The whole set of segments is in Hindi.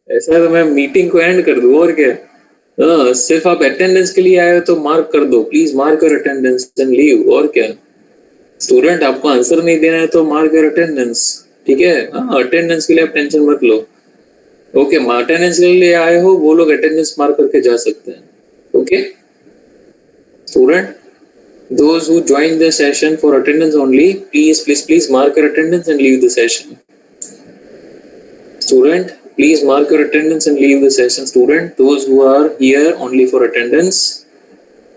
ऐसा है तो मैं मीटिंग को एंड कर दूं और क्या। सिर्फ आप अटेंडेंस के लिए आए हो तो मार्क कर दो, please mark your attendance and leave, और क्या। स्टूडेंट आपको आंसर नहीं देना है तो मार्क योर अटेंडेंस, ठीक है। अटेंडेंस के लिए आप टेंशन मत लो। ओके, अटेंडेंस के लिए आए हो वो लोग अटेंडेंस मार्क करके जा सकते हैं। Okay student, those who join the session for attendance only, please mark your attendance and leave the session. Student, please mark your attendance and leave the session. Student, those who are here only for attendance,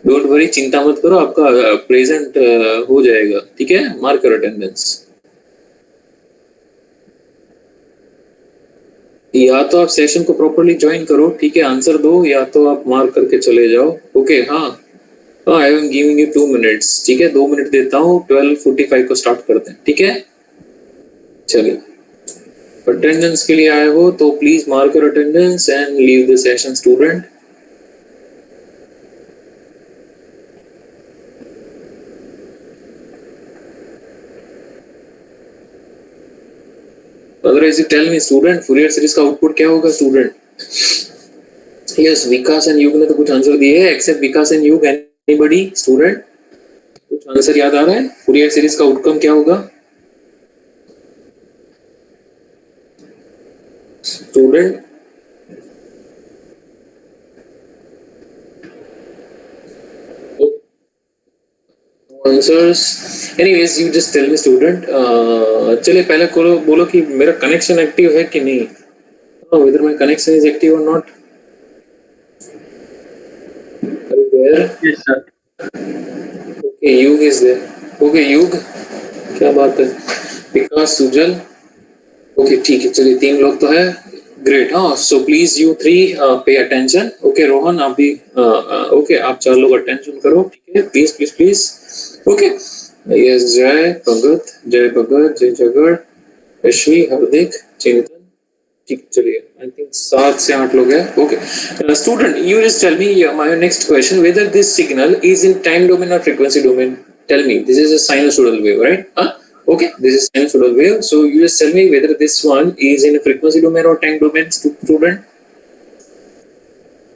don't worry, चिंता मत करो, आपका प्रेजेंट हो जाएगा, ठीक है। Mark your attendance. या तो आप सेशन को प्रॉपर्ली ज्वाइन करो, ठीक है, आंसर दो, या तो आप मार्क करके चले जाओ। ओके हाँ, I am giving you 2 minutes, ठीक है, 2 मिनट देता हूँ। 12:45 को स्टार्ट करते हैं, ठीक है। चलिए, अटेंडेंस के लिए आए हो तो please mark your attendance and leave the session student. Otherwise you tell me student, Fourier series का आउटपुट क्या होगा स्टूडेंट। यस, विकास एंड युग ने तो कुछ आंसर दिए हैं, एक्सेप्ट विकास एंड युग, एनीबॉडी स्टूडेंट कुछ आंसर याद आ रहा है। फूरियर सीरीज का आउटकम क्या होगा student. Answers, anyways you just tell me student. चलिए पहले बोलो कि मेरा कनेक्शन एक्टिव है कि नहीं, whether my connection is active or not. Are you there? Yes, sir. Okay, Yug is there. Okay, Yug, क्या बात है। विकास, सुजल, ओके ठीक है, चलिए 3 लोग तो है, ग्रेट। हाँ, so please you 3 pay attention. Okay Rohan, आप भी ओके, आप 4 लोग अटेंशन करो, ठीक है, please please please. Okay yes, जय भगत, जय भगत, जय जगड़, यशवी, हार्दिक, चिंतन, ठीक, चलिए आई थिंक 7 से 8 लोग हैं। Okay student, you just tell me my next question, whether this signal is in time domain और frequency domain. Tell me, this is a sinusoidal wave, right? Okay, this is sinusoidal wave, so you just tell me whether this one is in a frequency domain or time domain, student.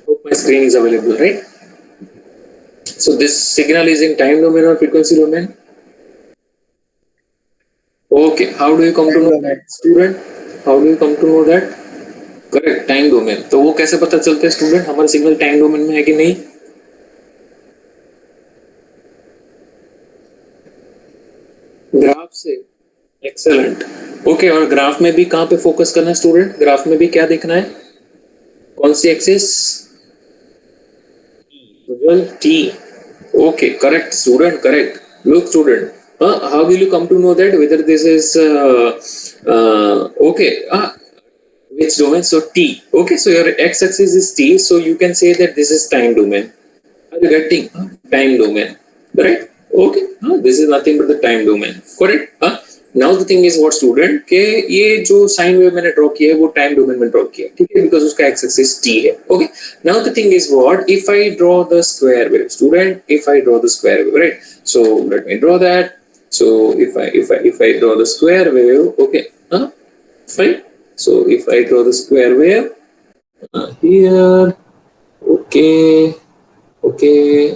Hope my screen is available, right? So this signal is in time domain or frequency domain. Okay, how do you come to know that, student? How do you come to know that? Correct, time domain. तो वो कैसे पता चलता है स्टूडेंट हमारा सिग्नल टाइम डोमेन में है कि नहीं? ग्राफ से। एक्सेलेंट। ओके, और ग्राफ में भी कहां पे फोकस करना है स्टूडेंट? ग्राफ में भी क्या देखना है, कौन सी axis? T. Okay correct student, correct. Look student, how will you come to know that whether this is okay, which domain? So t. Okay, so your x-axis is t, so you can say that this is time domain. Are you getting? Time domain, right? Okay, this is nothing but the time domain, correct? Now the thing is what student के ये जो साइन वेव मैंने ड्रॉ किया है वो टाइम डोमेन में ड्रॉ किया है, ठीक है, बिकॉज उसका एक्स एक्सिस t है। Okay, now the thing is what, if I draw the square wave student, if I draw the square wave, right? So let me draw that. So if I draw the square wave, okay, fine. So if I draw the square wave here, okay, okay,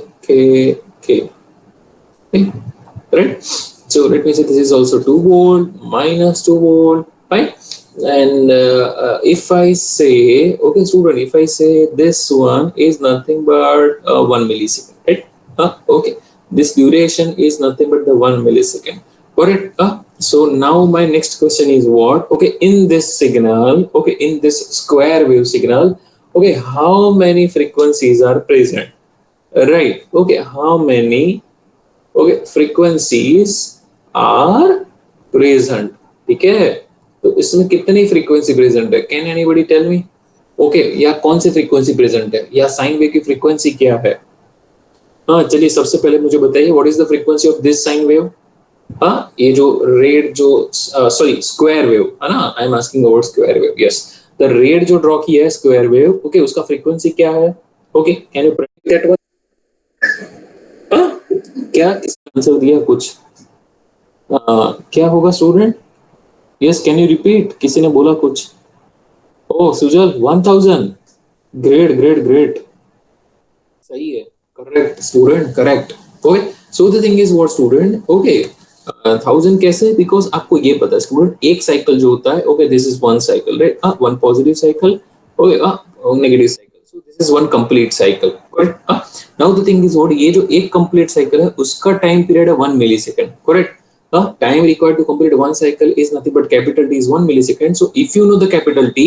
right? So let me say this is also 2 volt, minus 2 volt, fine. And if I say, okay student, if I say this one is nothing but 1 millisecond, right? Okay, this duration is nothing but the 1 millisecond, correct? So now my next question is what? Okay, in this signal, okay, in this square wave signal, okay, how many frequencies are present, right? Okay, how many, okay, frequencies are present, ठीक है? तो इसमें कितनी फ्रीक्वेंसी प्रेजेंट है, can anybody tell me? Okay, या कौन सी फ्रीक्वेंसी प्रेजेंट है, या साइन वेव की फ्रीक्वेंसी क्या है? हाँ चलिए, सबसे पहले मुझे बताइए what is the frequency of this sine wave. ये जो रेड जो सॉरी स्क्वायर वेव है ना, I am asking about square wave. Yes, the red जो ड्रॉ किया है स्क्वायर वेव, ओके, उसका फ्रीक्वेंसी क्या है? Okay, can you predict that one? क्या आंसर दिया कुछ? क्या होगा student? Yes, can you repeat? किसी ने बोला कुछ? ओ सुजल 1000, ग्रेट ग्रेट ग्रेट, सही है, correct student, correct. Okay, so the thing is what student, okay 1000 कैसे, बिकॉज आपको ये पता है स्टूडेंट, एक साइकिल जो होता है, okay this is one cycle right, one positive cycle, okay negative cycle, so this is one complete cycle, correct. Now the thing is what, ये जो एक कंप्लीट साइकिल है उसका टाइम पीरियड है 1 millisecond, correct. Time required to complete one cycle is nothing but capital T is 1 millisecond. So if you know the capital T,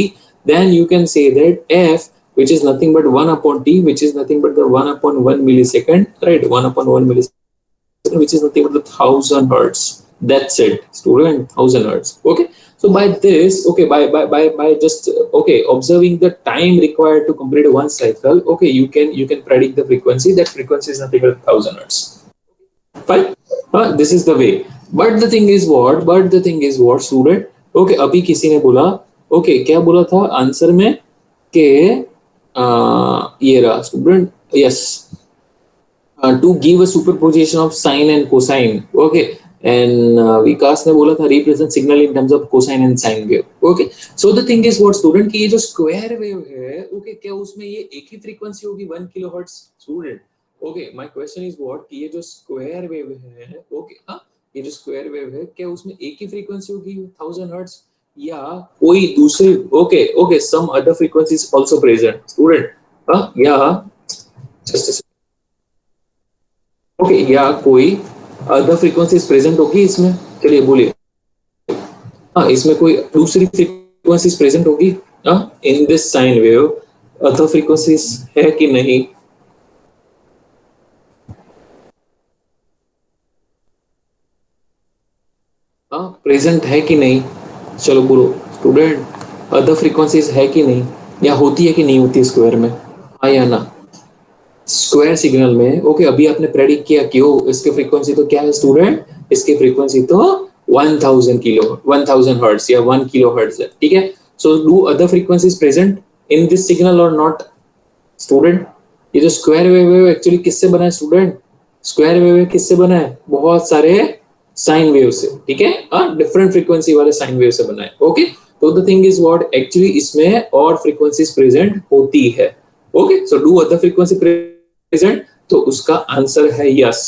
then you can say that F, which is nothing but 1 upon T, which is nothing but the 1 upon 1 millisecond, right? 1 upon 1 millisecond, which is nothing but the 1000 hertz. That's it, student, 1000 hertz. Okay. So by this, okay, by just okay observing the time required to complete one cycle, okay, you can predict the frequency. That frequency is nothing but 1000 hertz. Fine. This is the way. But the thing is what? But the thing is what, student? Okay, अभी किसी ने बोला, okay, क्या बोला था आंसर में कि ये रहा student, yes, to give a superposition of sine and cosine, okay, and विकास ने बोला था represent signal in terms of cosine and sine wave, okay. So the thing is what student, कि ये जो square wave है, okay, क्या उसमें ये एक ही frequency होगी 1 kilohertz student, okay, my question is what, कि ये जो square wave है, okay, ये जो square wave है, क्या उसमें एक ही frequency होगी 1000 hertz, या कोई दूसरी, okay, okay, some other frequencies also present student, या just a ओके, या कोई अदर फ्रीक्वेंसीज प्रेजेंट होगी इसमें, चलिए बोलिए, इसमें कोई दूसरी फ्रीक्वेंसीज प्रेजेंट होगी in this sine wave, other frequencies है कि नहीं, प्रेजेंट है कि नहीं, चलो बोलो स्टूडेंट, अदर फ्रीक्वेंसीज है कि नहीं, या होती है कि नहीं होती स्क्वायर में, हाँ या ना, स्क्वायर सिग्नल में, ओके, अभी आपने प्रेडिक्ट किया क्यों, इसके फ्रीक्वेंसी तो क्या है स्टूडेंट, इसकी फ्रीक्वेंसी तो 1000 किलो 1000 हर्ट्ज या 1 किलो हर्ट्ज है, ठीक है। So do other frequencies present in this signal और नॉट स्टूडेंट, ये जो स्क्वायर वेव है एक्चुअली किससे बना है स्टूडेंट, स्क्वायर वेव किससे बना है, बहुत सारे साइन वेव से, ठीक है, डिफरेंट फ्रीक्वेंसी वाले साइन वेव से बना है, ओके। तो the thing is what, actually इसमें और फ्रीक्वेंसीज प्रेजेंट होती है, okay, so do other frequency present, तो उसका आंसर है yes,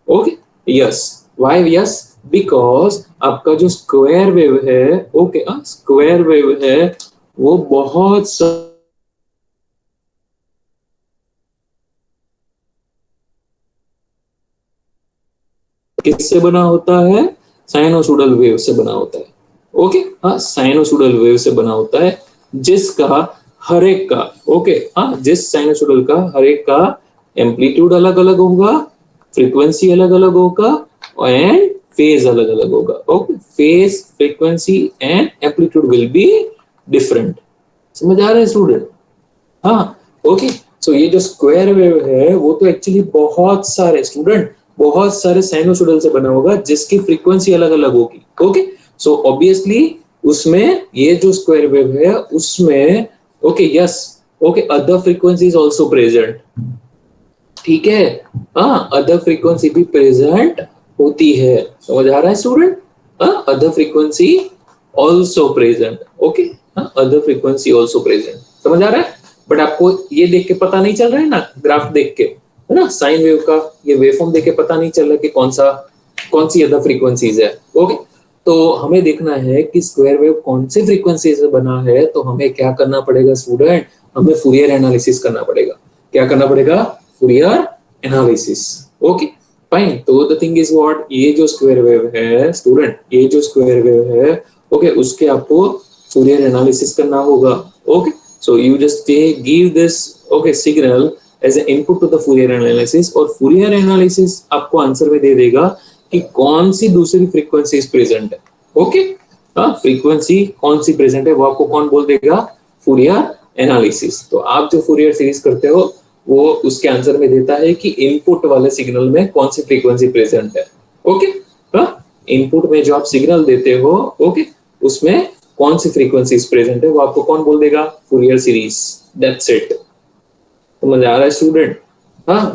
okay, yes, why yes, because आपका जो स्क्वायर वेव है, ओके, स्क्वायर वेव है वो बहुत किससे बना होता है, साइनोसोडल वेव से बना होता है, ओके, साइनोसोडल वेव से बना होता है, जिसका हर एक का, ओके, जिस साइनोसोडल का हर एक का एम्पलीट्यूड अलग अलग होगा, फ्रीक्वेंसी अलग अलग होगा, एंड फेज अलग अलग होगा, okay, phase, frequency and amplitude will be different, समझ आ रहा है स्टूडेंट, हाँ, ओके। सो ये जो स्क्वायर वेव है वो तो एक्चुअली बहुत सारे स्टूडेंट, बहुत सारे साइनोसॉइडल से बना होगा जिसकी फ्रीक्वेंसी अलग अलग होगी, ओके। सो ऑब्वियसली उसमें ये जो स्क्वायर वेव है उसमें, okay, yes, okay, other frequency is also present, ठीक है, अदर फ्रीक्वेंसी भी प्रेजेंट होती है, समझ आ रहा है student, other frequency also present, okay, other frequency also present, समझ आ रहा है। बट आपको ये देख के पता नहीं चल रहा है ना, ग्राफ देख के, है ना, साइन वेव का ये वेवफॉर्म देख के पता नहीं चल रहा कि कौन सी अदर फ्रीक्वेंसीज है, ओके। तो हमें देखना है कि स्क्वायर वेव कौन सी फ्रीक्वेंसी से बना है, तो हमें क्या करना पड़ेगा स्टूडेंट, हमें फूरियर एनालिसिस करना पड़ेगा, क्या करना पड़ेगा, फूरियर एनालिसिस, ओके, फाइन। तो द थिंग इज व्हाट, ये जो स्क्वायर वेव है स्टूडेंट, ये जो स्क्वायर वेव है, ओके, उसके आपको फूरियर एनालिसिस करना होगा, okay. So you just give this, okay, signal as a input to the Fourier analysis, और फूरियर एनालिसिस आपको आंसर में दे देगा कि कौन सी दूसरी फ्रीक्वेंसी प्रेजेंट है, ओके, फ्रीक्वेंसी कौन सी प्रेजेंट है वो आपको कौन बोल देगा, फूरियर एनालिसिस। तो आप जो फूरियर सीरीज करते हो वो उसके आंसर में देता है कि इनपुट वाले सिग्नल में कौन सी फ्रीक्वेंसी प्रेजेंट है, ओके, इनपुट में जो आप सिग्नल देते हो, ओके, उसमें कौन सी फ्रीक्वेंसी प्रेजेंट है वो आपको कौन बोल देगा, फूरियर सीरीज, दैट्स इट, समझ आ रहा है student,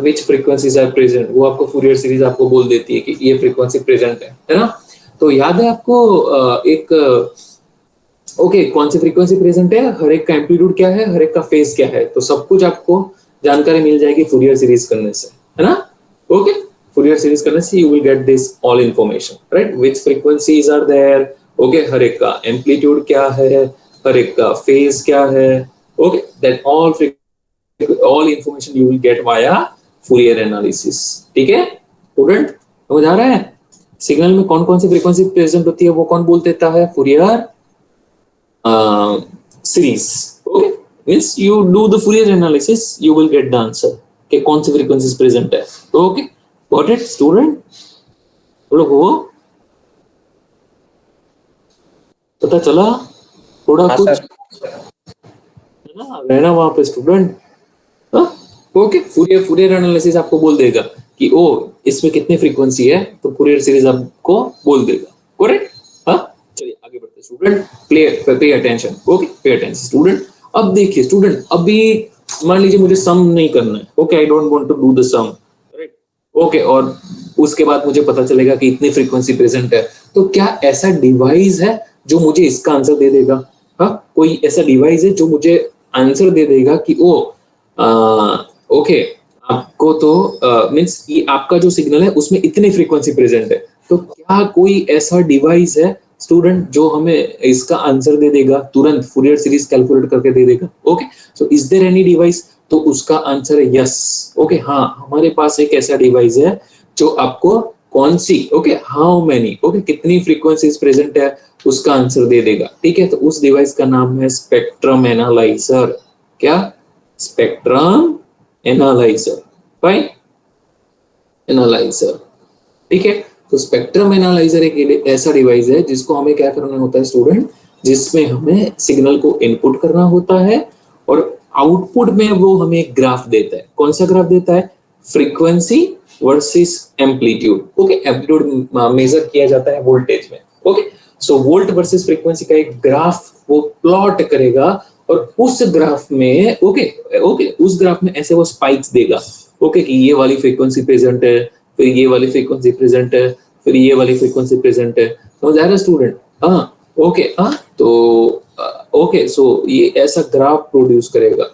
which frequencies are present, वो आपको फूरियर सीरीज आपको बोल देती है कि ये फ्रीक्वेंसी प्रेजेंट है ना। तो याद है आपको एक ओके कौन सी फ्रीक्वेंसी प्रेजेंट है, हर एक का एम्पलीट्यूड क्या है, हर एक का फेज क्या है, तो सब कुछ आपको जानकारी मिल जाएगी फूरियर सीरीज करने से, है ना। ओके फूरियर सीरीज करने से you will get this all information, right, which frequencies are there, okay हर एक का एम्पलीट्यूड क्या है, हर एक का फेज क्या है, okay that all information you will gate via Fourier analysis. ठीक है स्टूडेंट, समझ आ रहा है। सिग्नल में कौन कौन सी फ्रीक्वेंसी प्रेजेंट होती है वो कौन बोल देता है, Fourier series. Okay, means you do the Fourier analysis, you will get the answer. Okay, कौन सी frequencies present है. Okay, got it, student? लोग हो पता चला थोड़ा हाँ कुछ सर। है ना, रहना वहां पे student. Okay Fourier Fourier analysis आपको बोल देगा कि ओ इसमें कितनी फ्रीक्वेंसी है, तो फूरियर सीरीज आपको बोल देगा। करेक्ट। हाँ चलिए आगे बढ़ते student, play pay attention, okay pay attention student. अब देखिए स्टूडेंट, अभी मान लीजिए मुझे सम नहीं करना है, okay I don't want to do the sum, right, okay, और उसके बाद मुझे पता चलेगा कि इतनी फ्रीक्वेंसी प्रेजेंट है, तो क्या ऐसा डिवाइस है जो मुझे इसका आंसर दे देगा। हाँ कोई ऐसा डिवाइस है जो मुझे आंसर दे देगा कि ओ ओके आपको तो मीन्स ये आपका जो सिग्नल है उसमें इतनी फ्रीक्वेंसी प्रेजेंट है, तो क्या कोई ऐसा डिवाइस है स्टूडेंट जो हमें इसका आंसर दे देगा, तुरंत फूरियर सीरीज कैलकुलेट करके दे देगा। Okay so is there any device, तो उसका आंसर है यस। ओके हाँ हमारे पास एक ऐसा डिवाइस है जो आपको कौन सी, ओके हाउ मेनी, ओके कितनी फ्रीक्वेंसीज प्रेजेंट है उसका आंसर दे देगा। ठीक है तो उस डिवाइस का नाम है स्पेक्ट्रम एनालाइजर। क्या, स्पेक्ट्रम एनालाइजर, फाइन, एनालाइजर। ठीक है तो स्पेक्ट्रम एनालाइजर एक ऐसा डिवाइस है जिसको हमें क्या करना होता है स्टूडेंट, जिसमें हमें सिग्नल को इनपुट करना होता है और आउटपुट में वो हमें एक ग्राफ देता है। कौन सा ग्राफ देता है, frequency versus amplitude. Okay amplitude measure किया जाता है वोल्टेज में। Okay so volt versus frequency का एक ग्राफ वो प्लॉट करेगा और उस ग्राफ में ओके ओके उस ग्राफ में ऐसे वो स्पाइक्स देगा। ओके कि ये वाली फ्रीक्वेंसी प्रेजेंट है, फिर ये वाली फ्रीक्वेंसी प्रेजेंट है, फिर ये वाली फ्रीक्वेंसी प्रेजेंट है। समझ आ रहा है स्टूडेंट। हाँ ओके हाँ तो ओके सो ये ऐसा ग्राफ प्रोड्यूस करेगा।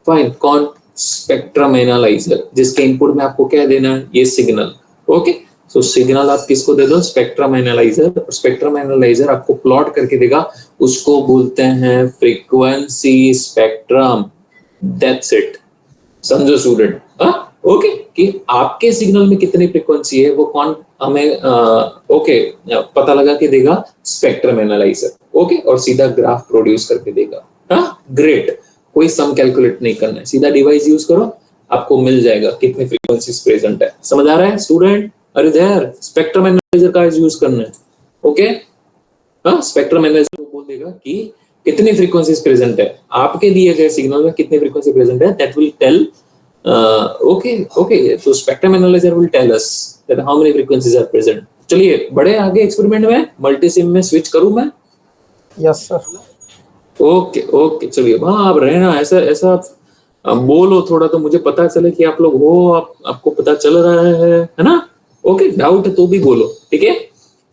फाइन कौन, स्पेक्ट्रम एनालाइजर, जिसके इनपुट में आपको क्या देना है, ये सिग्नल। ओके सो सिग्नल आप किसको दे दो, स्पेक्ट्रम एनालाइजर। स्पेक्ट्रम एनालाइजर आपको प्लॉट करके देगा, उसको बोलते हैं फ्रीक्वेंसी स्पेक्ट्रम। दैट्स इट, समझो स्टूडेंट। हाँ ओके कि आपके सिग्नल में कितनी फ्रीक्वेंसी है वो कौन हमें ओके पता लगा के देगा, स्पेक्ट्रम एनालाइजर। ओके और सीधा ग्राफ प्रोड्यूस करके देगा। हाँ ग्रेट, कोई सम कैलकुलेट नहीं करना है, सीधा डिवाइस यूज करो आपको मिल जाएगा कितनी फ्रीक्वेंसीज प्रेजेंट है। समझ आ रहा है स्टूडेंट, अरे देयर स्पेक्ट्रम एनालाइजर का यूज करना है। ओके हाँ स्पेक्ट्रम एनालाइजर को बोल देगा कि कितनी फ्रीक्वेंसीज प्रेजेंट है, आपके दिए गए सिग्नल में कितनी फ्रीक्वेंसी प्रेजेंट है, that will tell okay so spectrum analyzer will tell us that how many frequencies are present। चलिए बड़े आगे एक्सपेरिमेंट में मल्टी सिम में स्विच करूं मैं। Yes sir. ओके ओके चलिए हाँ आप रहना ऐसा ऐसा बोलो थोड़ा तो मुझे पता चले कि आप लोग हो, आपको पता चल रहा है ना। ओके डाउट है तो भी बोलो, ठीक है।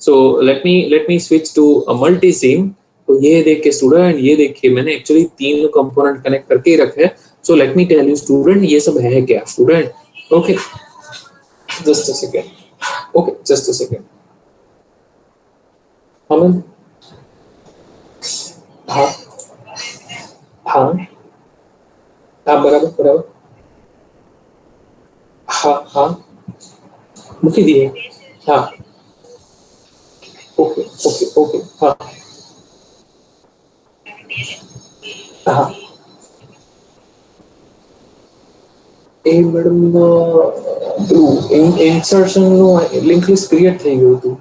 So let me switch to Multisim. तो ये देखिए स्टूडेंट, ये देखिए मैंने एक्चुअली तीन कंपोनेंट कनेक्ट करके ही रखे हैं। So let me tell you student ये सब है क्या student. Okay just a second, okay just a second. हम हाँ हाँ हाँ बराबर बराबर, हाँ हाँ मुझे दिए, हाँ ओके ओके ओके हाँ हाँ એ મેડમ પેલું ઇન્સર્શન નું લિંક લિસ્ટ ક્રિએટ થઈ ગયું હતું।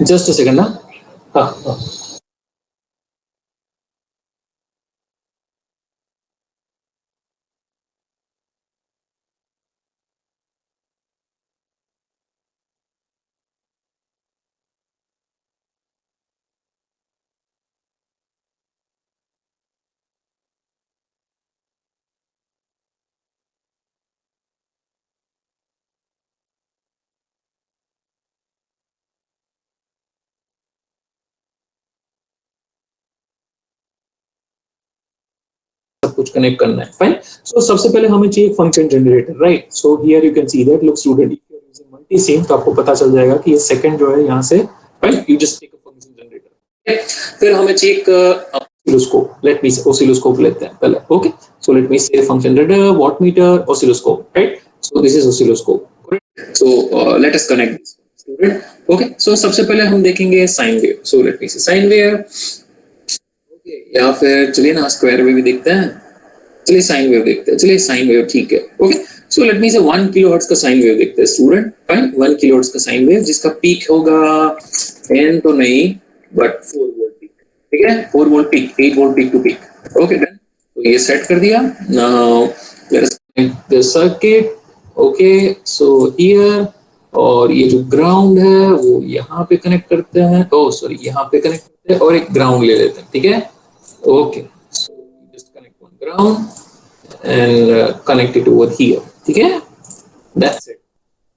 જસ્ટ અ સેકન્ડ હા હા હા सब कुछ कनेक्ट करना है, फाइन। सो सबसे पहले हमें चाहिए function generator, right. So here you can see that, look student, if you are using Multisim तो आपको पता चल जाएगा कि ये सेकंड जो है यहाँ से, fine, you just take a function generator. फिर हमें चाहिए एक ऑसिलोस्कोप, लेट मी ऑसिलोस्कोप लेते हैं पहले, okay. So let me say function generator, wattmeter, oscilloscope, right. So this is oscilloscope, correct. So let us connect this student, okay. So सबसे पहले हम देखेंगे sine wave, so let me say sine wave, या फिर चलिए ना स्क्वायर वेव भी देखते हैं, चलिए साइन वेव देखते हैं, चलिए साइन वेव, ठीक है, ओके। सो लेट मी से 1 किलोहर्ट्ज का साइन वेव देखते हैं स्टूडेंट, फाइन। 1 किलोहर्ट्ज का साइन वेव जिसका पीक होगा 10 तो नहीं बट 4 वोल्ट पीक, ठीक है, 4 volt peak, 8 volt peak to peak, okay done. तो ये सेट कर दिया। Now let us connect the circuit, okay. So here, और ये जो ग्राउंड है वो यहाँ पे कनेक्ट करते हैं, ओ सॉरी यहाँ पे कनेक्ट करते हैं, और एक ग्राउंड ले लेते हैं, ठीक है, okay. So just connect one ground and connect it over here, okay, that's it.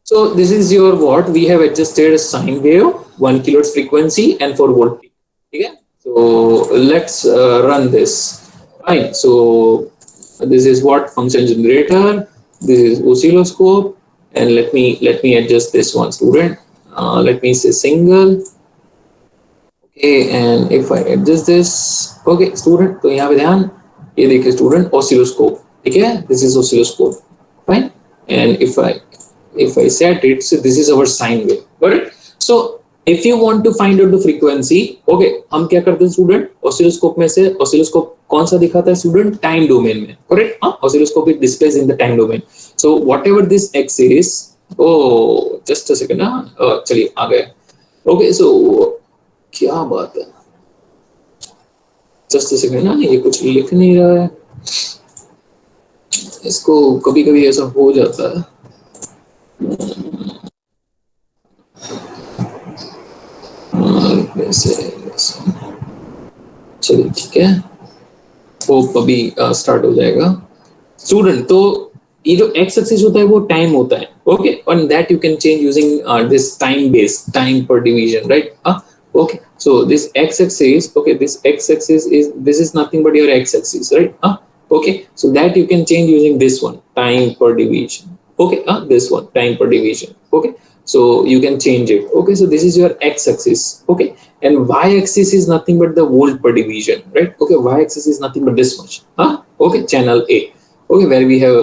So this is your what we have adjusted sine wave, 1 kilohertz frequency and 4 volt peak, okay. So let's run this, fine. So this is what function generator, this is oscilloscope, and let me adjust this one student, let me say single, okay, and if I adjust this, okay student, तो यहाँ पे ध्यान, ये देखिए स्टूडेंट ऑसिलोस्कोप, ठीक है, this is oscilloscope, fine. And if I set it, so this is our sine wave, correct. So if you want to find out the frequency, okay, हम क्या करते हैं स्टूडेंट, ऑसिलोस्कोप में से, ऑसिलोस्कोप कौन सा दिखाता है स्टूडेंट, टाइम डोमेन में, करेक्ट। हाँ, oscilloscope it displays in the time domain. So whatever this x is, oh just a second, ना चलिए आ गए, ओके। सो क्या बात है, जस्ट सेकंड ना, ये कुछ लिख नहीं रहा है, इसको कभी कभी ऐसा हो जाता है। चलिए ठीक है, होप अभी स्टार्ट हो जाएगा स्टूडेंट। तो ये जो एक्स एक्सिस होता है वो टाइम होता है, okay, on that you can change using this time base, time per division, right. Okay, so this x-axis, okay, this x-axis is, this is nothing but your x-axis, right? Okay, so that you can change using this one, time per division, okay, this one, time per division, okay. So you can change it, okay. So this is your x-axis, okay, and y-axis is nothing but the volt per division, right? Okay, y-axis is nothing but this much, okay, channel A, okay, where we have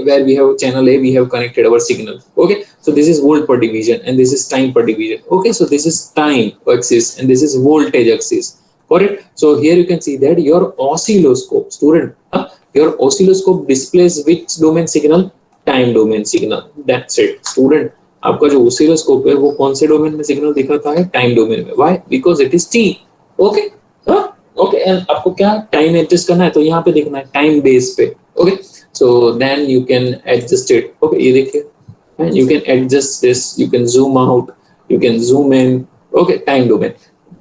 where we have channel A, we have connected our signal, okay. So this is volt per division and this is time per division, okay. So this is time axis and this is voltage axis, correct. So here you can see that your oscilloscope, student, your oscilloscope displays which domain signal, time domain signal, that's it student। आपका जो oscilloscope है वो कौन से डोमेन में सिग्नल दिखाता है, टाइम डोमेन में, why, because it is t, okay, okay. And आपको क्या टाइम एडजस्ट करना है, तो यहाँ पे देखना है टाइम बेस पे, okay. So then you can adjust it, okay, ये देखिए, and you can adjust this, you can zoom out, you can zoom in, okay, time domain.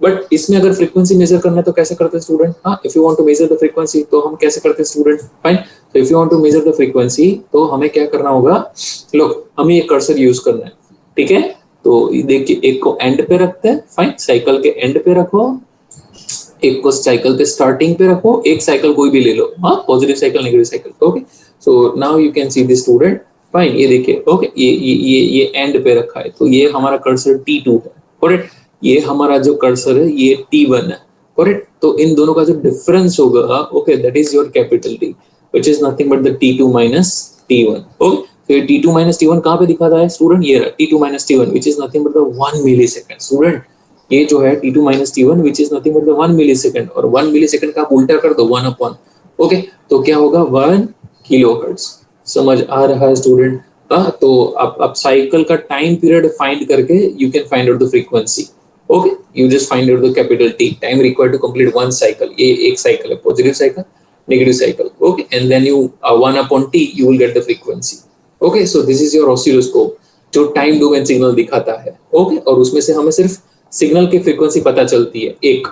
But इसमें अगर फ्रीक्वेंसी मेजर करना है तो कैसे करते हैं student, if you want to measure the frequency तो हम कैसे करते हैं स्टूडेंट, फाइन। तो if you want to measure the frequency तो हमें क्या करना होगा, लोग हमें ये कर्सर यूज करना है, ठीक है। तो देखिए एक को एंड पे रखते हैं, फाइन, साइकिल के एंड पे रखो, एक को साइकिल पे स्टार्टिंग पे रखो, एक साइकिल कोई भी ले लो, positive cycle, negative cycle, okay. So now you can see this student, fine, ये देखिए, ओके, ये एंड पे रखा है, तो ये हमारा कर्सर T2 है, करेक्ट। ये हमारा जो कर्सर है ये T1 है, करेक्ट। तो इन दोनों का जो डिफरेंस होगा, okay, that is your capital T, which is nothing but the T2 minus T1, okay. तो ये T2 minus T1 कहाँ पे दिखाता है स्टूडेंट, ये रहा T2 minus T1, which is nothing but the 1 millisecond, student. ये जो है T2 minus T1 which is nothing but the 1 millisecond, और 1 मिलीसेकंड का आप उल्टा कर दो 1 upon, ओके, तो क्या होगा 1 किलोहर्ट्ज, समझ आ रहा है स्टूडेंट। तो आप साइकिल का टाइम पीरियड फाइंड करके you can find out the frequency, okay. You just find out the capital T, time required to complete one cycle, ये एक साइकिल है, positive cycle, negative cycle, okay, and then you 1 upon T you will get the frequency, okay। So this is your oscilloscope जो टाइम डोमेन सिग्नल दिखाता है, ओके, और उसमें से हमें सिर्फ सिग्नल की फ्रीक्वेंसी पता चलती है एक,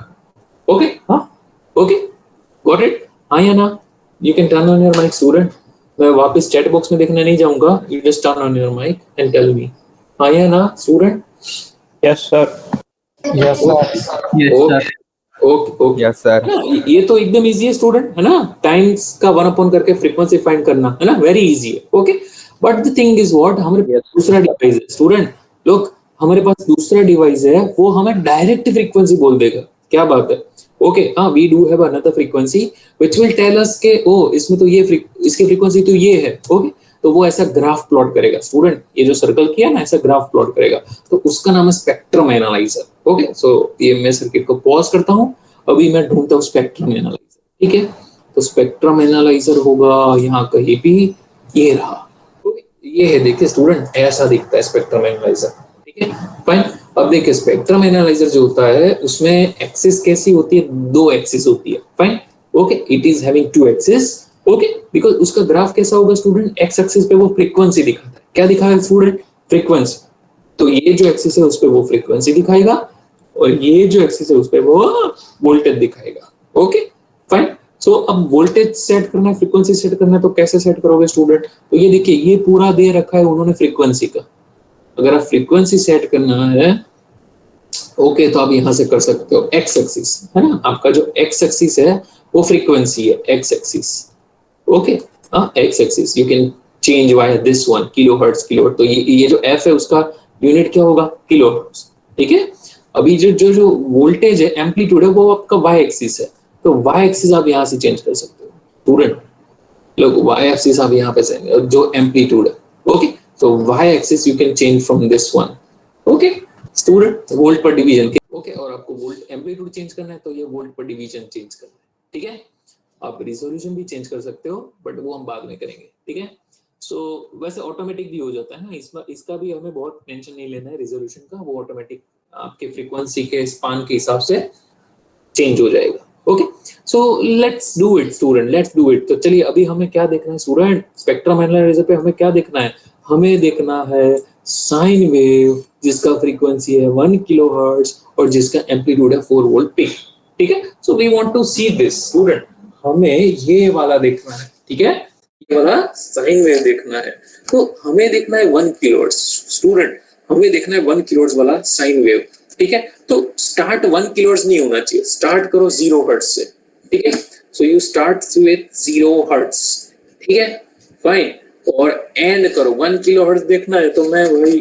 ओके, ओके, गॉट इट, हाँ या ना। You can turn on your mic student, मैं वापस चैट बॉक्स में देखने नहीं जाऊंगा, you just turn on your mic and tell me, हाँ या ना student. Yes sir, yes sir, okay, okay okay. Yes sir. ये तो एकदम इजी है स्टूडेंट, है ना, टाइम्स का 1 अपॉन करके फ्रीक्वेंसी फाइंड करना, है ना, वेरी इजी है। Okay, but the thing is what, हमारे पास दूसरा डिवाइस है स्टूडेंट। लोग, हमारे पास दूसरा डिवाइस है, वो हमें डायरेक्ट फ्रीक्वेंसी बोल देगा। क्या बात है। ओके, हाँ, we do have another frequency which will tell us के ओ इसमें तो ये इसकी फ्रीक्वेंसी तो ये है। ओके, तो वो ऐसा ग्राफ प्लॉट करेगा स्टूडेंट, ये जो सर्कल किया ना, ऐसा ग्राफ प्लॉट करेगा, तो उसका नाम है स्पेक्ट्रम एनालाइजर। ओके, सो ये मैं सर्किट को पॉज करता हूँ, अभी मैं ढूंढता हूँ स्पेक्ट्रम एनालाइजर। ठीक है, तो स्पेक्ट्रम एनालाइजर होगा यहाँ कहीं भी, ये रहा। ओके, ये है, देखिए स्टूडेंट, ऐसा दिखता है स्पेक्ट्रम एनालाइजर। ठीक है, फाइन। अब देखिए स्पेक्ट्रम एनालाइजर जो होता है उसमें एक्सिस कैसी होती है, 2 एक्सिस होती है। Fine. Okay, it is having 2 axis. Okay, because उसका ग्राफ कैसा होगा स्टूडेंट, एक्स एक्सिस पे वो फ्रीक्वेंसी दिखाता है। क्या दिखाएगा स्टूडेंट, फ्रीक्वेंसी। तो ये जो एक्सिस है उस पे वो फ्रीक्वेंसी दिखाएगा, और ये जो एक्सिस है उस पे वो वोल्टेज दिखाएगा। Okay, fine. सो अब वोल्टेज सेट करना है, फ्रीक्वेंसी सेट करना है, तो कैसे सेट करोगे स्टूडेंट, तो ये देखिए, ये पूरा दे रखा है उन्होंने फ्रीक्वेंसी का। अगर आप फ्रीक्वेंसी सेट करना है, ओके, तो आप यहां से कर सकते हो एक्स एक्सिस, है ना, आपका जो एक्स एक्सिस है वो फ्रीक्वेंसी है, एक्स एक्सिस। ओके, हाँ, x axis you can change why this one, kilo hertz, kilo hertz, तो ये जो एफ है उसका यूनिट क्या होगा, किलो हर्ट्ज। ठीक है, अभी जो जो जो वोल्टेज है, एम्पलीट्यूड है, वो आपका वाई एक्सिस है, तो वाई एक्सिस आप यहाँ से चेंज कर सकते हो स्टूडेंट। लोग, वाई एक्सिस आप यहाँ पे से जो एम्पलीट्यूड है। Okay, so y axis you can change from this one. Okay, student, volt पर डिवीजन। ओके, और आपको वोल्ट एम्पलीट्यूड चेंज करना है तो ये वोल्ट पर डिवीजन चेंज करना है। ठीक है, आप रिजोल्यूशन भी चेंज कर सकते हो, बट वो हम बाद में करेंगे। ठीक है, सो वैसे ऑटोमेटिक भी हो जाता है ना, इसमें इसका भी हमें बहुत टेंशन नहीं लेना है रिजोल्यूशन का, वो ऑटोमेटिक आपके फ्रीक्वेंसी के स्पान के हिसाब से चेंज हो जाएगा। Okay, so let's do it student, let's do it. तो चलिए, अभी हमें क्या देखना है स्टूडेंट, स्पेक्ट्रम एनालाइजर पे हमें क्या देखना है, हमें देखना है साइन वेव जिसका फ्रीक्वेंसी है 1 किलोहर्ट्ज और जिसका एम्पलीट्यूड है 4 वोल्ट पीक। ठीक है, so we want to see this student, हमें ये वाला देखना है। ठीक है, ये वाला साइन वेव देखना है, तो हमें देखना है 1 किलोहर्ट्ज स्टूडेंट, हमें देखना है 1 किलोहर्ट्ज वाला साइन वेव। ठीक है, तो स्टार्ट 1 किलोहर्ट्ज नहीं होना चाहिए, स्टार्ट करो 0 हर्ट्ज से। ठीक है, so you start with 0 hertz. ठीक है, फाइन, और एंड करो 1 किलो हर्ट्ज देखना है, तो मैं वही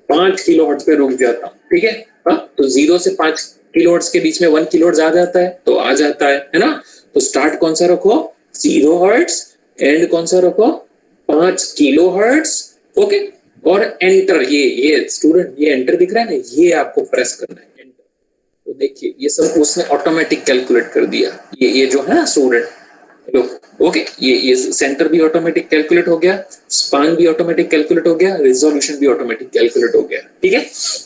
5 किलो हर्ट्ज पे रुक जाता हूँ। ठीक है, हाँ, तो 0 से 5 किलो हर्ट्ज के बीच में 1 किलो हर्ट्ज आ जाता है, तो आ जाता है ना। तो स्टार्ट कौन सा रखो, 0 हर्ट्ज, एंड कौन सा रखो, 5 किलो हर्ट्ज। ओके, और एंटर, ये स्टूडेंट, ये एंटर दिख रहा है ना, ये आपको प्रेस करना है, एंटर। तो देखिए, ये सब उसने ऑटोमेटिक कैलकुलेट कर दिया, ये जो है ना स्टूडेंट, ओके, ये सेंटर भी ऑटोमेटिक कैलकुलेट हो गया, स्पान भी ऑटोमेटिक कैलकुलेट हो गया, रिजोल्यूशन भी ऑटोमेटिक कैलकुलेट हो गया। ठीक है,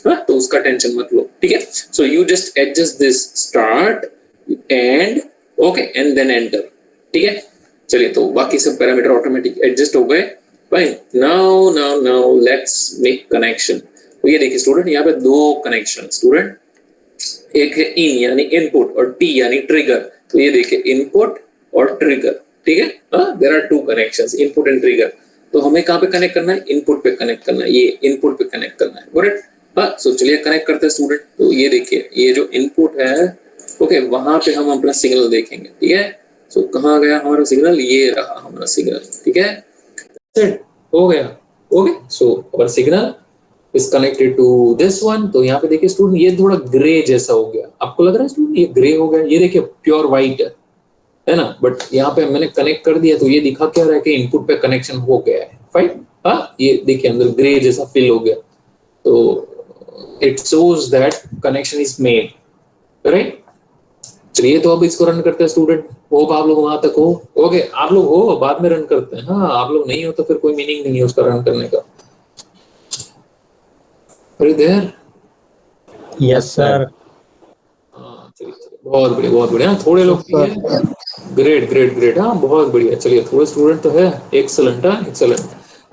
हाँ, तो उसका टेंशन मत लो। ठीक है, so you just adjust this start end, okay, and then enter. ठीक है, चलिए, तो बाकी सब पैरामीटर ऑटोमेटिक एडजस्ट हो गए। Fine, now now now let's make connection. तो ये देखिए स्टूडेंट, यहाँ पे 2 कनेक्शन स्टूडेंट, एक है इन यानी इनपुट और टी यानी ट्रिगर। तो ये देखिए, इनपुट और ट्रिगर। ठीक है, there are 2 connections, input and trigger. तो हमें कहाँ पे कनेक्ट करना है, इनपुट पे कनेक्ट करना है, ये इनपुट पे कनेक्ट करना है। करेक्ट, हाँ, सो चलिए कनेक्ट करते हैं स्टूडेंट। तो ये देखिए, ये जो इनपुट है, ओके, वहां पे हम अपना सिग्नल देखेंगे। ठीक है, सो कहाँ गया हमारा सिग्नल, ये रहा हमारा सिग्नल। ठीक है, सेट हो गया। Okay, so our signal is connected to this one. तो यहाँ पे देखिए स्टूडेंट, ये थोड़ा ग्रे जैसा हो गया, आपको लग रहा है स्टूडेंट ये ग्रे हो गया, ये देखिए प्योर व्हाइट है ना, बट यहाँ पे मैंने कनेक्ट कर दिया तो ये दिखा क्या रहा है कि इनपुट पे कनेक्शन हो गया है। फाइन, हाँ, ये देखिए अंदर ग्रे जैसा फिल हो गया, तो it shows that connection is made. Right, चलिए, तो अब इसको रन करते हैं स्टूडेंट। होप आप लोग वहां तक हो। ओके, आप लोग हो, बाद में रन करते हैं। हाँ, आप लोग नहीं हो तो फिर कोई मीनिंग नहीं है उसका रन करने का। अरे देर, यस सर। हाँ, चलिए चलिए, बहुत बढ़िया, बहुत बढ़िया। थोड़े लोग यस भी सर। हैं, ग्रेट ग्रेट ग्रेट, हाँ, बहुत बढ़िया। चलिए, थोड़े स्टूडेंट तो है, एक्सलेंट, हाँ, एक्सलेंट।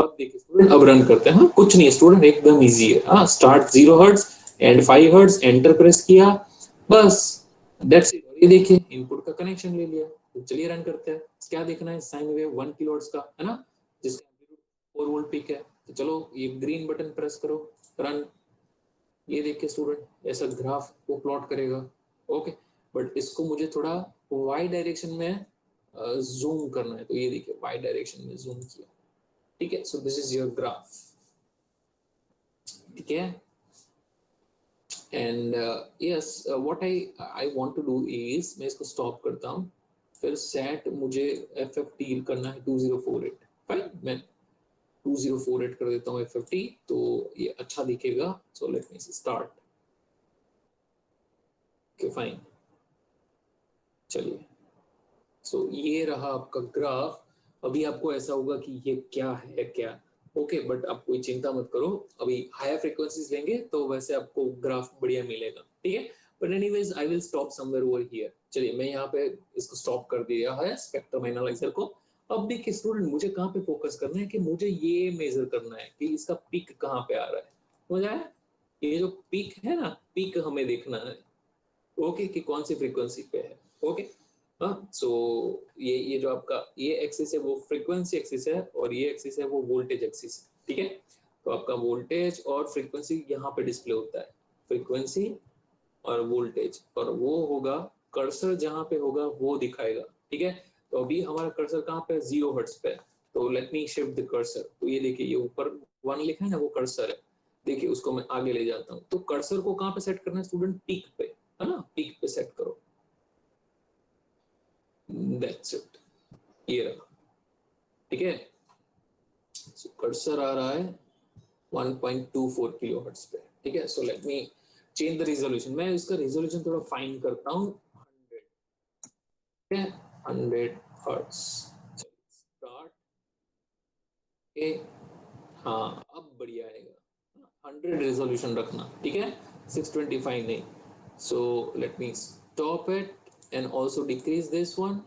अब देखिए स्टूडेंट, अब रन करते हैं। हाँ, कुछ नहीं स्टूडेंट, एकदम इजी है। हाँ, start 0 hertz and 5 hertz, enter press किया, बस, दैट्स इट। ये देखिए, इनपुट का कनेक्शन ले लिया। तो चलिए रन करते हैं। क्या देखना है, साइन वेव 1 किलोहर्ट्ज का, है ना, जिसका एम्पलीट्यूड 4 वोल्ट पीक है। तो चलो, ये ग्रीन बटन प्रेस करो, रन। ये देखिए स्टूडेंट, ऐसा ग्राफ को प्लॉट करेगा। ओके, बट इसको मुझे थोड़ा वाई डायरेक्शन में जूम करना है, तो ये देखिए वाई डायरेक्शन में जूम किया, ठीक है। So this is your graph, ठीक है। And yes, what I want to do is, मैं इसको स्टॉप करता हूँ, फिर सेट मुझे FFT करना है 2048, फाइन, मैं 2048 कर देता हूँ FFT, तो ये अच्छा दिखेगा। सो लेट मी स्टार्ट, ओके फाइन, चलिए। सो ये रहा आपका ग्राफ। अभी आपको ऐसा होगा कि ये क्या है क्या, ओके, बट आप कोई चिंता मत करो, अभी हायर फ्रीक्वेंसीज लेंगे तो वैसे आपको ग्राफ बढ़िया मिलेगा, ठीक है। But anyways I will stop somewhere over here. चलिए मैं यहाँ पे इसको स्टॉप कर दिया है स्पेक्ट्रम एनालाइजर को। अब देखिए स्टूडेंट, मुझे कहाँ पे फोकस करना है कि मुझे ये मेजर करना है कि इसका पीक कहाँ पे आ रहा है, समझ आया? ये जो पीक है ना, पीक हमें देखना है, ओके, कि कौन सी फ्रीक्वेंसी पे है, ओके। हाँ, सो ये जो आपका ये एक्सिस है वो फ्रीक्वेंसी एक्सिस है, और ये एक्सिस है वो वोल्टेज एक्सिस है, ठीक है। तो आपका वोल्टेज और फ्रीक्वेंसी यहाँ पे डिस्प्ले होता है, फ्रीक्वेंसी और वोल्टेज, और वो होगा कर्सर जहां पे होगा वो दिखाएगा, ठीक है। तो अभी हमारा कर्सर कहाँ पे है, 0 हर्ट्ज पे। तो let me shift the cursor, तो ये देखिए ये ऊपर 1 लिखा है ना, वो कर्सर है। देखिए उसको मैं आगे ले जाता हूँ, तो कर्सर को कहाँ पे सेट करना है स्टूडेंट, पीक पे, है ना, पीक पे सेट करो, दैट्स इट, ये रहा, ठीक है। कर्सर आ रहा है 1.24 किलो हर्ट्ज पे, ठीक है। So let me change the resolution, मैं इसका रिजोल्यूशन थोड़ा फाइन करता हूँ, 100, ठीक है, 100 हर्ट्ज। स्टार्ट, ओके, हाँ अब बढ़िया आएगा, 100 रेजोल्यूशन रखना, ठीक है, 625 नहीं। सो let me stop it and also decrease this one,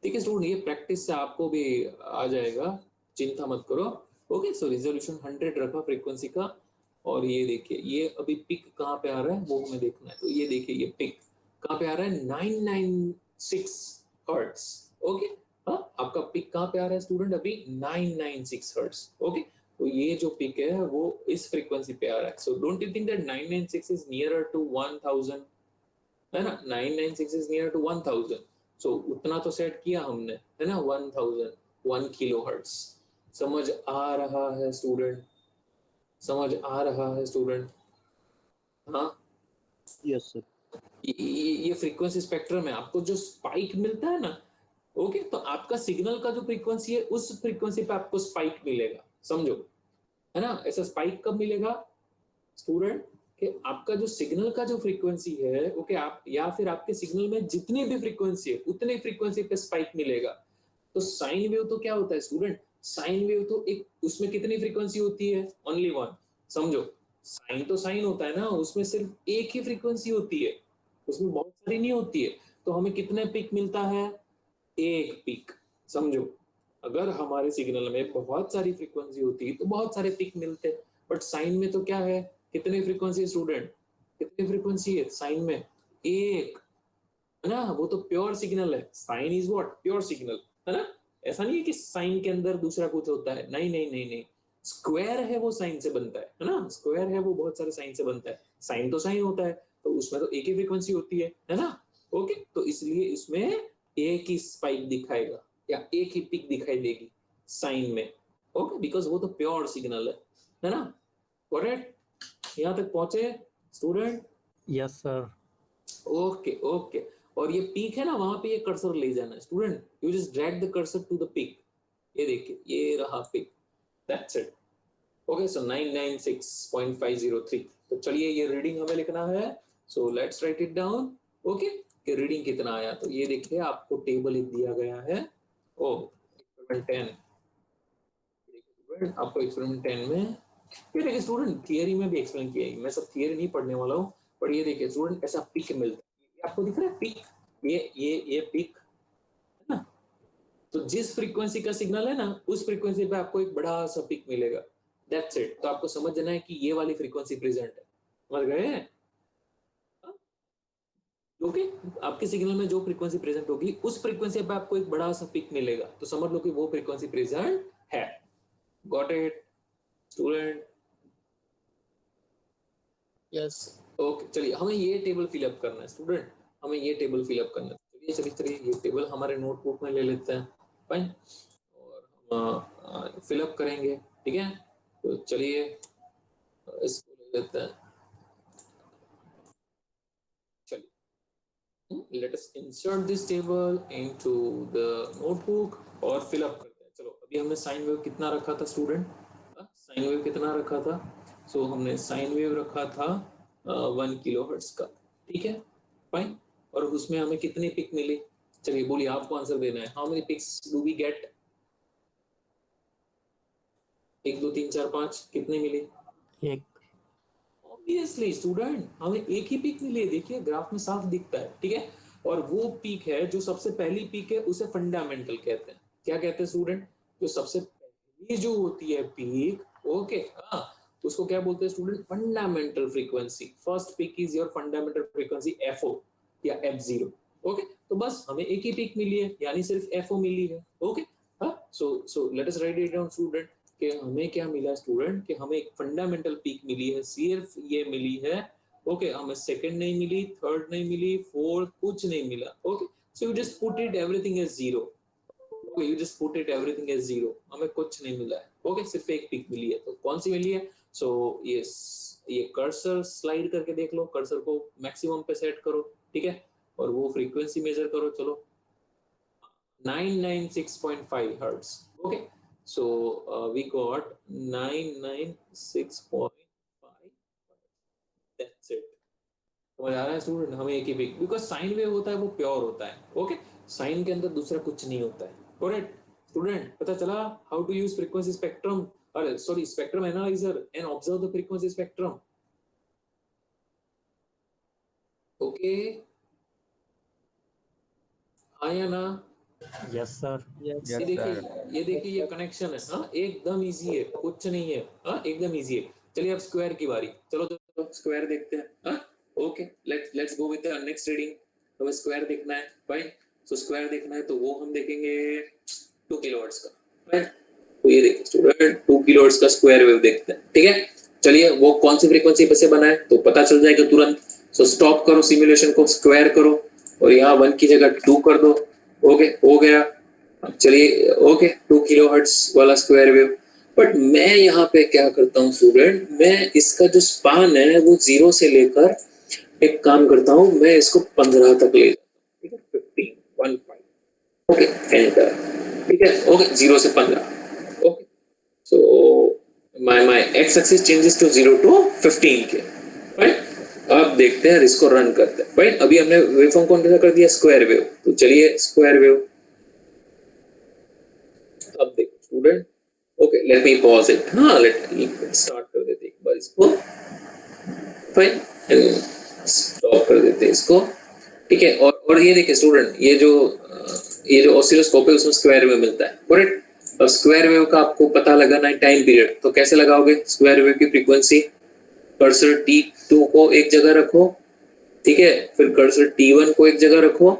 ठीक है स्टूडेंट, ये प्रैक्टिस से आपको भी आ जाएगा, चिंता मत करो। ओके, सो रिजोल्यूशन 100 रखा फ्रीक्वेंसी का, और ये देखिए ये अभी पिक कहाँ पे आ रहा है वो हमें देखना है, तो ये देखिए ये पिक कहाँ पे आ रहा है, 996 हर्ट्स, ओके। हाँ, आपका पिक कहाँ पे आ रहा है स्टूडेंट, अभी 996 हर्ट्स, ओके। तो ये जो पिक है वो इस फ्रीक्वेंसी पे आ रहा है। So don't you think that 996 is nearer to 1000, है ना, 996 इज नियर टू 1000। सो उतना तो सेट किया हमने, है ना, 1000, 1 किलो हर्ट्स। समझ आ रहा है स्टूडेंट, समझ आ रहा है स्टूडेंट? हाँ, यस सर। ये फ्रीक्वेंसी स्पेक्ट्रम है, आपको जो स्पाइक मिलता है ना, ओके, तो आपका सिग्नल का जो फ्रीक्वेंसी है उस फ्रीक्वेंसी पे आपको स्पाइक मिलेगा, समझो, है ना। ऐसा स्पाइक कब मिलेगा स्टूडेंट, कि आपका जो सिग्नल का जो फ्रीक्वेंसी है, ओके, आप या फिर आपके सिग्नल में जितनी भी फ्रीक्वेंसी है उतने फ्रीक्वेंसी पे स्पाइक मिलेगा। तो साइन वेव तो क्या होता है स्टूडेंट, साइन वेव तो एक, उसमें कितनी फ्रीक्वेंसी होती है, ओनली वन, समझो। साइन तो साइन होता है ना, उसमें सिर्फ एक ही फ्रीक्वेंसी होती है, उसमें बहुत सारी नहीं होती है। तो हमें कितने पिक मिलता है, एक पीक, समझो। अगर हमारे सिग्नल में बहुत सारी फ्रीक्वेंसी होती तो बहुत सारे पिक मिलते, बट साइन में तो क्या है, कितनी फ्रीक्वेंसी है स्टूडेंट, कितनी फ्रीक्वेंसी है साइन में, एक, है ना। वो तो प्योर सिग्नल है, sine is what, pure signal, है ना। ऐसा नहीं है कि साइन के अंदर दूसरा कुछ होता है, नहीं नहीं नहीं नहीं, स्क्वायर है वो साइन से बनता है ना, स्क्वायर है वो बहुत सारे साइन से बनता है, साइन तो साइन होता है, तो उसमें तो एक ही फ्रीक्वेंसी होती है ना, ओके। तो इसलिए इसमें एक ही स्पाइक दिखाएगा या एक ही पिक दिखाई देगी साइन में, ओके, बिकॉज वो तो प्योर सिग्नल है ना। करेक्ट, यहाँ तक पहुंचे student? Yes sir. Okay okay, और ये पीक है ना, वहां पे ये कर्सर ले जाना student, you just drag the cursor to the peak, ये देखिए ये रहा peak, that's it. Okay, so 996.503, तो चलिए ये रीडिंग हमें लिखना है, so let's write it down, okay, कि रीडिंग कितना आया। तो ये देखिए आपको टेबल एक दिया गया है, ओ एक्सपेरिमेंट 10, आपको एक्सपेरिमेंट 10 में ये देखिए स्टूडेंट, थियरी में भी एक्सप्लेन किया है, मैं सब थियरी नहीं पढ़ने वाला हूँ, पर ये देखिए स्टूडेंट ऐसा पिक मिलता है, ये आपको दिख रहा है पिक, ये पिक है ना। तो जिस फ्रीक्वेंसी का सिग्नल है ना, उस फ्रीक्वेंसी पे आपको एक बड़ा सा पिक मिलेगा, दैट्स इट। तो आपको समझना है कि ये वाली फ्रीक्वेंसी प्रेजेंट है, समझ गए? ओके, आपके सिग्नल में जो फ्रीक्वेंसी प्रेजेंट होगी उस फ्रीक्वेंसी पे आपको एक बड़ा सा पिक मिलेगा, तो समझ लो कि वो फ्रीक्वेंसी प्रेजेंट है। Got it student? Yes. Okay, चलिए हमें ये टेबल फिलअप करना है स्टूडेंट, हमें ये टेबल फिलअप करना है। चलिए ये टेबल हमारे नोटबुक में ले लेते हैं, फाइन, और हम फिलअप करेंगे, ठीक है। तो चलिए इसको ले लेते हैं, चलिए let us insert this table into the notebook और फिलअप करते हैं। चलो अभी हमने साइन वेव कितना रखा था स्टूडेंट, साइन वेव कितना रखा था, सो हमने साइन वेव रखा था 1 किलोहर्ट्ज का, ठीक है, फाइन। और उसमें हमें कितनी पिक मिली, चलिए बोलिए, आपको आंसर देना है। How many peaks do we get, 1 2 3 4 5 कितने मिली? एक। ऑब्वियसली स्टूडेंट, हमें एक ही पीक मिली है, देखिए ग्राफ में साफ दिखता है, ठीक है। और वो पीक है जो सबसे पहली पीक है, उसे फंडामेंटल कहते हैं। क्या कहते हैं स्टूडेंट? जो सबसे पहली जो होती है पीक, ओके, हाँ, उसको क्या बोलते हैं student? Fundamental frequency. First peak is your fundamental frequency FO या F0, ओके। तो बस हमें एक ही पीक मिली है, यानी सिर्फ FO मिली है, ओके। हाँ, सो let us right it down student, कि हमें क्या मिला स्टूडेंट, कि हमें एक फंडामेंटल पीक मिली है, सिर्फ ये मिली है, ओके। हमें सेकंड नहीं मिली, थर्ड नहीं मिली, फोर्थ कुछ नहीं मिला, okay. So you just put it everything is zero, okay, you just put it everything is zero, हमें कुछ नहीं मिला है, ओके, सिर्फ एक पीक मिली है। तो कौन सी मिली है? सो यस, ये कर्सर स्लाइड करके देख लो, कर्सर को मैक्सिमम पे सेट करो, ठीक है, और वो फ्रीक्वेंसी मेजर करो, चलो 996.5 hertz, okay. So we got 996.5, that's it। समझ आ रहा है स्टूडेंट? हमें एक ही पिक, बिकॉज साइन वेव होता है वो प्योर होता है, ओके, साइन के अंदर दूसरा कुछ नहीं होता है, करेक्ट स्टूडेंट? पता चला how to use frequency spectrum, अरे sorry, spectrum analyser and observe the frequency spectrum, okay, हाँ या ना? Yes sir. Yes, ये sir. देखिए, ये देखिए, ये कनेक्शन है, हाँ, एकदम इजी है, कुछ नहीं है, हाँ, एकदम इजी है। चलिए अब स्क्वायर की बारी, चलो तो स्क्वायर देखते हैं, हाँ, okay, let's go with the next reading. हमें स्क्वायर देखना है, फाइन। सो स्क्वायर देखना है तो वो हम देखेंगे 2 किलोहर्ट्ज का, फाइन। तो ये देखिए स्टूडेंट, 2 किलोहर्ट्ज का स्क्वायर वेव देखते हैं, ठीक है। चलिए वो कौन सी फ्रीक्वेंसी पे से बना है तो पता चल जाएगा तुरंत। सो स्टॉप करो सिमुलेशन को, स्क्वायर करो और यहाँ 1 की जगह 2 कर दो, ओके, हो गया। चलिए ओके, 2 किलोहर्ट्ज वाला स्क्वायर वेव। बट मैं यहाँ पे क्या करता हूँ स्टूडेंट, मैं इसका जो स्पान है वो 0 से लेकर, एक काम करता हूँ, मैं इसको 15 तक ले जाता हूँ, ठीक है, 15 1 5, ओके, एंटर, ठीक है, ओके, 0 से 15, okay. So my x axis changes to 0 to 15 के, राइट। अब देखते हैं, इसको रन करते हैं, राइट। अभी हमने वेवफॉर्म कौन सा कर दिया? Square wave. तो चलिए स्क्वायर वेव अब देखो student, okay, let me pause it, हाँ, लेट स्टार्ट कर देते एक बार इसको, फाइन, स्टॉप कर देते इसको, ठीक है। और ये देखिए स्टूडेंट, ये जो ऑसिलोस्कोप है उसमें स्क्वायर वेव मिलता है, करेक्ट। अब स्क्वायर वेव का आपको पता लगाना है टाइम पीरियड, तो कैसे लगाओगे स्क्वायर वेव की फ्रीक्वेंसी? कर्सर T2 को एक जगह रखो, ठीक है, फिर कर्सर T1 को एक जगह रखो,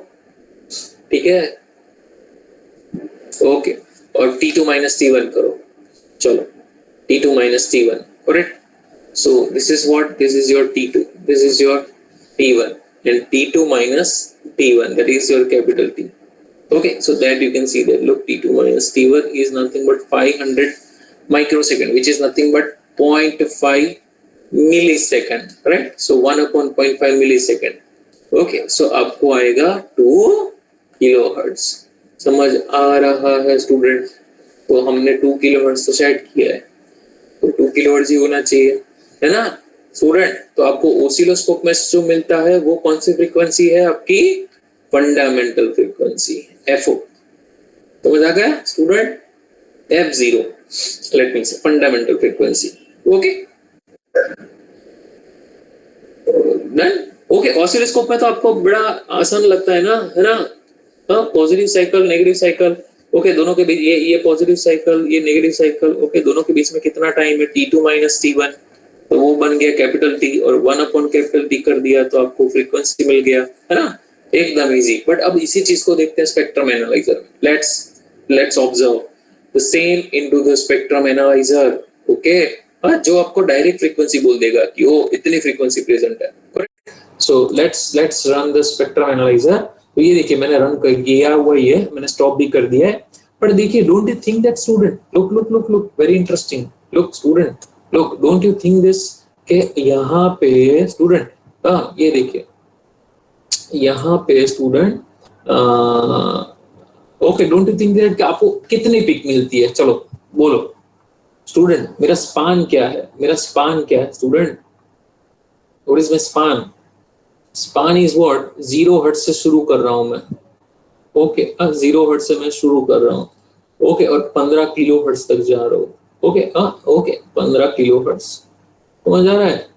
ठीक है, ओके, और T2 माइनस T1 करो, चलो T2 minus T1, correct. So this is what, this is your T2, this is your T1, and T2 minus T1, that is your capital T, okay. So that you can see that, look, T2 minus T1 is nothing but 500 microsecond, which is nothing but 0.5 millisecond, right? So 1 upon 0.5 millisecond, okay. So आपको आएगा 2 किलोहर्ट्ज, समझ आ रहा है स्टूडेंट? तो हमने 2 किलोहर्ट्ज तो सेट किया है, तो 2 किलोहर्ट्ज ही होना चाहिए, है ना स्टूडेंट? तो आपको ओसिलोस्कोप में जो मिलता है वो कौन सी फ्रीक्वेंसी है? आपकी फंडामेंटल फ्रीक्वेंसी FO। तो समझ आ गया स्टूडेंट? F0, लेट मी से fundamental frequency, okay done, okay. Oscilloscope में तो आपको बड़ा आसान लगता है ना, है ना? हाँ, positive cycle, negative cycle, okay, दोनों के बीच ये पॉजिटिव साइकिल, ये नेगेटिव साइकिल, ओके, दोनों के बीच में कितना टाइम है? T2 माइनस T1, तो वो बन गया कैपिटल T, और 1 अपॉन कैपिटल T कर दिया तो आपको फ्रीक्वेंसी मिल गया, है ना? एकदम इजी। बट अब इसी चीज को देखते हैं स्पेक्ट्रम एनालाइजर में। Let's observe the same into the spectrum analyser, okay. जो आपको डायरेक्ट फ्रीक्वेंसी बोल देगा कि वो इतनी फ्रीक्वेंसी प्रेजेंट है, correct. So let's run the spectrum analyser. तो ये देखिए मैंने रन कर किया हुआ ही है, मैंने स्टॉप भी कर दिया है। पर देखिए don't you think that student, look very interesting, look student, look don't you think this के यहाँ पे स्टूडेंट, ये देखिए यहाँ पे student, okay don't you think that कि आपको कितनी पिक मिलती है, चलो बोलो स्टूडेंट, मेरा स्पान क्या है, मेरा स्पान क्या है student, what is my span, span is what, 0 hertz से शुरू कर रहा हूं मैं, ओके 0 हर्ट्ज से मैं शुरू कर रहा हूँ, ओके और 15 किलो हर्ट्ज तक जा रहा हूँ, ओके ओके 15 किलो हर्ट्ज, समझ आ रहा है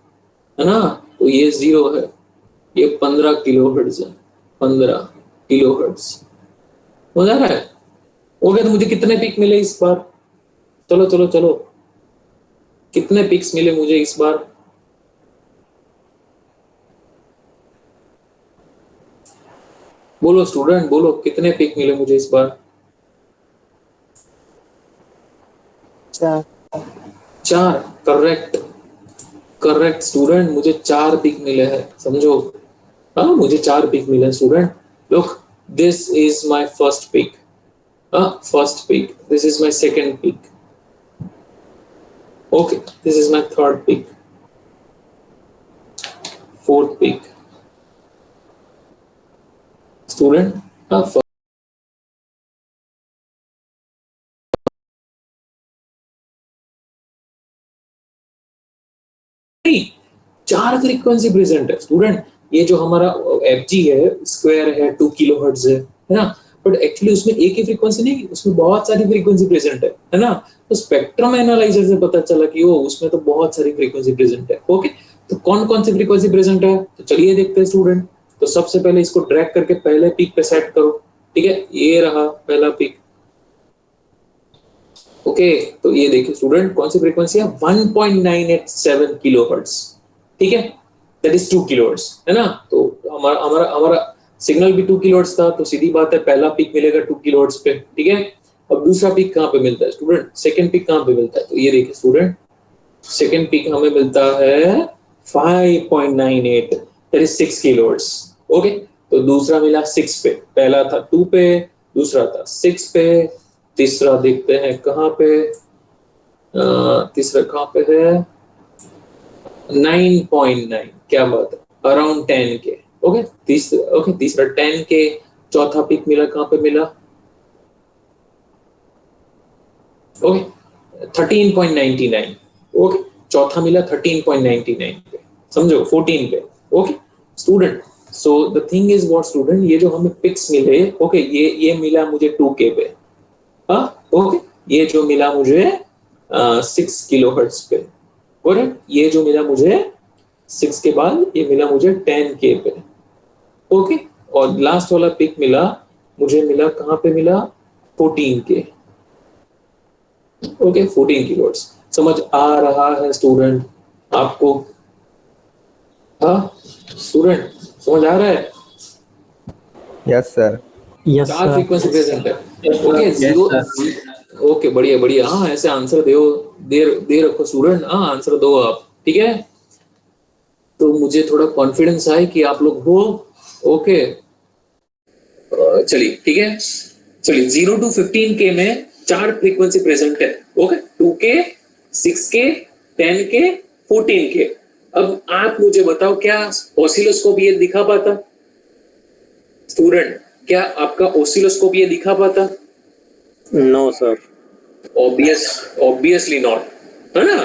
ना। तो ये 0 है, ये 15 किलो हर्ट्ज है, 15 किलो हर्ट्ज, समझ आ रहा है। ओके तो मुझे कितने पिक मिले इस बार, चलो चलो चलो, कितने पिक्स मिले मुझे इस बार, बोलो स्टूडेंट बोलो, कितने पिक मिले मुझे इस बार, 4। 4, करेक्ट करेक्ट स्टूडेंट, मुझे 4 पिक मिले हैं, समझो, हाँ मुझे 4 पिक मिले हैं student. Look this is my first peak, first peak, this is my second peak, okay this is my third peak, fourth peak, student, नहीं 4 फ्रीक्वेंसी प्रेजेंट है स्टूडेंट, ये जो हमारा एफजी है स्क्वायर है 2 किलोहर्ट्ज है ना, बट एक्चुअली उसमें एक ही फ्रीक्वेंसी नहीं, उसमें बहुत सारी फ्रीक्वेंसी प्रेजेंट है ना। तो स्पेक्ट्रम एनालाइजर से पता चला कि वो उसमें तो बहुत सारी फ्रीक्वेंसी प्रेजेंट है, ओके। तो कौन कौन सी फ्रीक्वेंसी प्रेजेंट है, तो चलिए देखते हैं स्टूडेंट। तो सबसे पहले इसको ड्रैग करके पहले पिक पे सेट करो, ठीक है, ये रहा पहला पिक, ओके। तो ये देखिए स्टूडेंट कौन सी फ्रीक्वेंसी है, 1.987 किलोहर्ट्ज, ठीक है, दैट इज 2 किलोहर्ट्ज, है ना। तो हमारा हमारा हमारा सिग्नल भी 2 किलोहर्ट्ज था, तो सीधी बात है पहला पिक मिलेगा 2 किलोहर्ट्ज पे, ठीक है। अब दूसरा पिक कहाँ पे मिलता है स्टूडेंट, सेकंड पिक कहाँ पे मिलता है, तो ये देखिए स्टूडेंट सेकंड पिक हमें मिलता है 5.98, दैट इज 6 किलोहर्ट्ज, ओके। तो दूसरा मिला 6 पे, पहला था 2 पे, दूसरा था 6 पे, तीसरा देखते हैं कहाँ पे, तीसरा कहाँ पे है, 9.9, क्या बात है, अराउंड 10 के, ओके तीसरा, ओके तीसरा 10 के, चौथा पिक मिला कहाँ पे मिला, ओके 13.99, ओके चौथा मिला 13.99 पे, समझो 14 पे, okay student. So the thing is what student, ये जो हमें पिक्स मिले, ओके ये मिला मुझे 2K पे, हाँ ओके, ये जो मिला मुझे 6 किलो हर्ट्ज पे, करेक्ट, ये जो मिला मुझे 6 के बाद ये मिला मुझे 10K पे, ओके। और लास्ट वाला पिक मिला मुझे, मिला कहाँ पे मिला, 14K, ओके 14 किलो हर्ट्ज, समझ आ रहा है स्टूडेंट आपको, हाँ स्टूडेंट समझ आ रहा है, yes sir. Yes 4 sir. Frequency present है, ओके जीरो, ओके बढ़िया बढ़िया, हाँ ऐसे आंसर दो, दे रखो स्टूडेंट, हाँ आंसर दो आप, ठीक है। तो मुझे थोड़ा कॉन्फिडेंस है कि आप लोग हो, ओके। चलिए ठीक है, चलिए 0 to 15K में 4 फ्रीक्वेंसी प्रेजेंट है, okay 2K, 6K, 10K, 14K। अब आप मुझे बताओ क्या ऑसिलोस्कोप ये दिखा पाता स्टूडेंट, क्या आपका ऑसिलोस्कोप ये दिखा पाता, नो सर। ऑब्वियसली नॉट, है ना,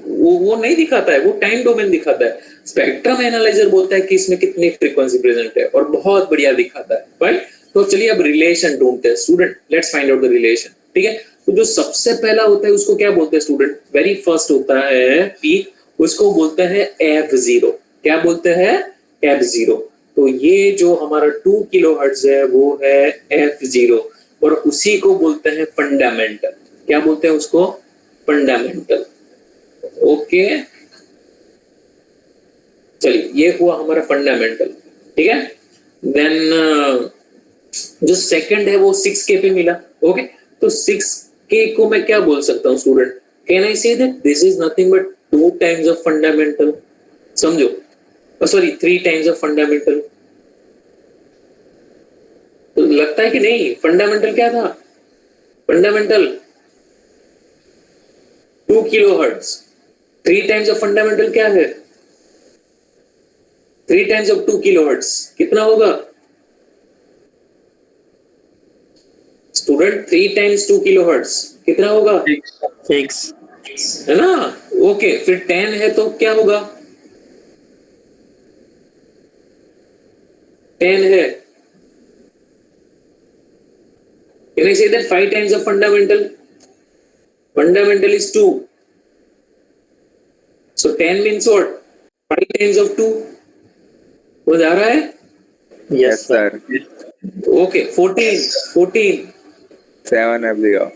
वो नहीं दिखाता है, वो टाइम डोमेन दिखाता है। स्पेक्ट्रम एनालाइजर बोलता है कि इसमें कितनी फ्रीक्वेंसी प्रेजेंट है और बहुत बढ़िया दिखाता है, राइट। तो चलिए अब रिलेशन ढूंढते हैं student, let's find out the relation, ठीक है। तो जो सबसे पहला होता है उसको क्या बोलते हैं स्टूडेंट, वेरी फर्स्ट होता है पीक, उसको बोलते हैं F0, क्या बोलते हैं, F0। तो ये जो हमारा 2 किलो हर्ट्ज है वो है F0, और उसी को बोलते हैं फंडामेंटल, क्या बोलते हैं उसको, फंडामेंटल, ओके। चलिए ये हुआ हमारा फंडामेंटल, ठीक है। देन जो सेकंड है वो 6K पे मिला, ओके। तो 6K को मैं क्या बोल सकता हूँ student, can I say that this is nothing but 2 times of fundamental, समझो सॉरी 3 टाइम्स ऑफ फंडामेंटल। तो लगता है कि नहीं, फंडामेंटल क्या था? Fundamental 2 kilohertz. 3 times of fundamental क्या है? 3 टाइम्स ऑफ 2 किलोहर्ट्ज कितना होगा स्टूडेंट? 3 टाइम्स 2 किलोहर्ट्ज कितना होगा? 6 है ना? ओके, फिर 10 है तो क्या होगा? 10 है। Can I say that 5 times of fundamental? Fundamental is 2. So 10 means what? 5 times of 2. वो जा रहा है? Yes, sir. Okay, 14. 14. 7 F0.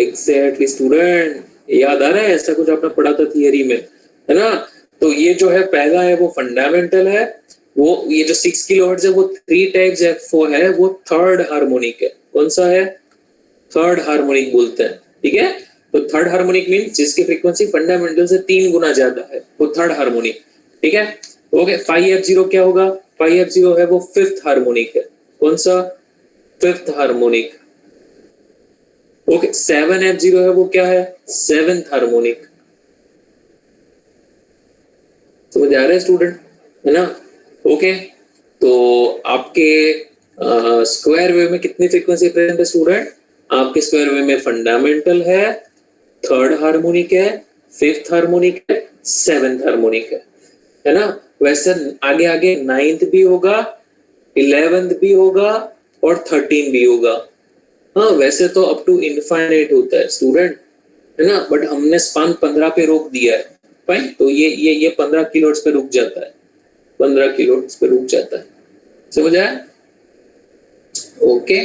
Exactly student. याद आ रहा है? ऐसा कुछ आपने पढ़ा था थियरी में, है ना? तो ये जो है पहला है वो फंडामेंटल है, वो ये जो 6 किलोहर्ट्ज है वो 3 टाइम्स F4 है, वो थर्ड हार्मोनिक है। कौन सा है? थर्ड हार्मोनिक बोलते हैं, ठीक है? तो थर्ड हार्मोनिक मींस जिसकी फ्रीक्वेंसी फंडामेंटल से 3 गुना ज्यादा है, वो थर्ड हार्मोनिक, ठीक है? ओके, 5F0 क्या होगा? 5F0 है वो फिफ्थ हार्मोनिक है। कौन सा? Fifth harmonic. ओके, 7F0 है वो क्या है? Seventh harmonic. समझ आ रहा है स्टूडेंट, है ना? ओके, तो आपके स्क्वायर वेव में कितनी फ्रीक्वेंसी प्रेजेंट है स्टूडेंट? आपके स्क्वायर वेव में फंडामेंटल है, थर्ड हार्मोनिक है, फिफ्थ हार्मोनिक है, सेवेंथ हार्मोनिक है ना? वैसे आगे आगे 9th भी होगा, 11th भी होगा और 13 भी होगा। हाँ, वैसे तो अप टू इनफाइनाइट होता है स्टूडेंट, है ना? बट हमने स्पान 15 पे रोक दिया है, फाइन। तो ये 15 किलोहर्ट्ज पे रुक जाता है, 15 किलोहर्ट्ज पे रुक जाता है। समझ आया? ओके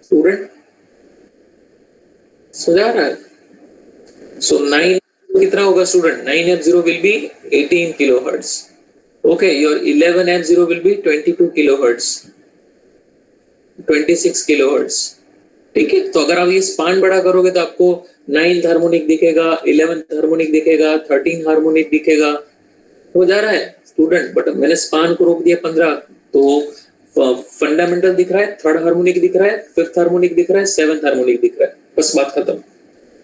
स्टूडेंट, समझ आ रहा है? सो 9 कितना होगा student? 9F0 will be 18 kilohertz. Okay, your 11F0 will be 22 kilohertz, 26 kilohertz. ठीक है? तो अगर आप ये स्पान बड़ा करोगे तो आपको 9th हार्मोनिक दिखेगा, 11th हार्मोनिक दिखेगा, 13 हार्मोनिक दिखेगा। हो जा रहा है स्टूडेंट? बट मैंने स्पान को रोक दिया 15, तो फंडामेंटल दिख रहा है, थर्ड हार्मोनिक दिख रहा है, फिफ्थ हार्मोनिक दिख रहा है, सेवेंथ हार्मोनिक दिख रहा है, बस बात खत्म।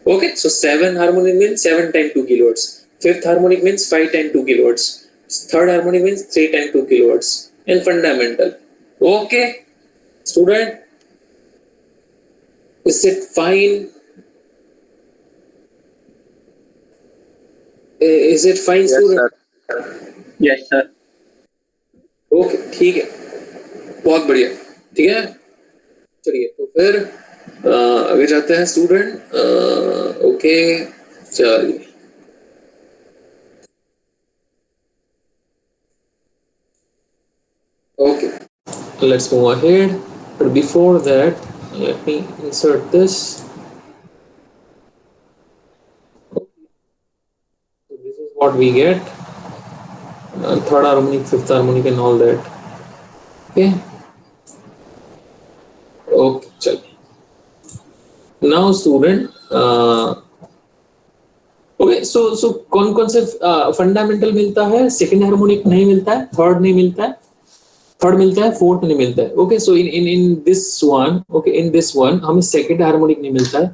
Okay, so 7 harmonic means 7 times 2 kilohertz. Fifth harmonic means 5 times 2 kilohertz. Third harmonic means 3 times 2 kilohertz. And fundamental. Okay, student, is it fine? Is it fine, Yes, student? sir. Yes, sir. Okay, ठीक है, बहुत बढ़िया, ठीक है। चलिए तो फिर आगे जाते हैं स्टूडेंट। ओके, चलिए। Okay, let's move ahead. But before that, let me insert this. So this is what we get. Third harmonic, fifth harmonic, and all that. Okay. Okay, चलिए। Now, student. ओके, सो कौन कौन से फंडामेंटल मिलता है? सेकंड हार्मोनिक नहीं मिलता है, थर्ड नहीं मिलता है, थर्ड मिलता है, फोर्थ नहीं मिलता है। Okay, so in this one, okay, in this one हमें सेकंड हार्मोनिक नहीं मिलता है,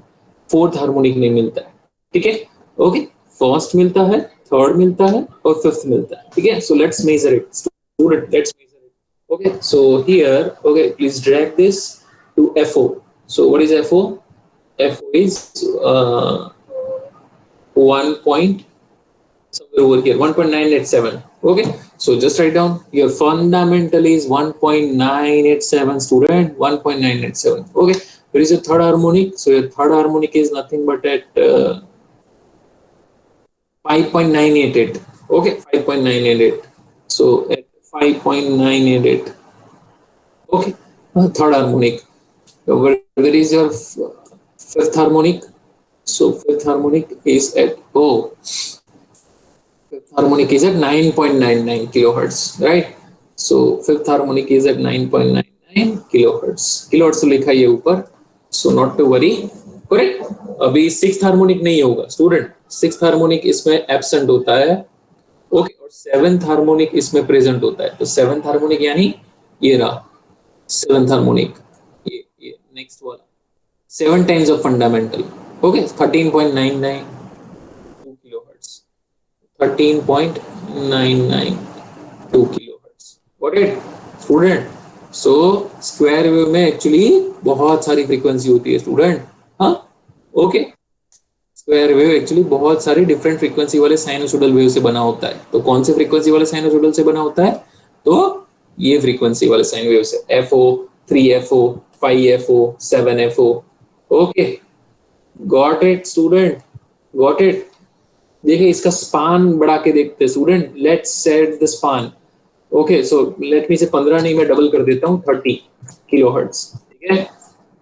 फोर्थ हार्मोनिक नहीं मिलता है, ठीक है? ओके, फर्स्ट मिलता है, थर्ड मिलता है और फिफ्थ मिलता है, ठीक है? So let's measure it student, let's measure it. Okay, so here, okay, please drag this to FO. So what is FO? FO is 1 point somewhere over here, 1.987. Okay, so just write down your fundamental is 1.987 student, 1.987. Okay, where is your third harmonic? So your third harmonic is nothing but at 5.988. Okay, 5.988. So at 5.988. Okay, third harmonic. Where is your fifth harmonic? So fifth harmonic is at fifth harmonic is at 9.99 kilohertz, right? So fifth harmonic is at 9.99 kilohertz. Kilohertz तो लिखा है ऊपर, so not to worry, correct? अभी सिक्स्थ हार्मोनिक नहीं होगा स्टूडेंट, सिक्स्थ हार्मोनिक इसमें एब्सेंट होता है। सेवेंथ हार्मोनिक इसमें प्रेजेंट होता है। तो सेवेंथ हार्मोनिक यानी ये रहा सेवेंथ हार्मोनिक, ये नेक्स्ट वाला 7 times of fundamental, okay, 13.992 kilohertz, 13.992 kilohertz, got it student? So square wave में एक्चुअली बहुत सारी फ्रीक्वेंसी होती है स्टूडेंट, हाँ ओके। स्क्वायर वेव एक्चुअली बहुत सारी डिफरेंट फ्रीक्वेंसी वाले साइनोसॉइडल वेव से बना होता है। तो कौन से फ्रीक्वेंसी वाले साइनोसॉइडल से बना होता है? तो ये फ्रीक्वेंसी वाले साइन वेव से, FO, 3FO, 5FO, 7FO, okay got it student, got it. देखिए इसका स्पान बढ़ा के देखते हैं student, let's set the span, okay so let me से 15 नहीं, मैं डबल कर देता हूँ 30 किलोहर्ट्ज, ठीक है।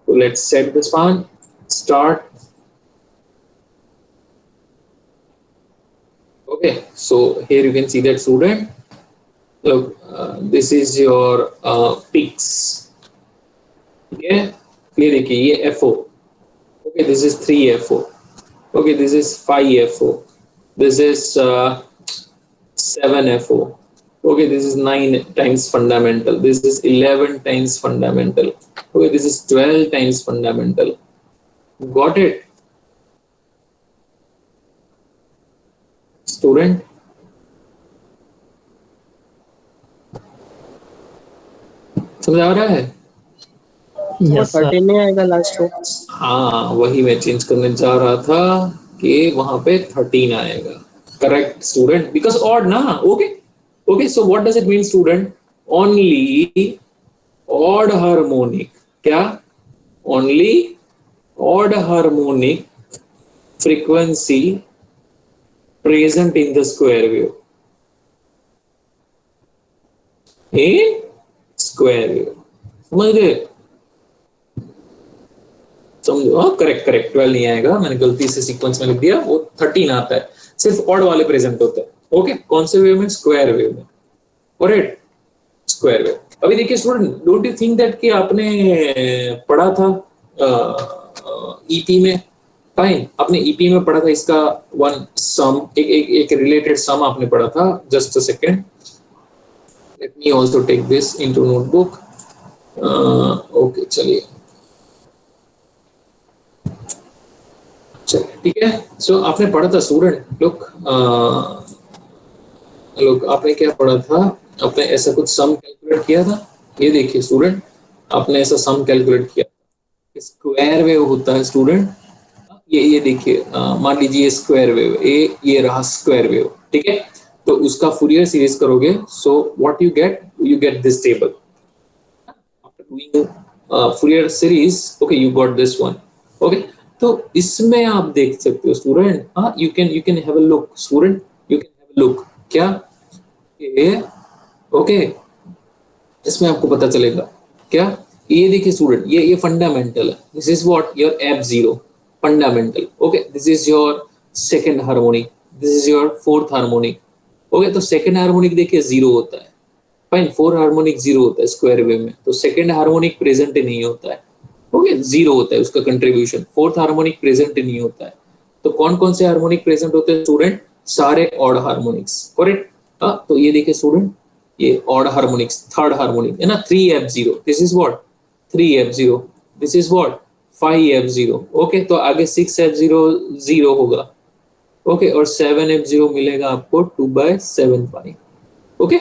तो let's set the span, start, okay so here you can see that student, look this is your peaks, ठीक है। ये देखिए ये FO, okay this is 3FO, okay this is 5FO, this is 7FO, okay this is 9 times fundamental, this is 11 times fundamental, okay this is 12 times fundamental, got it student? समझ आ रहा है? वो 13 नहीं आएगा लास्ट को। हाँ वही मैं चेंज करने जा रहा था कि वहां पे 13 आएगा, करेक्ट स्टूडेंट, बिकॉज ऑड ना, okay okay so what does it mean student? Only odd harmonic, क्या? Only odd harmonic frequency present in the square wave, in square wave, समझ गए? समझो, हाँ करेक्ट करेक्ट, 12 नहीं आएगा, मैंने गलती से सीक्वेंस में लिख दिया, वो 13 आता है, सिर्फ ऑड वाले प्रेजेंट होते हैं, ओके। कौन से वेव में? स्क्वायर वेव में, करेक्ट स्क्वायर वेव। अभी देखिए student, don't you think that कि आपने पढ़ा था ईपी में, फाइन आपने ईपी में पढ़ा था इसका वन सम, एक रिलेटेड सम आपने पढ़ा था, just a second, let me also take this into notebook, okay चलिए चलिए ठीक है। सो आपने पढ़ा था स्टूडेंट, लुक लुक आपने क्या पढ़ा था? आपने ऐसा कुछ सम कैलकुलेट किया था, ये देखिए स्टूडेंट, आपने ऐसा सम कैलकुलेट किया, स्क्वायर वेव होता है स्टूडेंट, ये देखिए मान लीजिए स्क्वायर वेव, ये रहा स्क्वायर वेव, ठीक है। तो उसका फूरियर सीरीज करोगे, so what you get this table after doing Fourier series, okay you got this one, okay. तो इसमें आप देख सकते हो स्टूडेंट, हाँ you can have a look student, you can have a look, क्या ओके इसमें आपको पता चलेगा क्या? ये देखिए स्टूडेंट, ये फंडामेंटल है, this is what your F0 fundamental, okay this is your second harmonic, this is your fourth harmonic, okay. तो सेकंड हार्मोनिक देखिए 0 होता है, फाइन, फोर्थ हार्मोनिक 0 होता है स्क्वायर वेव में, तो सेकंड हार्मोनिक प्रेजेंट नहीं होता है, ओके 0 होता है उसका कंट्रीब्यूशन, फोर्थ हार्मोनिक प्रेजेंट नहीं होता है। तो कौन कौन से हार्मोनिक प्रेजेंट होते हैं स्टूडेंट? सारे ऑड हार्मोनिक्स, करेक्ट। तो ये देखिए स्टूडेंट, ये ऑड हार्मोनिक्स, थर्ड हार्मोनिक है ना, 3F0, this is what 3F0, this is what 5F0, okay. तो आगे 6F0 0 होगा, ओके, और 7F0 मिलेगा आपको 2/7 pi, okay.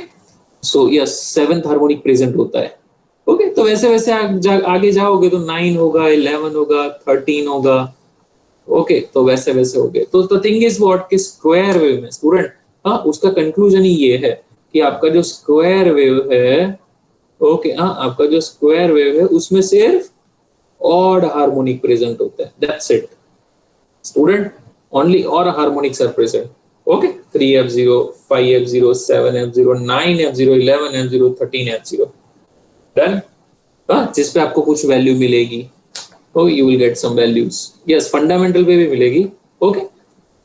So yes, seventh harmonic present होता है, ओके। तो वैसे वैसे आगे जाओगे तो 9 होगा, 11 होगा, 13 होगा, ओके। तो वैसे वैसे हो गए। तो थिंग इज व्हाट कि स्क्वायर वेव में स्टूडेंट, हाँ उसका कंक्लूजन ही ये है कि आपका जो स्क्वायर वेव है, ओके, हाँ आपका जो स्क्वायर वेव है उसमें सिर्फ ऑड हार्मोनिक प्रेजेंट होता है, that's it student, only odd harmonics are present, okay. 3F0, 5F0, 7F0, 9F0, 11F0, 13F0, done. हाँ जिस पे आपको कुछ वैल्यू मिलेगी, तो you will get some values, yes fundamental पे भी मिलेगी, ओके।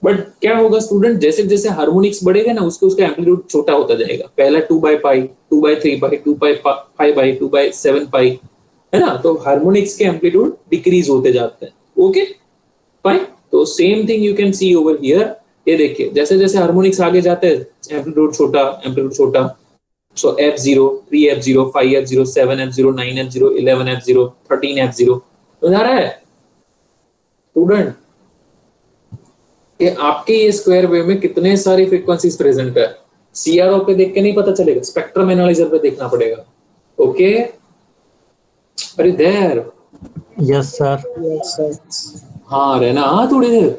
बट क्या होगा स्टूडेंट, जैसे जैसे हार्मोनिक्स बढ़ेगा ना, उसका एम्पलीट्यूड छोटा होता जाएगा, पहला 2/पाई, 2/3 2/5 2/7 पाई, है ना। तो हार्मोनिक्स के एम्पलीट्यूड डिक्रीज होते जाते हैं, ओके फाइन। तो same thing you can C over here, ये देखिए जैसे जैसे हार्मोनिक्स आगे जाते हैं एम्पलीट्यूड छोटा, सो F0, 3F0, 5F0, 7F0, 9F0, 11F0, 13F0, तो जा रहा है स्टूडेंट कि आपके ये स्क्वायर वेव में कितने सारी फ्रीक्वेंसीज प्रेजेंट है। सीआरओ पे देख के नहीं पता चलेगा, स्पेक्ट्रम एनालाइजर पे देखना पड़ेगा। ओके, अरे देर, यस सर। Yes, sir. हाँ रहना, हाँ थोड़ी देर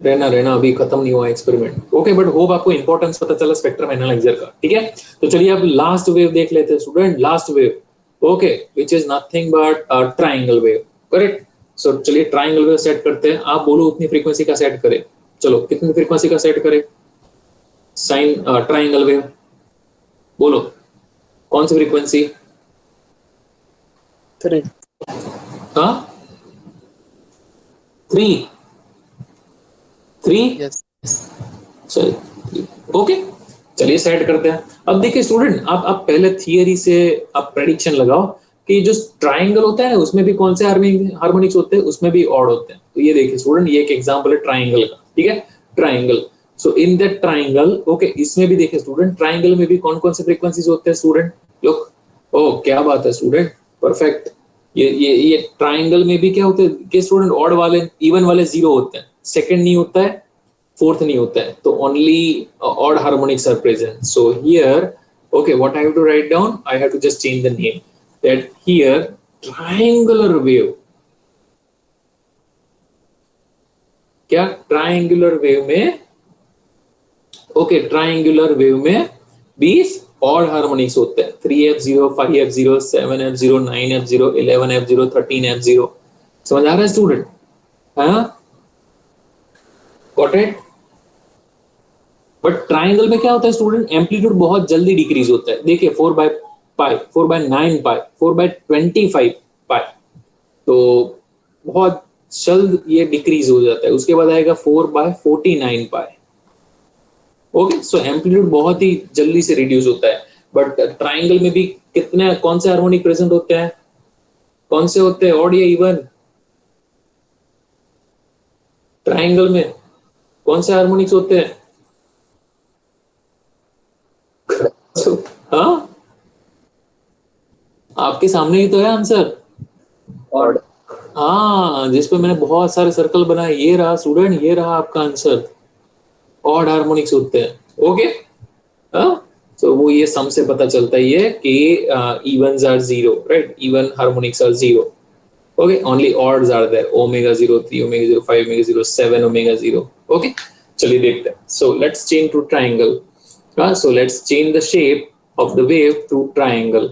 रहना रहना, अभी खत्म नहीं हुआ एक्सपेरिमेंट। ओके, बट होप आपको इंपॉर्टेंस पता चला स्पेक्ट्रम एनालाइजर का, ठीक है। तो चलिए अब लास्ट वेव देख लेते हैं student, last wave. Okay, which is nothing but triangle wave, correct. So चलिए ट्राइंगल वेव सेट करते हैं। आप बोलो उतनी फ्रीक्वेंसी का सेट करें। चलो कितनी फ्रीक्वेंसी का सेट करें साइन ट्राइंगल वेव, बोलो कौन सी फ्रीक्वेंसी। 3. हाँ 3 3 Yes. चलिए ओके, चलिए सेट करते हैं। अब देखिए स्टूडेंट, आप पहले थियरी से आप प्रेडिक्शन लगाओ कि जो ट्राइंगल होता है उसमें भी कौन से हार्मोनिक्स होते हैं, उसमें भी ऑड होते हैं। तो ये देखिए स्टूडेंट, ये एक एग्जांपल है ट्राइंगल का, ठीक है। Triangle, so in that triangle, okay, इसमें भी देखिए स्टूडेंट, ट्राइंगल में भी कौन कौन से फ्रीक्वेंसीज होते हैं स्टूडेंट, लुक। ओ क्या बात है स्टूडेंट, परफेक्ट। ये ट्राइंगल में भी क्या होते हैं कि स्टूडेंट, ऑड वाले, इवन वाले जीरो होते हैं, सेकंड नहीं होता है, फोर्थ नहीं होता है, तो only odd harmonics are present. So here, okay, what I have to write down, I have to just change the name, that here triangular wave, क्या ट्राइंगुलर वेव में, ओके, ट्राइंगुलर वेव में 20 ऑड हार्मोनिक्स होते हैं, 3F0, 5F0, 7F0, 9F0, 11F0, 13F0। समझ आ रहा है स्टूडेंट, हाँ, गॉट इट। बट ट्राइंगल में क्या होता है स्टूडेंट, एम्पलीट्यूड बहुत जल्दी डिक्रीज होता है। देखिए 4/π, 4/9π, 4/25π, तो बहुत जल्द ये डिक्रीज हो जाता है। उसके बाद आएगा 4/49π। ओके, सो एम्पलीट्यूड बहुत ही जल्दी से रिड्यूस होता है। बट ट्राइंगल में भी कितने, कौन से हार्मोनिक प्रेजेंट होते हैं, कौन से होते हैं, ऑड या इवन। ट्राइंगल में कौन से हार्मोनिक्स होते हैं, हाँ आपके सामने ही तो है आंसर, ऑड। हाँ, जिसपे मैंने बहुत सारे सर्कल बनाए, ये रहा स्टूडेंट, ये रहा आपका आंसर, ऑड हार्मोनिक्स होते हैं। ओके, हाँ, तो वो ये सम से पता चलता है ये कि evens are zero, right, even harmonics are zero. Okay, only odds are there, omega 0, 3 omega 0, 5 omega 0, 7 omega 0। Okay, चलिए देखते हैं। So let's change to triangle, so let's change the shape of the wave to triangle.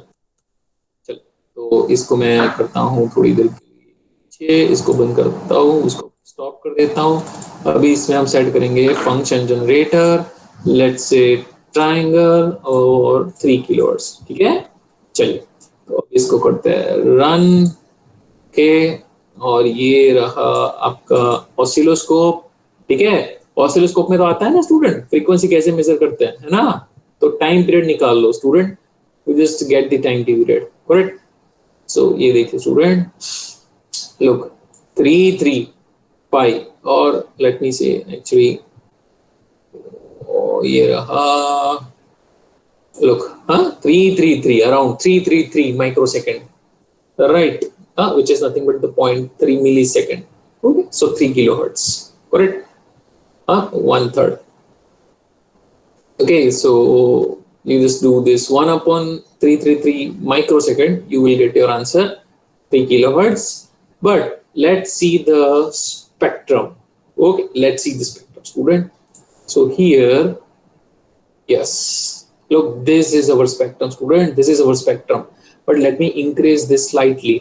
चलो, तो इसको मैं करता हूँ थोड़ी देर के लिए, इसको बंद करता हूँ, उसको स्टॉप कर देता हूँ। अभी इसमें हम सेट करेंगे function generator, let's say triangle और 3 किलोहर्ट्ज, ठीक है। चलिए, तो इसको करते हैं रन के, और ये रहा आपका ऑसिलोस्कोप, ठीक है। ऑसिलोस्कोप में तो आता है ना स्टूडेंट, फ्रीक्वेंसी कैसे मेजर करते हैं, है ना। तो टाइम पीरियड निकाल लो student, you just get the time period, correct. So ये देखिए स्टूडेंट, look, 3/3π, और let me say actually, ये रहा, look, 333, around 333 microsecond, right, which is nothing but the 0.3 millisecond. Okay, so 3 kilohertz, correct, 1/3. Okay, so you just do this 1/333 microsecond, you will get your answer, 3 kilohertz. But let's see the spectrum. Okay, let's see the spectrum, student. So here, yes, look, this is our spectrum, student, this is our spectrum. But let me increase this slightly.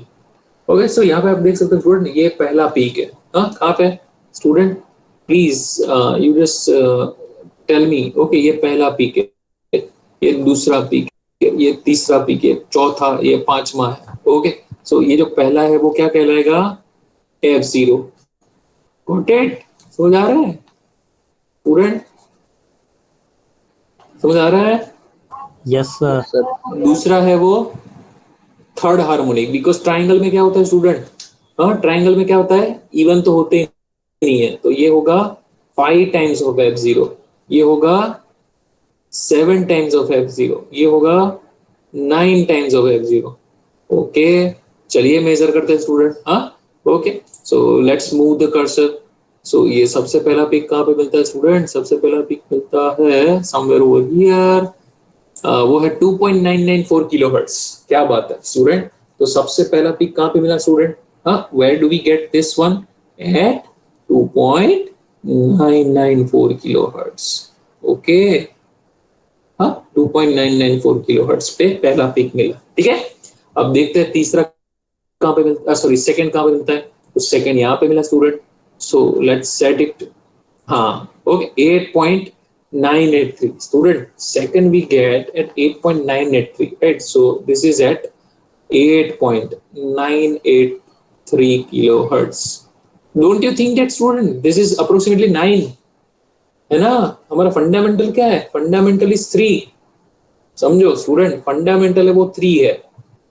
Okay, so यहाँ पे आप देख सकते हैं स्टूडेंट, ये पहला पीक है, कहाँ पे student, please you just tell me. Okay, ये पहला पीक है, ये दूसरा पीक है, ये तीसरा पीक है, चौथा, ये पांचवा है। ओके, सो ये जो पहला है वो क्या कहलाएगा, F0, गॉट इट। समझ आ रहा है स्टूडेंट, समझ आ रहा है। Yes sir. दूसरा है वो थर्ड हार्मोनिक, बिकॉज ट्राइंगल में क्या होता है स्टूडेंट, ट्राइंगल में क्या होता है, इवन तो होते ही नहीं है, तो ये होगा 5 टाइम्स ऑफ f0, ये होगा 7 टाइम्स ऑफ f0, ये होगा 9 टाइम्स ऑफ f0। ओके, चलिए मेजर करते हैं स्टूडेंट। हाँ, okay, so let's move the cursor. So ये सबसे पहला पिक कहाँ पे मिलता है स्टूडेंट? सबसे पहला पिक मिलता है समवेयर ओवर हियर, वो है 2.994 किलोहर्ट्ज। क्या बात है स्टूडेंट। तो सबसे पहला पिक कहाँ पे मिला स्टूडेंट? हाँ, where do we get this one? At 2.994 kilohertz. Okay, हाँ, 2.994 किलोहर्ट्ज पे पहला पिक मिला। ठीक है, अब देखते हैं तीसरा कहाँ पे मिलता है, सॉरी सेकंड कहाँ पे मिलता है। तो सेकंड यहाँ पे मिला student, so let's set it. हाँ, okay, 8.983 student, second we get at 8.983, right? So this is at 8.983 kilohertz. Don't you think that student this is approximately 9? है ना? हमारा फंडामेंटल क्या है? Fundamental is 3। समझो स्टूडेंट, फंडामेंटल है वो 3 है,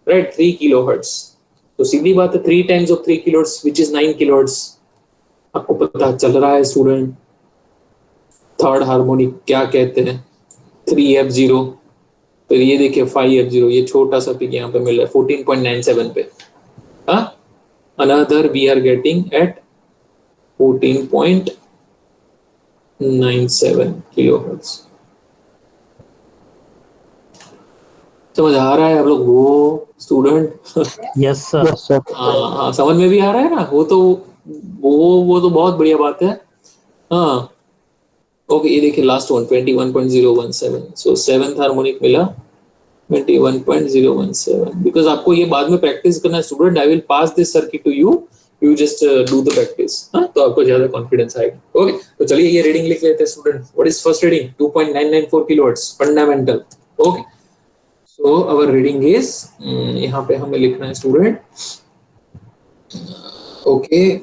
राइट? 3 किलोहर्ट्ज। तो सीधी बात है 3 times of 3 kilohertz which is 9 kilohertz. आपको पता चल रहा है स्टूडेंट थर्ड हार्मोनिक क्या कहते हैं? 3f0। फिर ये देखिए 5f0, ये छोटा सा पिक यहाँ पे मिल रहा है 14.97 पे। हाँ, another we are getting at 14.97 kilohertz. समझ आ रहा है आप लोग वो student? Yes sir. Yes sir. हाँ, समझ में भी आ रहा है ना? वो तो बहुत बढ़िया बात है। हाँ, ओके, ये देखिए लास्ट वन 21.017। सो सेवेंथ हार्मोनिक मिला 21.017। बिकॉज आपको ये बाद में प्रैक्टिस करना है student, I will pass this circuit to you, you just do the practice. हाँ, तो आपको ज्यादा कॉन्फिडेंस आएगा। ओके, तो चलिए ये रीडिंग लिख लेते हैं student. What is first reading? 2.994 kilohertz fundamental. Okay, so our reading is, यहाँ पे हमें लिखना है स्टूडेंट। ओके,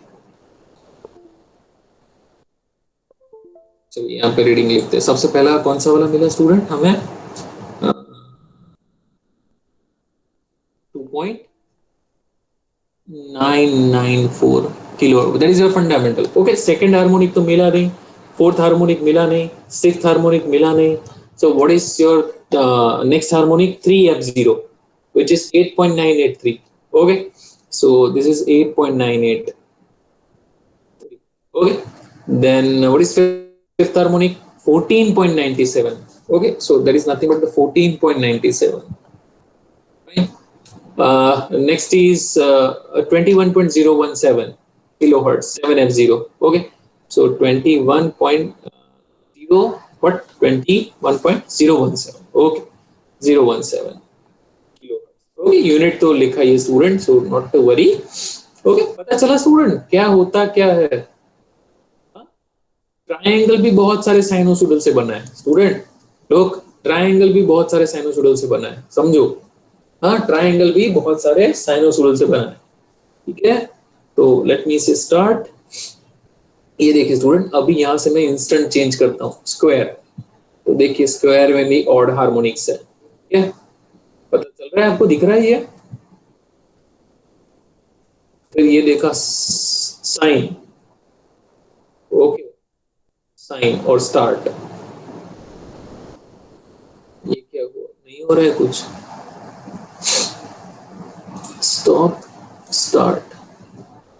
चलिए यहाँ पे रीडिंग लिखते हैं। सबसे पहला कौन सा वाला मिला स्टूडेंट हमें? 2.994 kilo, that is your fundamental. Okay, second harmonic तो मिला नहीं, फोर्थ हार्मोनिक मिला नहीं, सिक्स्थ हार्मोनिक मिला नहीं। सो what is your next harmonic? 3f0 which is 8.983। okay, so this is 8.983। okay, then what is fifth harmonic? 14.97। okay, so that is nothing but the 14.97। next is 21.017 kilohertz 7f0। okay, so 21.0 what 21.017। okay, 017 kilohertz। okay, unit तो लिखा है student, so not to worry. Okay, पता चला स्टूडेंट क्या होता क्या है? ट्रायंगल भी बहुत सारे साइनोसॉइडल से बना है स्टूडेंट। लोग, ट्रायंगल भी बहुत सारे साइनोसॉइडल से बना है, समझो। हाँ, ट्रायंगल भी बहुत सारे साइनोसॉइडल से बना है। ठीक है, तो लेट मी से स्टार्ट। ये देखिए स्टूडेंट, अभी यहां से मैं इंस्टेंट चेंज करता हूँ स्क्वायर। तो देखिए स्क्वायर में भी ऑड हार्मोनिक्स है। ठीक है, पता चल रहा है आपको? दिख रहा है ये? फिर ये देखा साइन। ओके, साइन और स्टार्ट। ये क्या हुआ? नहीं हो रहा है कुछ। Stop, start.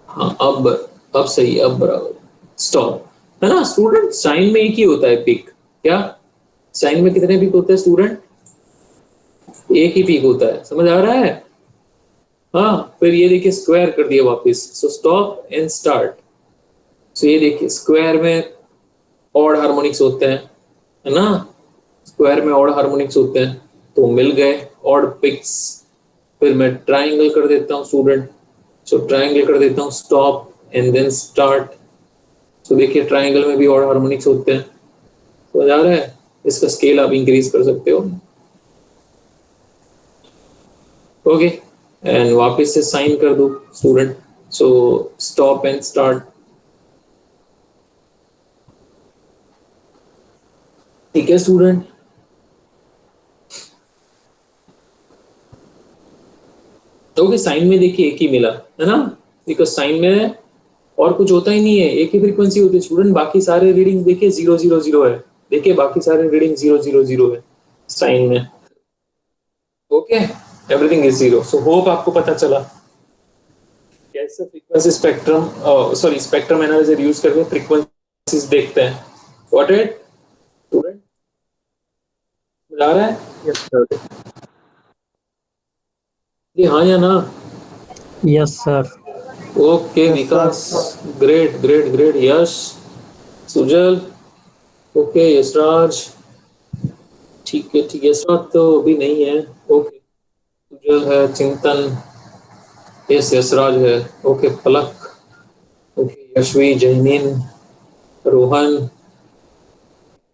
हाँ, अब सही है, अब बराबर। स्टॉप, है ना स्टूडेंट? साइन में एक ही होता है पिक। क्या साइन में कितने पिक होते हैं स्टूडेंट? एक ही पिक होता है, समझ आ रहा है? हाँ, फिर ये देखिए स्क्वायर कर दिया वापस, सो स्टॉप एंड स्टार्ट। सो ये देखिए स्क्वायर में ऑड हार्मोनिक्स होते हैं, है ना? स्क्वायर में ऑड हार्मोनिक्स होते हैं, तो मिल गए ऑड पिक्स। फिर मैं ट्राइंगल कर देता हूँ स्टूडेंट, सो ट्राइंगल कर देता हूँ स्टॉप एंड देन स्टार्ट। सो देखिए ट्राइंगल में भी ऑड हार्मोनिक्स होते हैं, समझ आ रहा है? इसका स्केल आप इंक्रीज कर सकते हो। ओके, एंड वापस से साइन कर दो student, so stop and start. ठीक है स्टूडेंट, ओके, साइन में देखिए एक ही मिला, है ना? बिकॉज साइन में और कुछ होता ही नहीं है, एक ही फ्रीक्वेंसी होती है स्टूडेंट। बाकी सारे रीडिंग देखिए 0 0 0 है, देखिए बाकी सारे रीडिंग 0 0 0 है साइन में। Okay, everything is zero. So hope आपको पता चला कैसे frequency spectrum, sorry spectrum analysis use करके फ्रीक्वेंसीज देखते हैं। व्हाट इट स्टूडेंट, समझ आ रहा है? Yes, sir. जी हाँ या ना? Yes, sir. ओके विकास, ग्रेट ग्रेट ग्रेट। यश, सुजल, ओके यशराज, ठीक है ठीक है। यशराज तो अभी नहीं है। ओके, सुजल है, चिंतन, यस यशराज है। Okay Palak, okay Yashvi, Jaimin, Rohan,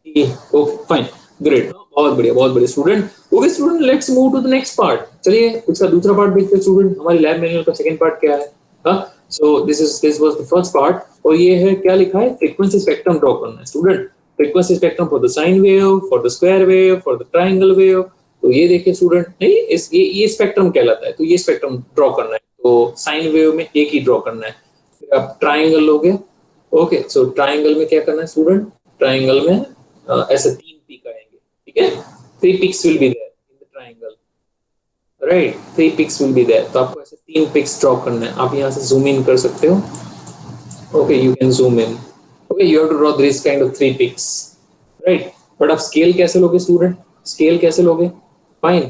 okay fine, great, बहुत बढ़िया बहुत बढ़िया student. Okay student, let's move to the next part. चलिए उसका दूसरा पार्ट देखते हैं स्टूडेंट। हमारी लैब मैनुअल का सेकंड पार्ट क्या है? हाँ, so this was the first part. और ये है, क्या लिखा है? फ्रीक्वेंसी स्पेक्ट्रम ड्रॉ करना है student. Frequency spectrum for the sine wave, for the square wave, for the triangle wave. तो ये देखिए स्टूडेंट, नहीं इस ये स्पेक्ट्रम कहलाता है। तो ये स्पेक्ट्रम ड्रॉ करना है। तो साइन वेव में एक ही ड्रॉ करना है। फिर आप ट्रायंगल लोगे। ओके, सो ट्रायंगल में क्या करना है स्टूडेंट? ट्रायंगल में ऐसे 3 पीक आएंगे, ठीक है? 3 peaks will be there in the triangle, right? 3 peaks will be there. तो आपको ऐसे 3 पीक्स ड्रॉ करना है। आप यहाँ से जूम इन कर सकते हो। Okay, you can zoom in. Okay, you have to draw this kind of 3 peaks, right? But आप स्केल कैसे लोगे स्टूडेंट? स्केल कैसे लोगे? फाइन,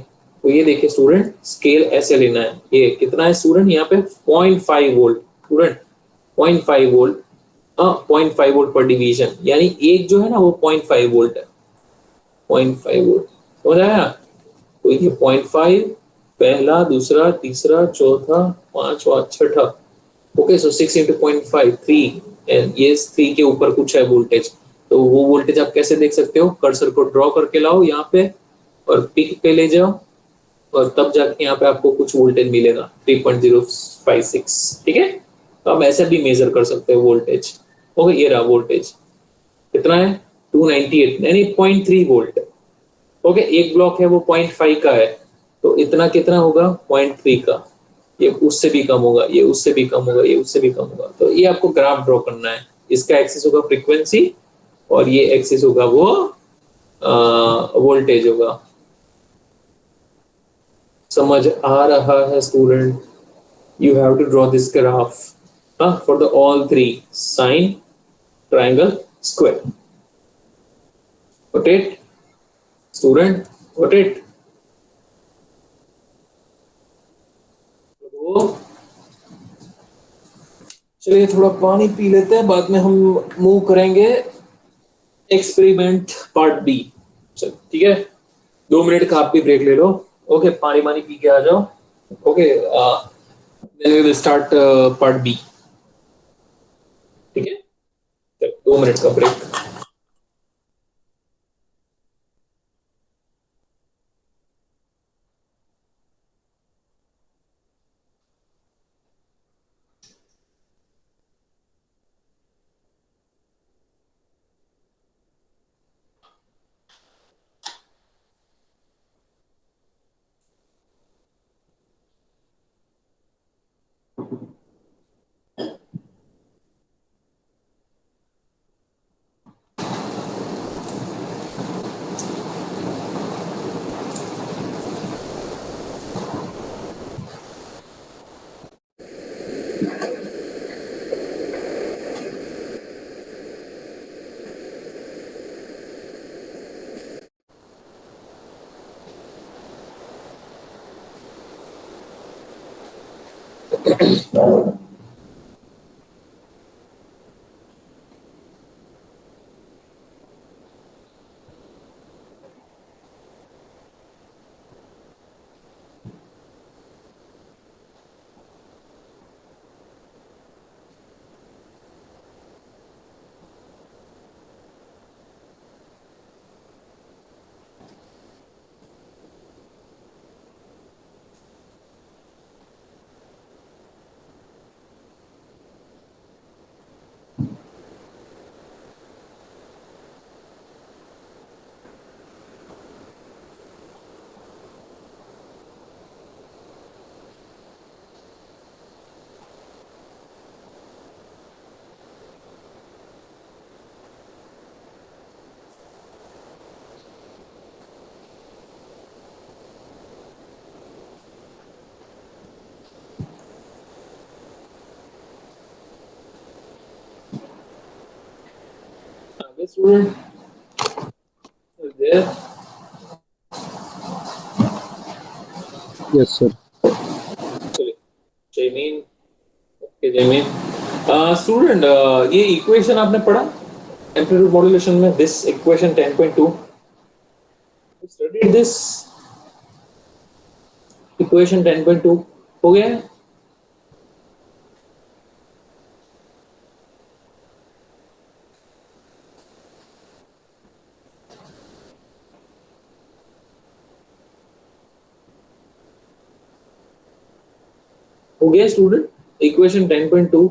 तो ये देखिए स्टूडेंट, स्केल ऐसे लेना है। ये कितना है स्टूडेंट? यहाँ पे 0.5 वोल्ट स्टूडेंट, 0.5 वोल्ट, 0.5 वोल्ट पर डिवीजन, यानी एक जो है ना वो 0.5 वोल्ट है। 0.5 वोल्ट, समझ आया? तो ये 0.5, पहला, दूसरा, तीसरा, चौथा, पांचवा, छठा। ओके, सो 6 × 0.5, 3। ये 3 के ऊपर कुछ है वोल्टेज। तो वो वोल्टेज आप कैसे देख सकते हो? कर्सर को ड्रॉ करके लाओ यहाँ पे और पिक पे ले जाओ, और तब जाके यहाँ पे आपको कुछ वोल्टेज मिलेगा 3.056, ठीक है? तो आप ऐसे भी मेजर कर सकते हो वोल्टेज। ओके, ये रहा वोल्टेज, कितना है? 298, यानी 0.3 वोल्ट। ओके, एक ब्लॉक है वो 0.5 का है, तो इतना कितना होगा? 0.3 का। ये उससे भी कम होगा, ये उससे भी कम होगा, ये उससे भी कम होगा। तो ये आपको ग्राफ ड्रॉ करना है। इसका एक्सिस होगा फ्रीक्वेंसी और ये एक्सिस होगा वो वोल्टेज होगा। समझ आ रहा है student? You have to draw this graph for the all 3, sine, triangle, square. Got it student? Got it? तो चलिए थोड़ा पानी पी लेते हैं, बाद में हम मूव करेंगे एक्सपेरिमेंट पार्ट बी। चल ठीक है, 2 मिनट का आप भी ब्रेक ले लो। ओके, पानी पानी पी के आ जाओ। Okay, then we will start part B, ठीक है? चल 2 मिनट का break. Student, is there? Yes, sir. चलिए, जयमीन, ओके जयमीन। स्टूडेंट, ये इक्वेशन आपने पढ़ा एम्पलीट्यूड मॉड्यूलेशन में, this equation 10.2, studied this equation 10.2 हो गया है? हो गया स्टूडेंट इक्वेशन 10.2?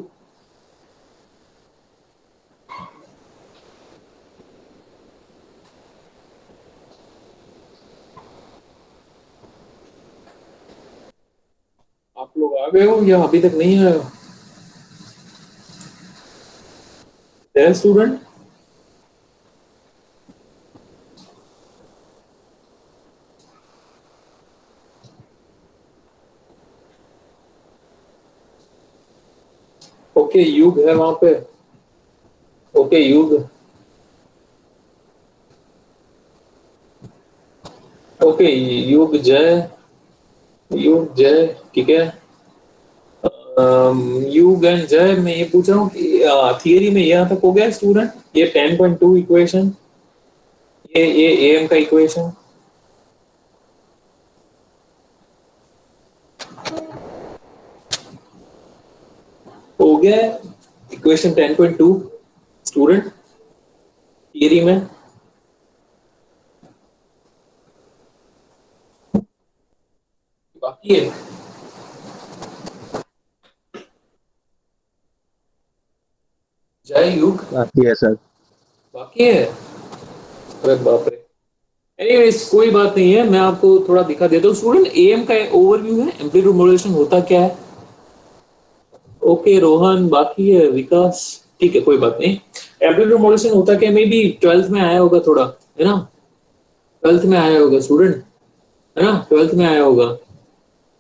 आप लोग आ गए हो या अभी तक नहीं आए हो स्टूडेंट? ओके, युग है वहां पे। ओके युग, ओके युग जय, युग जय, ठीक है। युग एंड जय, मैं ये पूछ रहा हूँ कि थियरी में यहाँ तक हो गया स्टूडेंट, ये 10.2 इक्वेशन, ये एम का इक्वेशन हो गया, इक्वेशन 10.2 स्टूडेंट थियरी में। बाकी है, जय युग बाकी है सर। बाकी है। अरे बाप रे, एनीवेज कोई बात नहीं है, मैं आपको थोड़ा दिखा देता हूँ स्टूडेंट। एएम का ओवरव्यू है, एम्पलीट्यूड मॉड्यूलेशन होता क्या है। ओके रोहन बाकी है, विकास ठीक है, कोई बात नहीं। एम्पलीट्यूड मॉड्यूलेशन होता क्या, मे बी 12th में आया होगा थोड़ा, है ना? 12th में आया होगा स्टूडेंट, है ना? 12th में आया होगा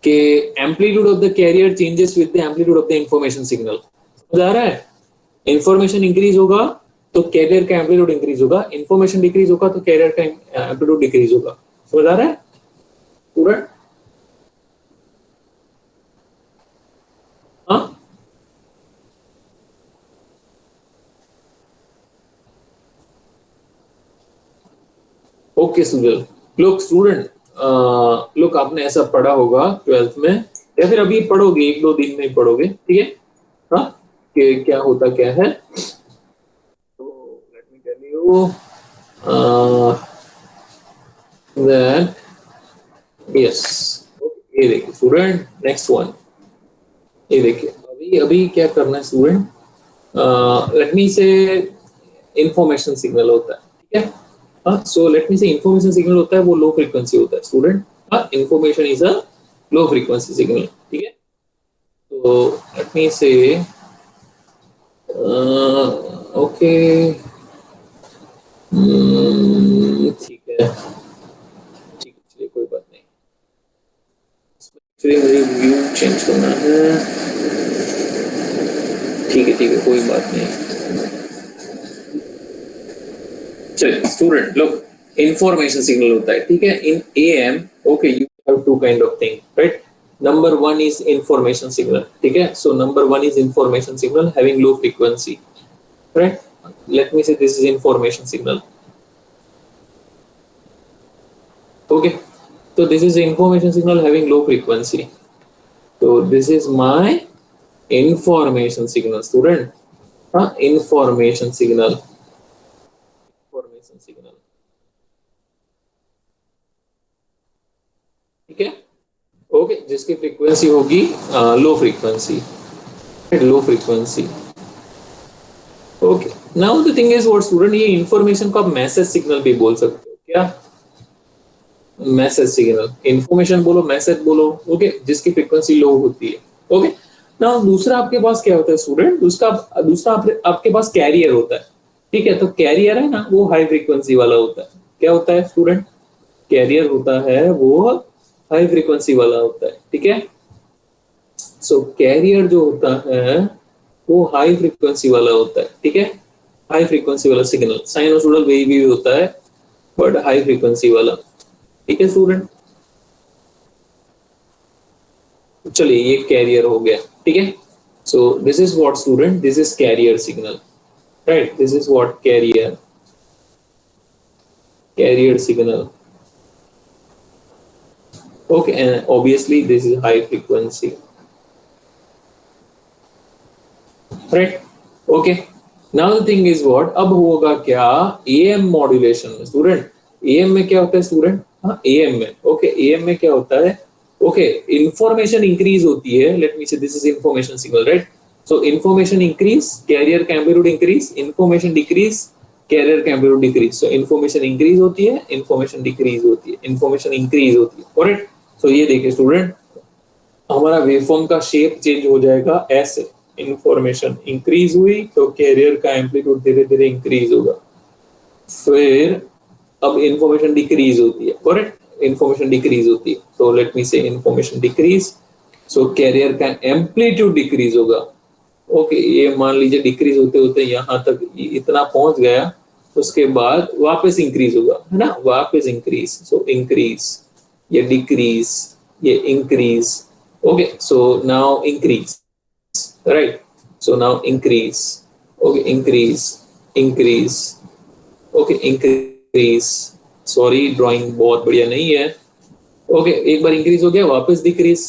कि amplitude of the carrier changes with the amplitude of the information signal. समझ आ रहा है? इंफॉर्मेशन इंक्रीज होगा तो कैरियर का एम्पलीट्यूड इंक्रीज होगा, इंफॉर्मेशन डिक्रीज होगा तो कैरियर का एम्पलीट्यूड डिक्रीज होगा। समझ आ रहा है स्टूडेंट? हाँ, ओके स्टूडेंट। लोग स्टूडेंट, लोग आपने ऐसा पढ़ा होगा 12th में, या फिर अभी पढ़ोगे, एक दो दिन में पढ़ोगे, ठीक है? हाँ, कि क्या होता क्या है। तो let me tell you that, yes, ये देखिए स्टूडेंट, नेक्स्ट वन, ये देखिए अभी अभी क्या करना है स्टूडेंट, लेट मी से इंफॉर्मेशन सिग्नल होता है, ठीक है? हाँ, सो लेट मी से इंफॉर्मेशन सिग्नल होता है, वो लो फ्रीक्वेंसी होता है स्टूडेंट। हाँ, information is a low frequency signal, ठीक है? तो लेट मी से ओके, ठीक है, ठीक है, चलिए कोई बात नहीं। फिर मुझे व्यू चेंज करना है, ठीक है, कोई बात नहीं। चलिए स्टूडेंट लोग, इंफॉर्मेशन सिग्नल होता है, ठीक है, in AM. Okay, you have two kind of thing, right? Number one is information signal, ठीक है? So number one is information signal having low frequency, right? Let me say this is information signal, okay? तो this is information signal having low frequency, तो this is my information signal student. हाँ, इंफॉर्मेशन सिग्नल, इंफॉर्मेशन सिग्नल, ठीक है? ओके, जिसकी फ्रीक्वेंसी होगी low frequency, low frequency. Okay, now the thing is what student, ये इंफॉर्मेशन को आप मैसेज सिग्नल भी बोल सकते हो, क्या? मैसेज सिग्नल, इंफॉर्मेशन बोलो, मैसेज बोलो, ओके, जिसकी फ्रीक्वेंसी लो होती है। ओके, नाउ दूसरा आपके पास क्या होता है स्टूडेंट, दूसरा दूसरा आपके पास कैरियर होता है, ठीक है? तो कैरियर है ना, वो हाई फ्रीक्वेंसी वाला होता है। क्या होता है स्टूडेंट? कैरियर होता है वो हाई फ्रीक्वेंसी वाला होता है, ठीक है? सो कैरियर जो होता है वो हाई फ्रीक्वेंसी वाला होता है, ठीक है? हाई फ्रीक्वेंसी वाला सिग्नल, साइनोसोडल वेव भी होता है बट हाई फ्रीक्वेंसी वाला। ठीक है स्टूडेंट, चलिए ये कैरियर हो गया। ठीक है, so this is what student, this is carrier signal, right, this is what carrier signal. Okay, and obviously this is high frequency, right? Okay, now the thing is what, अब होगा क्या, AM मॉड्यूलेशन में स्टूडेंट, AM में क्या होता है स्टूडेंट, हाँ AM में, ओके AM में क्या होता है, ओके इंफॉर्मेशन इंक्रीज होती है, let me say this is information signal, right, so information increase, carrier का amplitude increase, information decrease, carrier का amplitude decrease, so information increase होती है, इंफॉर्मेशन डिक्रीज होती है, इंफॉर्मेशन इंक्रीज होती है, करेक्ट। सो ये देखिए स्टूडेंट, हमारा वेवफॉर्म का शेप चेंज हो जाएगा ऐसे, इंफॉर्मेशन इंक्रीज हुई तो कैरियर का एम्पलीट्यूड धीरे धीरे इंक्रीज होगा, फिर अब इंफॉर्मेशन डिक्रीज होती है, करेक्ट, इंफॉर्मेशन डिक्रीज होती है, तो लेट मी से इंफॉर्मेशन डिक्रीज, सो कैरियर का एम्पलीट्यूड डिक्रीज होगा। ओके, ये मान लीजिए डिक्रीज होते होते यहाँ तक इतना पहुंच गया, उसके बाद वापस इंक्रीज होगा, है ना, वापस इंक्रीज, सो इंक्रीज, ये डिक्रीज, ये increase, okay, so now increase, right, so now increase, okay, increase, okay, increase, sorry drawing बहुत बढ़िया नहीं है, ओके एक बार इंक्रीज हो गया वापस डिक्रीज,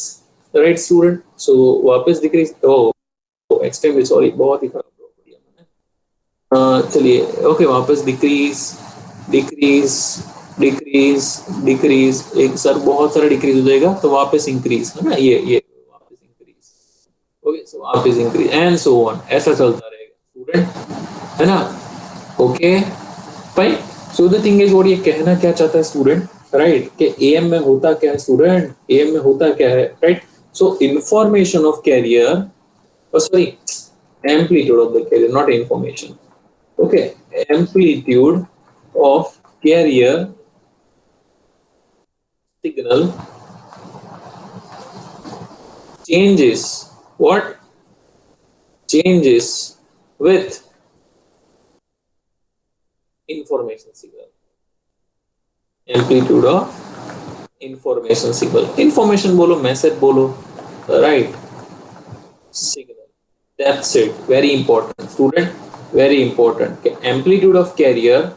राइट स्टूडेंट, सो वापस डिक्रीज, ओ एक्सट्रीमली सॉरी, बहुत ही खराब ड्रॉ किया मैंने, चलिए ओके वापस डिक्रीज, डिक्रीज, डिक्रीज, डिक्रीज, एक सर बहुत सारा डिक्रीज हो जाएगा तो वापस इंक्रीज, है ना, ये वापस इंक्रीज, ओके सो वापस इंक्रीज एंड सो ऑन, ऐसा चलता रहेगा स्टूडेंट, है ना, okay fine. So the thing is, what ये कहना क्या चाहता है स्टूडेंट, राइट, कि एएम में होता क्या है स्टूडेंट, एएम में होता क्या है, right, so information of carrier, sorry amplitude of the carrier, not information, okay, amplitude of carrier signal changes, what changes with information signal, amplitude of information signal, information बोलो मैसेज बोलो, right, signal, that's it, very important student, very important, amplitude of carrier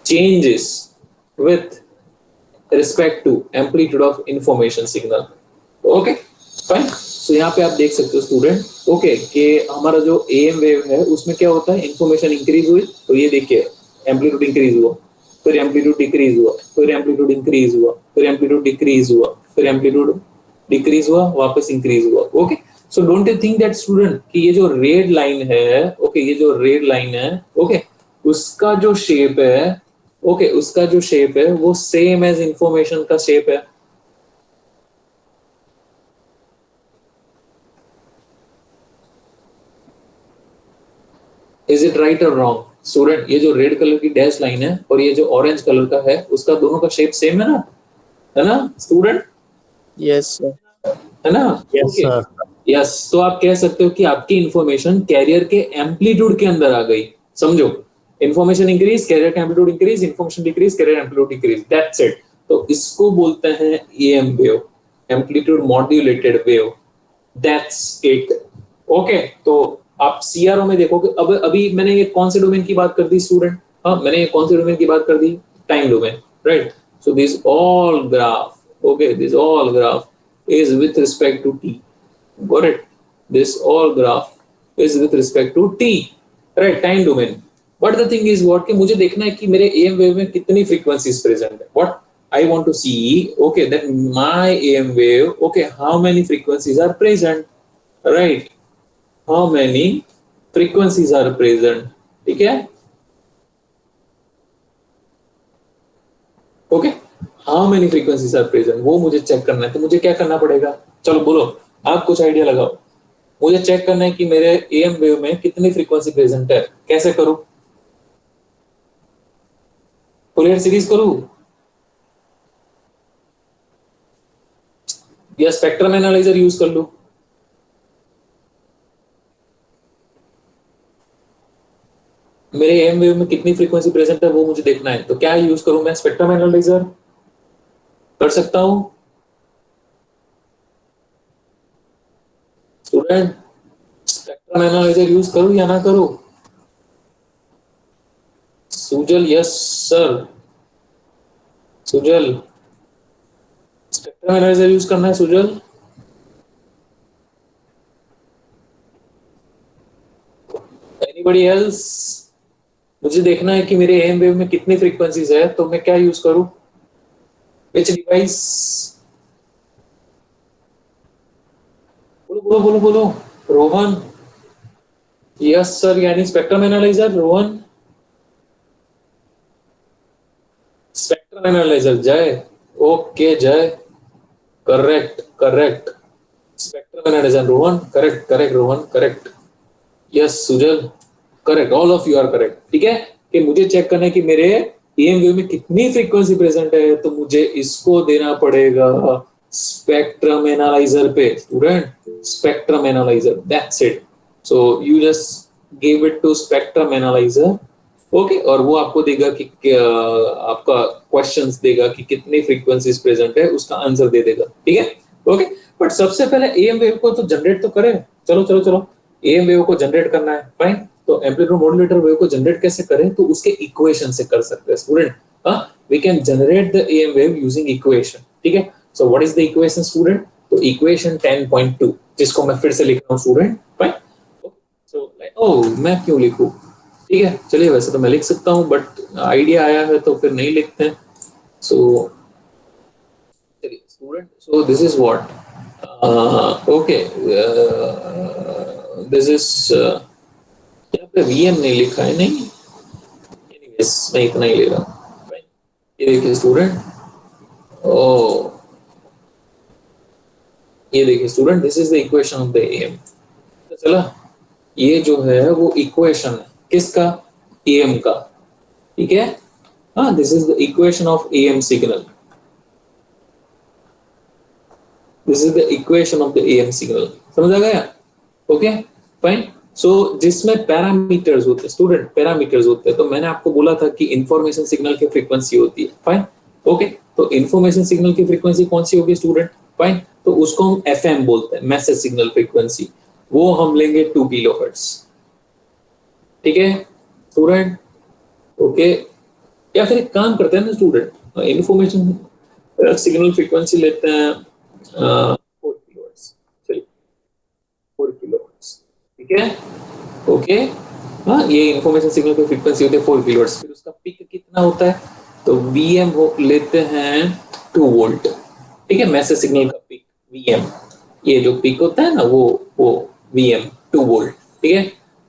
changes with respect to amplitude of information signal, okay fine. सो यहाँ पे आप देख सकते हो स्टूडेंट, ओके कि हमारा जो एएम वेव है उसमें क्या होता है, इंफॉर्मेशन इंक्रीज हुई तो ये देखिए एम्पलीट्यूड इंक्रीज हुआ, फिर एम्पलीट्यूड डिक्रीज हुआ, फिर एम्पलीट्यूड इंक्रीज हुआ, फिर एम्पलीट्यूड डिक्रीज हुआ, फिर एम्पलीट्यूड डिक्रीज हुआ, वापस इंक्रीज हुआ, okay. So don't you think that student कि ये जो रेड लाइन है, ओके ये जो रेड लाइन है, ओके उसका जो शेप है, ओके उसका जो शेप है वो सेम एज इंफॉर्मेशन का शेप है, इज इट राइट और रॉन्ग स्टूडेंट, ये जो रेड कलर की डैश लाइन है और ये जो ऑरेंज कलर का है उसका दोनों का शेप सेम है ना स्टूडेंट, Yes, sir. है ना, Yes, ओके sir. यस, तो आप कह सकते हो कि आपकी इंफॉर्मेशन कैरियर के एम्पलीट्यूड के अंदर आ गई, समझो, इंफॉर्मेशन इंक्रीज, कैरियर का amplitude increase, information decrease, carrier amplitude decrease, that's it. तो इसको बोलते हैं AM wave, amplitude modulated wave, that's it, okay. तो आप सीआरओ में देखोगे, अब अभी मैंने ये कौन से डोमेन की बात कर दी स्टूडेंट, हाँ मैंने ये कौन से डोमेन की बात कर दी, time domain, right, so this all graph, okay this all graph is with respect to t, got it, this all graph is with respect to t, right, time domain, but the thing is what कि मुझे देखना है कि मेरे AM wave में कितनी frequencies present है, what I want to see, okay that my AM wave, okay how many frequencies are present, right, how many frequencies are present, ठीक है, okay, how many frequencies are present वो मुझे चेक करना है, तो मुझे क्या करना पड़ेगा, चलो बोलो, आप कुछ आइडिया लगाओ, मुझे चेक करना है कि मेरे एएम वेव में कितनी फ्रीक्वेंसी प्रेजेंट है, कैसे करूं, फुरियर सीरीज करूं या स्पेक्ट्रम एनालाइजर यूज कर लूं, मेरे एम वेव में कितनी फ्रीक्वेंसी प्रेजेंट है वो मुझे देखना है, तो क्या यूज करूं मैं? स्पेक्ट्रम एनालाइजर कर सकता हूं स्टूडेंट? स्पेक्ट्रम एनालाइजर यूज करूं या ना करूं? Sujal yes sir, Sujal spectrum analyser use करना है सुजल? Anybody else? मुझे देखना है कि मेरे एम वेव में कितनी फ्रीक्वेंसीज है, तो मैं क्या यूज करूं? Which device? बोलो बोलो बोलो बोलो। रोहन यस सर, यानी spectrum analyser. Rohan spectrum analyser. Jay okay Jay, correct correct, spectrum analyser Rohan, correct correct Rohan correct. Yes Sujal correct, all of you are correct. ठीक है, कि मुझे चेक करना है कि मेरे एम वेव में कितनी फ्रीक्वेंसी प्रेजेंट है, तो मुझे इसको देना पड़ेगा स्पेक्ट्रम एनालाइजर पे student, spectrum analyser, that's it. So you just give it to spectrum analyser, okay, और वो आपको देगा कि आपका क्वेश्चंस देगा कि कितनी फ्रीक्वेंसीज प्रेजेंट है, उसका आंसर दे देगा। ठीक है, ओके। बट सबसे पहले एम वेव को तो जनरेट तो करें। चलो चलो चलो, एम वेव को जनरेट करना है, फाइन। तो एम्पलीट्यूड मॉड्यूलेटर वेव को जनरेट कैसे करें? तो उसके इक्वेशन से कर सकते हैं student. We can generate the AM wave using equation. ठीक है, so what is the equation student? तो इक्वेशन 10.2, जिसको मैं फिर से लिख रहा हूं स्टूडेंट, फाइन। सो ओह, मैं क्यों लिखूं? ठीक है, चलिए, वैसे तो मैं लिख सकता हूं, बट आइडिया आया है तो फिर नहीं लिखते हैं। सो चलिए student, so this is what, okay, this is, यहाँ पे वीएम नहीं लिखा है, नहीं, एनीवेज मैं इतना ही ले रहा हूँ। Fine. ये देखिए स्टूडेंट, ओ ये देखिए student, this is the equation of the AM. तो चला, ये जो है वो इक्वेशन है किसका? एम का। ठीक है, हाँ, this is the equation of AM signal, this is the equation of the AM signal. समझ आ गया? Okay fine. सो जिसमें पैरामीटर्स होते हैं स्टूडेंट, पैरामीटर्स होते हैं, तो मैंने आपको बोला था कि इंफॉर्मेशन सिग्नल की फ्रीक्वेंसी होती है, फाइन। ओके, तो इंफॉर्मेशन सिग्नल की फ्रीक्वेंसी कौन सी होगी स्टूडेंट? फाइन, तो उसको हम एफएम बोलते हैं, मैसेज सिग्नल फ्रीक्वेंसी। वो हम लेंगे 2 किलोहर्ट्ज। ठीक है स्टूडेंट, ओके। या फिर एक काम करते हैं ना स्टूडेंट, इंफॉर्मेशन सिग्नल फ्रीक्वेंसी लेते हैं 4 किलोहर्ट्ज। चलिए 4 किलोहर्ट्ज, ठीक है, ओके। हाँ, ये इंफॉर्मेशन सिग्नल की फ्रीक्वेंसी होती है 4 किलोहर्ट्ज। फिर उसका पीक कितना होता है? तो वीएम लेते हैं 2 वोल्ट। ठीक है, मैसेज सिग्नल का पीक वीएम, ये जो पीक होता है ना, वो वीएम 2 वोल्ट। ठीक है,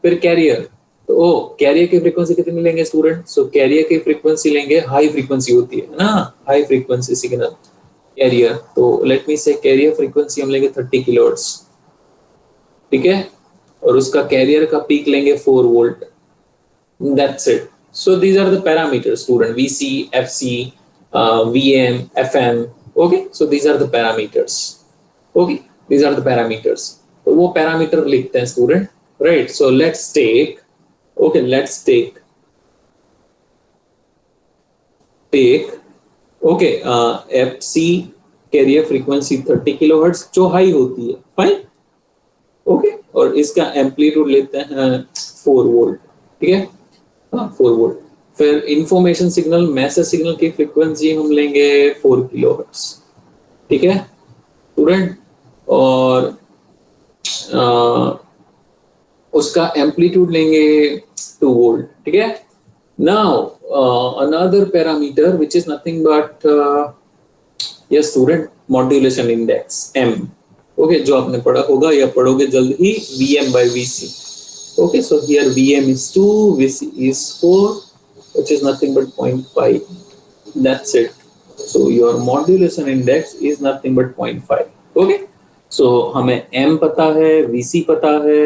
फिर कैरियर, तो ओ कैरियर की फ्रीक्वेंसी कितनी लेंगे स्टूडेंट? सो कैरियर की फ्रीक्वेंसी लेंगे, हाई फ्रीक्वेंसी होती है ना, हाई फ्रीक्वेंसी सिग्नल कैरियर। तो लेट मी से कैरियर फ्रीक्वेंसी हम लेंगे 30 किलोहर्ट्ज। ठीक है, और उसका कैरियर का पीक लेंगे 4 volt. That's it. So these are the parameters student, VC, FC, VM, FM. Okay, so these are the parameters. Okay, these are the parameters. तो वो पैरामीटर लिखते हैं student, right? So let's take, okay, let's take okay, FC carrier frequency 30 kilohertz जो हाई होती है, फाइन। ओके, और इसका एम्पलीट्यूड लेते हैं 4 वोल्ट। ठीक है, हाँ 4 वोल्ट। फिर इंफॉर्मेशन सिग्नल, मैसेज सिग्नल की फ्रीक्वेंसी हम लेंगे 4 किलोहर्ट्ज। ठीक है स्टूडेंट, और आ, उसका एम्पलीट्यूड लेंगे 2 वोल्ट। ठीक है, now another parameter which is nothing but yes student, modulation index M. Okay, जो आपने पढ़ा होगा या पढ़ोगे जल्द ही, VM by VC. Okay, so here Vm is 2, Vc is 4, which is nothing but 0.5. That's it. So your modulation index is nothing but 0.5. Okay, so हमें M पता है, Vc पता है,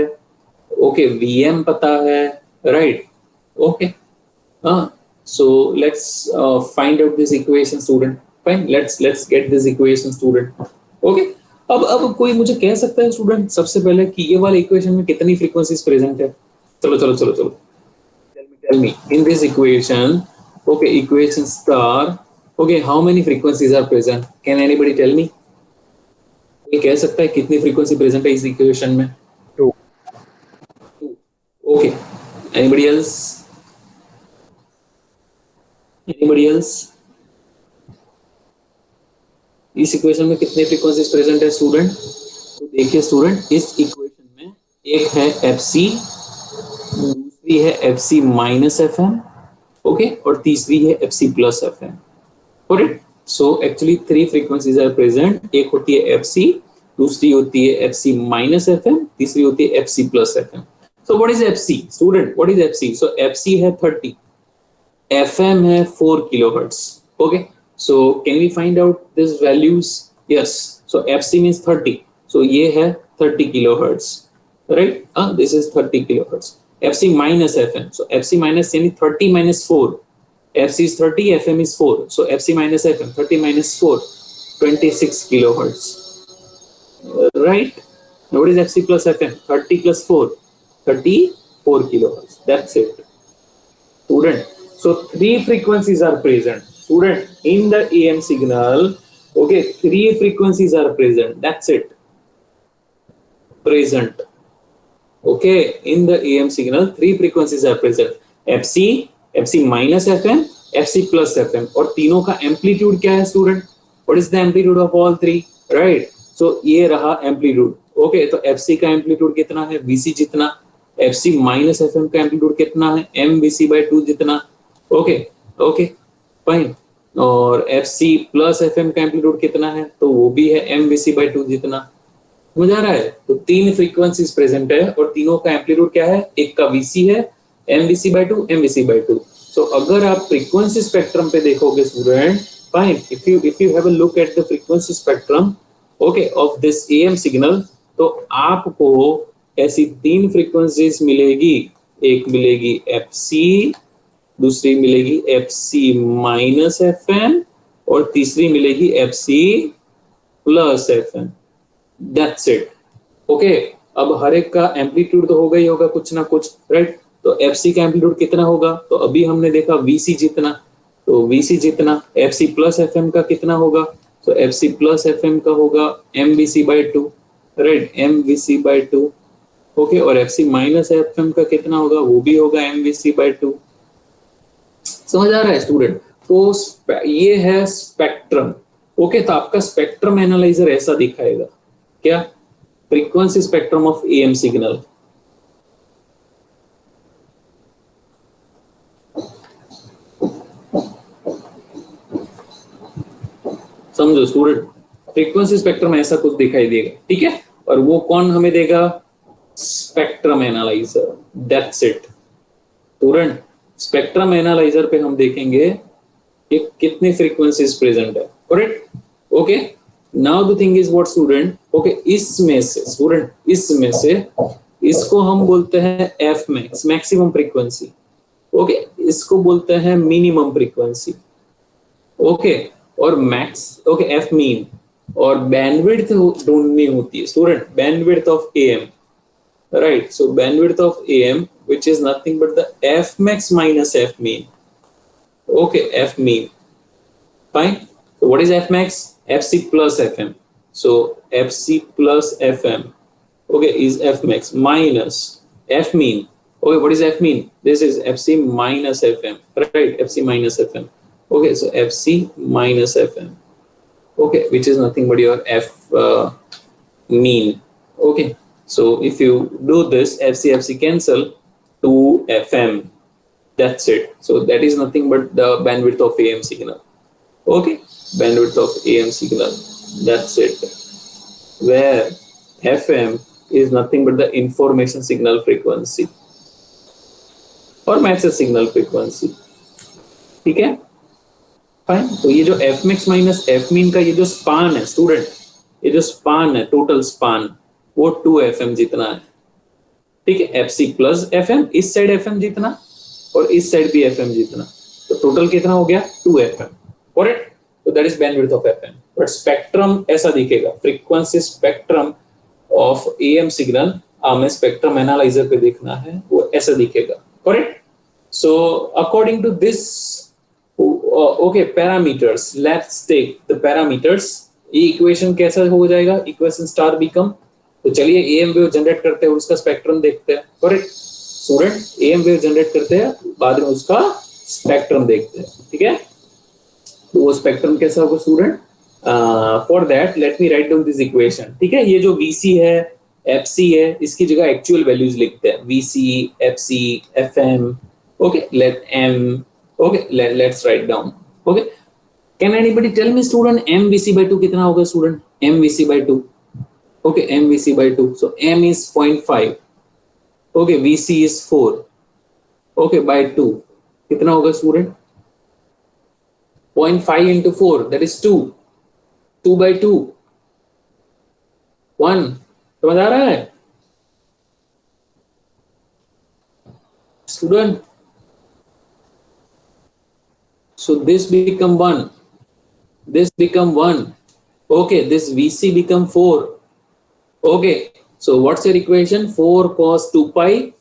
okay, Vm पता है, right? Okay, so let's find out this equation, student. Fine, let's get this equation, student. Okay. अब कोई मुझे कह सकता है स्टूडेंट सबसे पहले कि ये वाले इक्वेशन में कितनी फ्रीक्वेंसीज प्रेजेंट है? चलो चलो चलो चलो, tell me in this equation, okay, equation star, okay, how many frequencies are present? Can anybody tell me? कोई कह सकता है कितनी फ्रीक्वेंसी प्रेजेंट है इस इक्वेशन में? 2. Okay, anybody else? Anybody else? इस इक्वेशन में कितने फ्रीक्वेंसीज प्रेजेंट है स्टूडेंट? तो देखिए स्टूडेंट, इस इक्वेशन में एक है FC, दूसरी है FC माइनस FM, ओके, और तीसरी है FC plus FM, correct? So actually 3 frequencies are present, एक होती है FC, दूसरी होती है FC माइनस FM, तीसरी होती है FC plus FM. So what is FC student? What is FC? So FC है 30, FM है 4 kilohertz. Okay, so can we find out these values? Yes, so FC means 30, so ये है 30 kilohertz, right? This is 30 kilohertz. FC minus FM, so FC minus यानी 30 minus 4, FC is 30, FM is 4, so FC minus FM, 30 minus 4, 26 kilohertz, right? Now what is FC plus FM? 30 plus 4, 34 kilohertz. That's it, student. So 3 frequencies are present, student, in the AM signal. Okay, 3 frequencies are present. That's it. Present. Okay, in the AM signal, 3 frequencies are present. FC, FC minus FM, FC plus FM. और तीनों का amplitude क्या है, student? What is the amplitude of all 3? Right. So ये रहा amplitude. Okay, तो FC का amplitude कितना है? VC जितना. FC minus FM का amplitude कितना है? MVC by 2 जितना. Okay okay fine. और FC प्लस FM का एम्पलीट्यूड कितना है? तो वो भी है MVC by 2 जितना. समझ आ रहा है? तो 3 फ्रीक्वेंसीज प्रेजेंट है और तीनों का एम्पलीट्यूड क्या है? एक का VC है MVC by 2, MVC by 2. सो अगर आप फ्रीक्वेंसी स्पेक्ट्रम पे देखोगे student, fine, if you have a look at the frequency spectrum, okay, of this AM signal, तो आपको ऐसी 3 फ्रीक्वेंसीज मिलेगी. एक मिलेगी FC, दूसरी मिलेगी FC माइनस FM, और तीसरी मिलेगी FC plus FM. That's it. Okay, अब हर एक का एम्पलीट्यूड तो होगा ही होगा कुछ ना कुछ, राइट? तो FC का एम्पलीट्यूड कितना होगा? तो अभी हमने देखा VC जितना, तो VC जितना. FC प्लस FM का कितना होगा? तो FC प्लस FM का होगा MVC by 2, right? MVC by 2. Okay, और FC माइनस FM का कितना होगा? वो भी होगा MVC by 2. समझ आ रहा है स्टूडेंट? तो ये है स्पेक्ट्रम. ओके, तो आपका स्पेक्ट्रम एनालाइजर ऐसा दिखाएगा. क्या? Frequency spectrum of AM signal. समझो स्टूडेंट, फ्रीक्वेंसी स्पेक्ट्रम ऐसा कुछ दिखाई देगा, ठीक है? और वो कौन हमें देगा? Spectrum analyser. That's it student. Spectrum analyser पे हम देखेंगे कि कितनी फ्रीक्वेंसीज प्रेजेंट है, correct? Okay, now the thing is what student, okay, इसमें से स्टूडेंट, इसमें से इसको हम बोलते हैं F max, maximum frequency. Okay, इसको बोलते हैं मिनिमम फ्रीक्वेंसी. ओके, और मैक्स, ओके, F मीन. और बैंडविड्थ ढूंढनी होती है student, bandwidth of AM, right? So bandwidth of AM, which is nothing but the F max minus F mean. Okay, F mean. Fine. So what is F max? FC plus FM. So FC plus FM, okay, is F max minus F mean. Okay, what is F mean? This is FC minus FM, right? FC minus FM. Okay, so FC minus FM. Okay, which is nothing but your F mean. Okay. So if you do this, FC cancel to FM. That's it. So that is nothing but the bandwidth of AM signal. Okay, bandwidth of AM signal. That's it. Where FM is nothing but the information signal frequency or message signal frequency. ठीक है? Fine. तो ये जो F max minus F mean का ये जो span है student, ये जो span है, total span, वो 2FM जितना है. ठीक है? FC प्लस FM, इस साइड FM जितना और इस साइड भी FM जितना, तो टोटल कितना हो गया? 2FM. करेक्ट? तो that is bandwidth of FM. But spectrum ऐसा दिखेगा, frequency spectrum of AM signal हमें स्पेक्ट्रम एनालाइजर पे देखना है, वो ऐसा दिखेगा. Correct? So according to this, okay, parameters, let's take the parameters. ये इक्वेशन कैसा हो जाएगा, इक्वेशन स्टार बिकम, तो चलिए एएम वेव जनरेट करते हैं, उसका स्पेक्ट्रम देखते हैं. Correct student, am wave generate करते हैं, बाद में उसका स्पेक्ट्रम देखते हैं. ठीक है, तो वो स्पेक्ट्रम कैसा होगा student? For that let me right down this equation. ठीक है, ये जो वीसी है, एफसी है, इसकी जगह एक्चुअल वैल्यूज लिखते हैं. VC, FC, FM. okay, let m, okay, let's write down. Okay, can anybody tell me student mvc by 2 कितना होगा student? mvc by 2, okay, mvc by 2, so m is 0.5, okay, vc is 4, okay, by 2 कितना होगा student? 0.5 into 4, that is 2, 2 by 2, 1. समझ आ रहा है student? So this become 1, this become 1, okay, this VC become 4, okay, so what's your equation? 4 cos 2 pi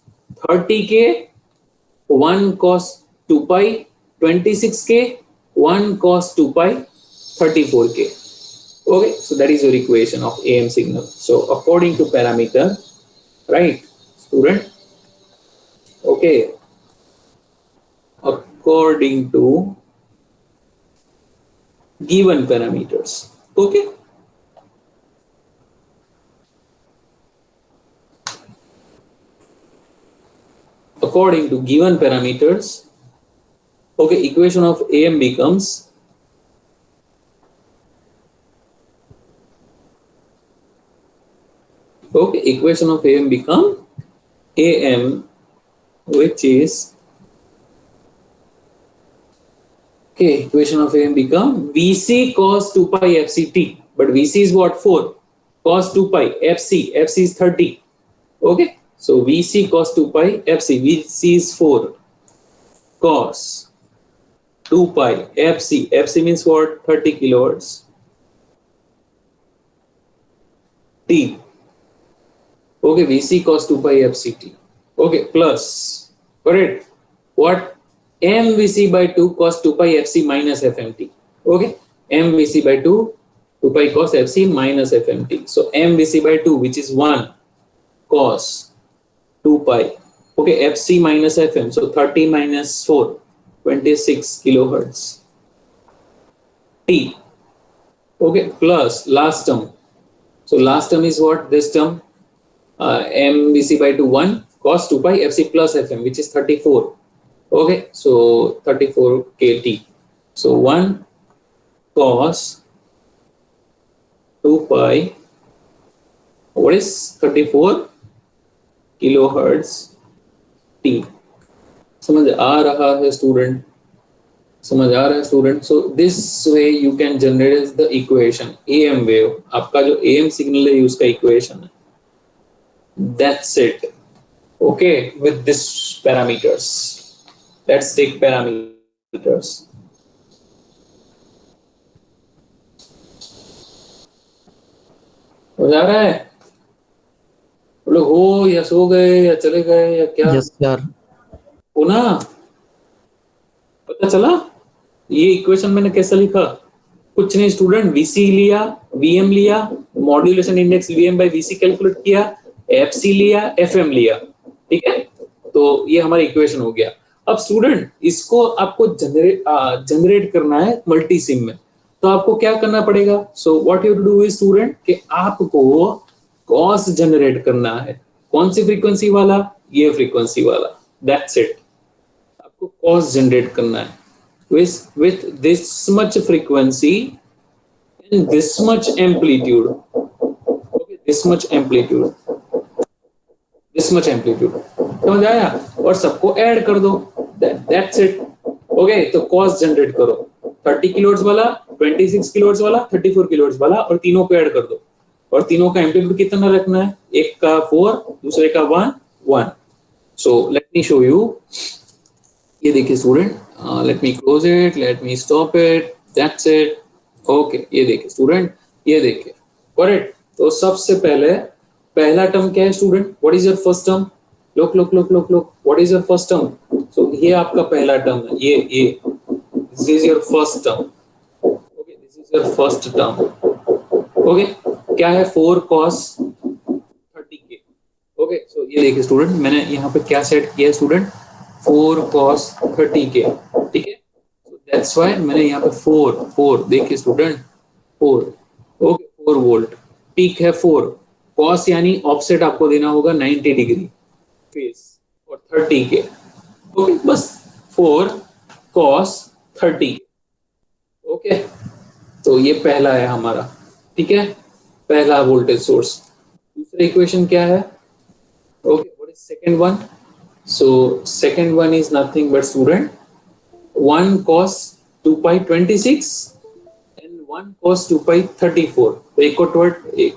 30k, 1 cos 2 pi 26k, 1 cos 2 pi 34k. Okay, so that is your equation of AM signal. So according to parameter, right student? Okay, according to given parameters. Okay, according to given parameters, okay, equation of AM becomes okay, equation of AM become AM, which is okay, equation of AM become VC cos 2 pi FCT, but VC is what? 4, cos 2 pi FC is 30. Okay, so VC cos 2 pi VC is 4, cos 2 pi FC means what? 30 kilohertz T. Okay, VC cos 2 pi FCT, okay, plus, correct, what? MVC by 2 cos 2 pi FC minus FMT. Okay, MVC by 2 pi cos FC minus FMT. So MVC by 2, which is 1 cos 2 pi, okay, FC minus FM, so 30 minus 4, 26 kilohertz T. Okay, plus last term. So last term is what? This term, MVC by 2, 1 cos 2 pi FC plus FM, which is 34. Okay, so 34 kt, so 1 cos 2 pi, what is 34 kilohertz T. समझ आ रहा है स्टूडेंट? समझ आ रहा है student? So this way you can generate the equation AM wave. आपका जो AM सिग्नल है उसका इक्वेशन है. That's it. Okay, with this parameters. Let's take parameters. हो जा रहा है? लोग हो या सो गए या चले गए या क्या? Yes, sir. हो ना? पता चला? ये इक्वेशन मैंने कैसा लिखा? कुछ नहीं स्टूडेंट, VC लिया, VM लिया, modulation index VM by VC calculate किया, FC लिया, FM लिया. ठीक है, तो ये हमारा इक्वेशन हो गया. अब स्टूडेंट इसको आपको जनरेट करना है मल्टी सिम में, तो आपको क्या करना पड़ेगा? So what you do is student कि आपको कॉस जनरेट करना है. कौन सी फ्रीक्वेंसी वाला? ये फ्रीक्वेंसी वाला. That's it. आपको कॉस जनरेट करना है with this much frequency and this much amplitude. Okay, this much amplitude. समझ आया? और सबको ऐड कर दो. That's it. Okay, तो कॉस जनरेट करो. 30 किलोहर्ट्ज वाला, 26 किलोहर्ट्ज वाला, 34 किलोहर्ट्ज वाला, और तीनों को ऐड कर दो. और तीनों का एम्पलीट्यूड कितना रखना है? एक का 4, दूसरे का 1. So let me show you. ये देखिए student, let me close it, let me stop it. That's it. Okay, ये देखिए स्टूडेंट, ये देखिए. करेक्ट. तो सबसे पहले पहला टर्म क्या है student? What is your first term? Look. What is your first term? सो ये आपका पहला टर्म है, ये this is your first term, okay, this is your first term, okay. क्या है 4 cos 30k, ओके। सो ये देखिए स्टूडेंट, मैंने यहाँ पे क्या सेट किया है स्टूडेंट, 4 cos 30k, ठीक है। सो दैट्स व्हाई मैंने यहाँ पे 4 देखिए स्टूडेंट 4, ओके, 4 वोल्ट, पीक है 4, cos यानी ऑफसेट आपको देना होगा 90 डिग्री फेस, और 30k, ओके, बस 4 cos 30, ओके। तो ये पहला है हमारा, ठीक है, पहला वोल्टेज सोर्स। दूसरा इक्वेशन क्या है, okay, what is second one? So second one is nothing but student 1 cos 2 pi 26 and 1 cos 2 pi 34। तो एक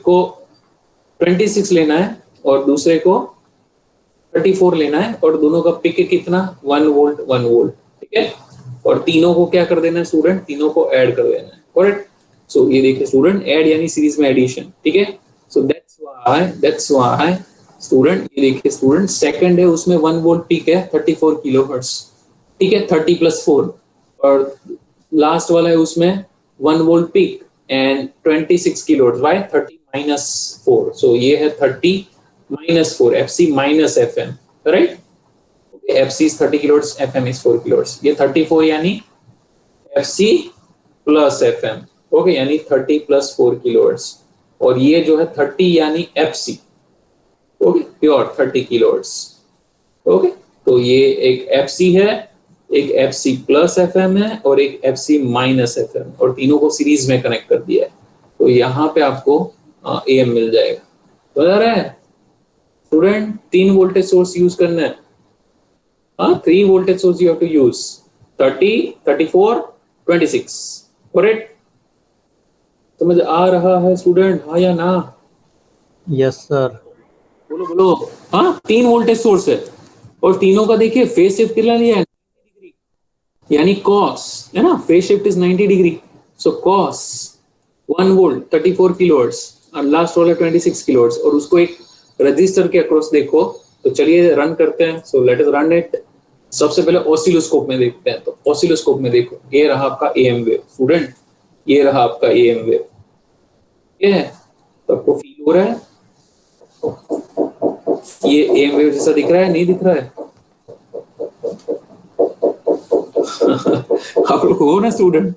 को 26 लेना है और दूसरे को 34 लेना है, और दोनों का पिक है कितना, 1 वोल्ट 1 वोल्ट, ठीक है। और तीनों को क्या कर देना है स्टूडेंट, तीनों को ऐड कर देना है, करेक्ट। सो ये देखिए स्टूडेंट, ऐड यानी सीरीज में एडिशन, ठीक है। सो दैट्स व्हाई स्टूडेंट, ये देखिए स्टूडेंट, सेकंड है उसमें 1 वोल्ट पीक है 34 किलोहर्ट्ज, ठीक है, 30 + 4, और लास्ट वाला है उसमें 1 volt peak and 26 kilohertz, why 30 - 4, सो ये है 30 - 4, FC - FM, right, okay. FC is 30 kilohertz, FM is 4 kilohertz, ये 34 यानी FC + FM, ओके, यानी 30 + 4 kilohertz, और ये जो है 30 यानी FC, okay, pure 30 kilohertz, okay. तो ये एक FC है, एक FC + FM है, और एक FC - FM, और तीनों को सीरीज में कनेक्ट कर दिया है। तो यहाँ पे आपको AM मिल जाएगा, समझ आ रहा है स्टूडेंट? 3 वोल्टेज सोर्स यूज करना है, 3 voltage source you have to use, 30, 34, 26, correct? समझ आ रहा है स्टूडेंट, हाँ या ना? Yes sir. बोलो बोलो। हाँ, 3 वोल्टेज सोर्स है, और तीनों का देखिए फेज शिफ्ट कितना लिया है, 90 डिग्री, यानी cos है ना, phase shift is 90 degree, so cos 1 volt 34 kilohertz, और लास्ट वाला 26 किलोहर्ट्ज, और उसको एक रजिस्टर के अक्रॉस देखो। तो चलिए रन करते हैं, so let us run it. सबसे पहले ऑसिलोस्कोप में देखते हैं, तो ऑसिलोस्कोप में देखो, ये रहा आपका एएम वेव स्टूडेंट, ये रहा आपका एएम वेव, ठीक है, तो आपको फील हो रहा है ये एएम वेव जैसा दिख रहा है, नहीं दिख रहा है? आप लोग हो ना स्टूडेंट?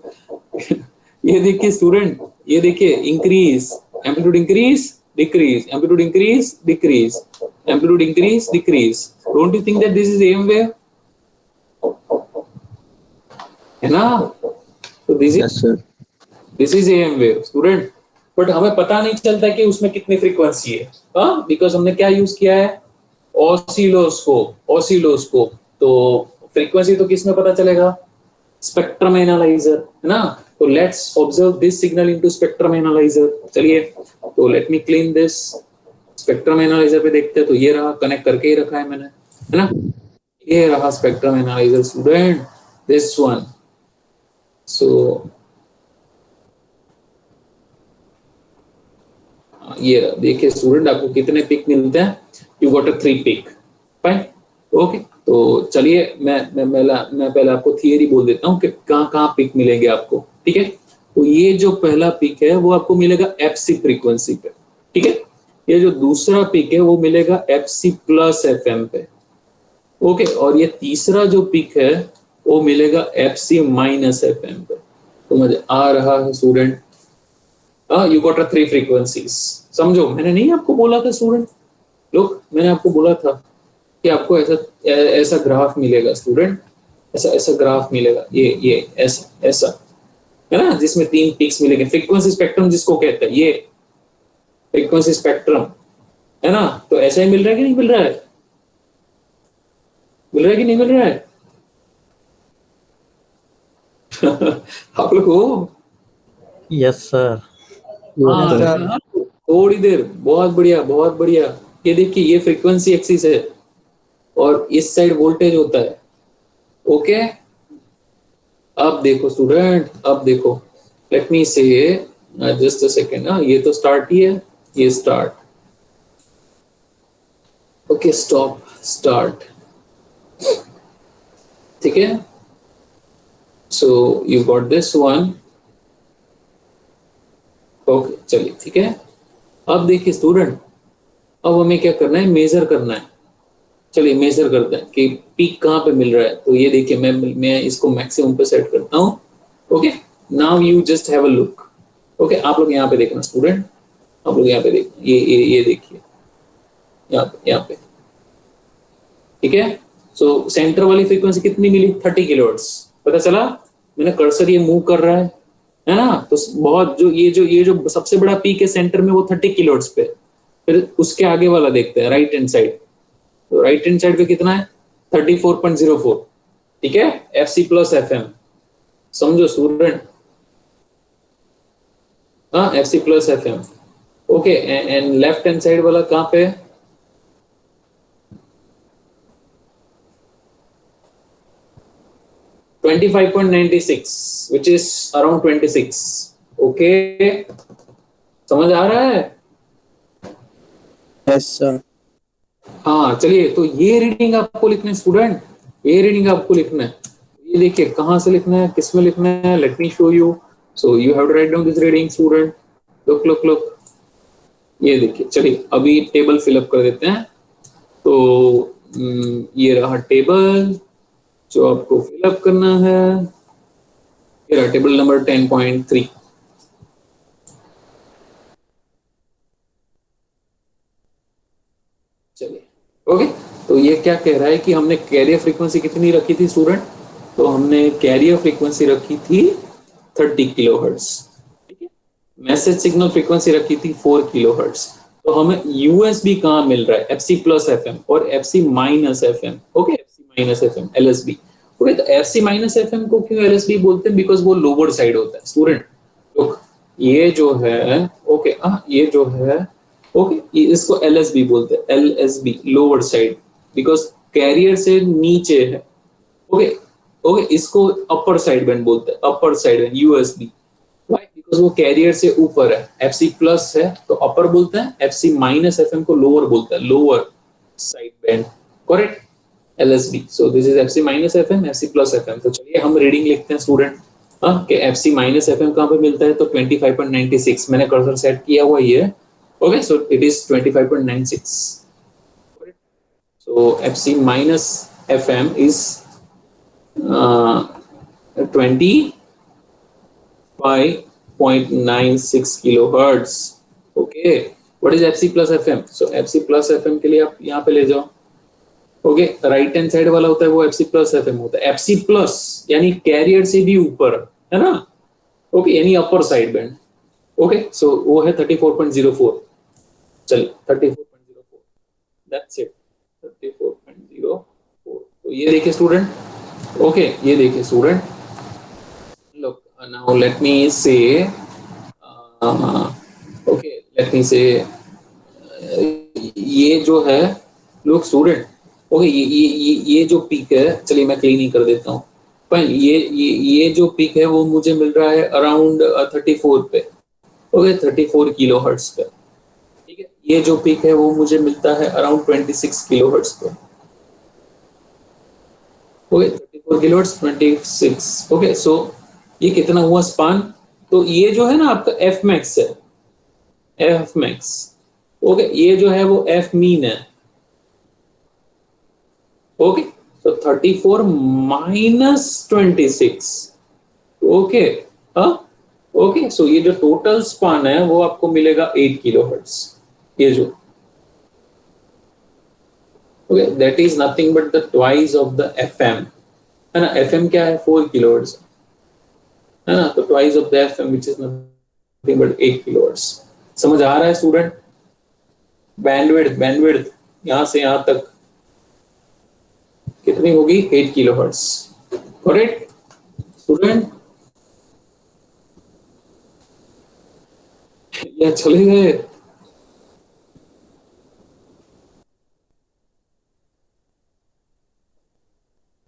ये देखिए स्टूडेंट, ये देखिए, increase amplitude, increase decrease, amplitude increase decrease, amplitude increase decrease, don't you think that this is am wave, है ना? तो this is am wave student, but हमें पता नहीं चलता कि उसमें कितनी फ्रीक्वेंसी है, हाँ, बिकॉज हमने क्या यूज किया है, ऑसिलोस्कोप। तो फ्रीक्वेंसी तो किस में पता चलेगा, स्पेक्ट्रम एनालाइजर, है ना? तो let's observe this signal into spectrum analyser. चलिए, तो let me clean this, spectrum analyser पे देखते हैं। तो ये रहा, कनेक्ट करके ही रखा है मैंने, है ना? ये रहा spectrum analyser student, this one. So ये देखिए स्टूडेंट, आपको कितने पिक मिलते हैं, you got a 3 peak, fine, okay. तो चलिए मैं पहले आपको थियरी बोल देता हूँ कि कहाँ पिक मिलेंगे आपको, ठीक है। तो ये जो पहला पिक है वो आपको मिलेगा FC फ्रीक्वेंसी पे, ठीक है। ये जो दूसरा पिक है वो मिलेगा FC + FM पे, ओके। और ये तीसरा जो पिक है वो मिलेगा FC - FM पे। तो मुझे आ रहा है student, you got a 3 frequencies, समझो, मैंने नहीं आपको बोला था स्टूडेंट, लोग, मैंने आपको बोला था कि आपको ऐसा ग्राफ मिलेगा स्टूडेंट, ऐसा ग्राफ मिलेगा, ये ऐसा है ना, जिसमें 3 पीक्स मिलेंगे, फ्रीक्वेंसी स्पेक्ट्रम जिसको कहते हैं, ये फ्रीक्वेंसी स्पेक्ट्रम, है ना? तो ऐसा ही मिल रहा है कि नहीं मिल रहा है, मिल रहा है कि नहीं मिल रहा है? आप लोग हो? Yes sir. हाँ, थोड़ी देर, बहुत बढ़िया बहुत बढ़िया। ये देखिए, ये फ्रीक्वेंसी एक्सिस है और इस साइड वोल्टेज होता है, ओके। अब देखो स्टूडेंट, अब देखो, लेट मी से जस्ट अ सेकेंड, ये तो स्टार्ट ही है, ये स्टार्ट, ओके, स्टॉप, स्टार्ट, ठीक है, so you got this one. Okay चलिए ठीक है। अब देखिए स्टूडेंट, अब हमें क्या करना है, मेजर करना है। चलिए मेजर करते हैं कि पीक कहाँ पे मिल रहा है। तो ये देखिए मैं इसको मैक्सिमम पे सेट करता हूँ। Okay, now you just have a look. Okay, आप लोग यहाँ पे देखना स्टूडेंट, आप लोग यहाँ पे देखना, ये देखिए यहाँ पे ठीक है। सो सेंटर वाली फ्रीक्वेंसी कितनी मिली, 30 किलोहर्ट्ज। पता चला, मैंने कर्सर ये मूव कर रहा है ना। तो बहुत जो सबसे बड़ा पीक है सेंटर में वो 30 किलोहर्ट्ज पे। फिर उसके आगे वाला देखते हैं राइट हैंड साइड। तो राइट हैंड साइड पे कितना है, 34.04। ठीक है, F C plus F M, समझो स्टूडेंट। हाँ, F C plus F M. Okay, and left hand side वाला कहाँ पे है, 25.96 which is around 26। ओके, समझ आ रहा है। Yes sir. हाँ चलिए, तो ये रीडिंग आपको लिखना है स्टूडेंट, ये रीडिंग आपको लिखना है। ये देखिए कहाँ से लिखना है, किस में लिखना है, let me show you. So you have to write down this reading student. Look look look, ये देखिए। चलिए अभी टेबल फिलअप कर देते हैं। तो ये रहा टेबल जो आपको फिलअप करना है। ये रहा टेबल नंबर 10.3। चलिए ओके, तो ये क्या कह रहा है कि हमने कैरियर फ्रीक्वेंसी कितनी रखी थी स्टूडेंट। तो हमने कैरियर फ्रीक्वेंसी रखी थी 30 किलोहर्ट्ज। ठीक है, मैसेज सिग्नल फ्रीक्वेंसी रखी थी 4 किलोहर्ट्ज। तो हमें यूएसबी कहाँ मिल रहा है, एफसी प्लस एफएम और FC minus FM. Okay, FC minus FM, LSB. Okay, तो एफसी माइनस एफएम को क्यों एलएसबी बोलते हैं, बिकॉज वो लोअर साइड होता है स्टूडेंट। लुक, ये जो है, ओके ये जो है, ओके इसको एलएसबी बोलते हैं, LSB lower side, because carrier से नीचे है। ओके ओके, इसको अपर साइड बैंड बोलते हैं, upper side band USB. Why, because वो कैरियर से ऊपर है। एफसी प्लस है तो अपर बोलते हैं, एफसी माइनस एफएम को लोअर बोलते हैं, lower side band. Correct, LSB. So this is FC minus FM, FC plus FM. तो चलिए हम रीडिंग लिखते हैं स्टूडेंट। हाँ, कि एफसी माइनस एफएम कहाँ पे मिलता है, तो 25.96 मैंने कर्सर सेट किया हुआ ये। Okay, so it is 25.96. So FC minus FM is 25.96 kilohertz. Okay, what is FC plus FM? So FC plus FM के लिए आप यहाँ पे ले जाओ। ओके, राइट हैंड साइड वाला होता है वो FC प्लस FM होता है। FC प्लस यानी कैरियर से भी ऊपर है ना। ओके, यानी अपर साइड बैंड। ओके, सो वो है 34.04। चलिए 34.04, दैट्स इट, 34.04। तो ये देखिए स्टूडेंट, ओके ये देखिए student, look now let me से, ओके लेट मी से, ये जो है, लुक स्टूडेंट, ओके ये जो पीक है, चलिए मैं क्लीन ही कर देता हूँ। पर ये जो पीक है वो मुझे मिल रहा है अराउंड 34 पे। ओके, 34 किलो हर्ट्ज पे। ठीक है, ये जो पीक है वो मुझे मिलता है अराउंड 26 किलोहर्ट्ज पे। Okay, 34 kilohertz 26। ओके, सो ये कितना हुआ स्पान। तो ये जो है ना आपका एफ मैक्स है, एफ मैक्स। ओके, ये जो है वो एफ मीन है। ओके, तो 34 माइनस 26। ओके, हाँ ओके, सो ये जो टोटल स्पान है वो आपको मिलेगा 8 किलोहर्ट्ज। ये जो, okay, that is nothing but the twice of the FM, है ना। FM क्या है, 4 किलोहर्ट्ज है ना। तो twice of the FM which is nothing but 8 kilohertz. समझ आ रहा है स्टूडेंट। बैंडविड्थ यहां से यहां तक कितनी होगी, 8 किलोहर्ट्ज। करेक्ट स्टूडेंट, या चले गए।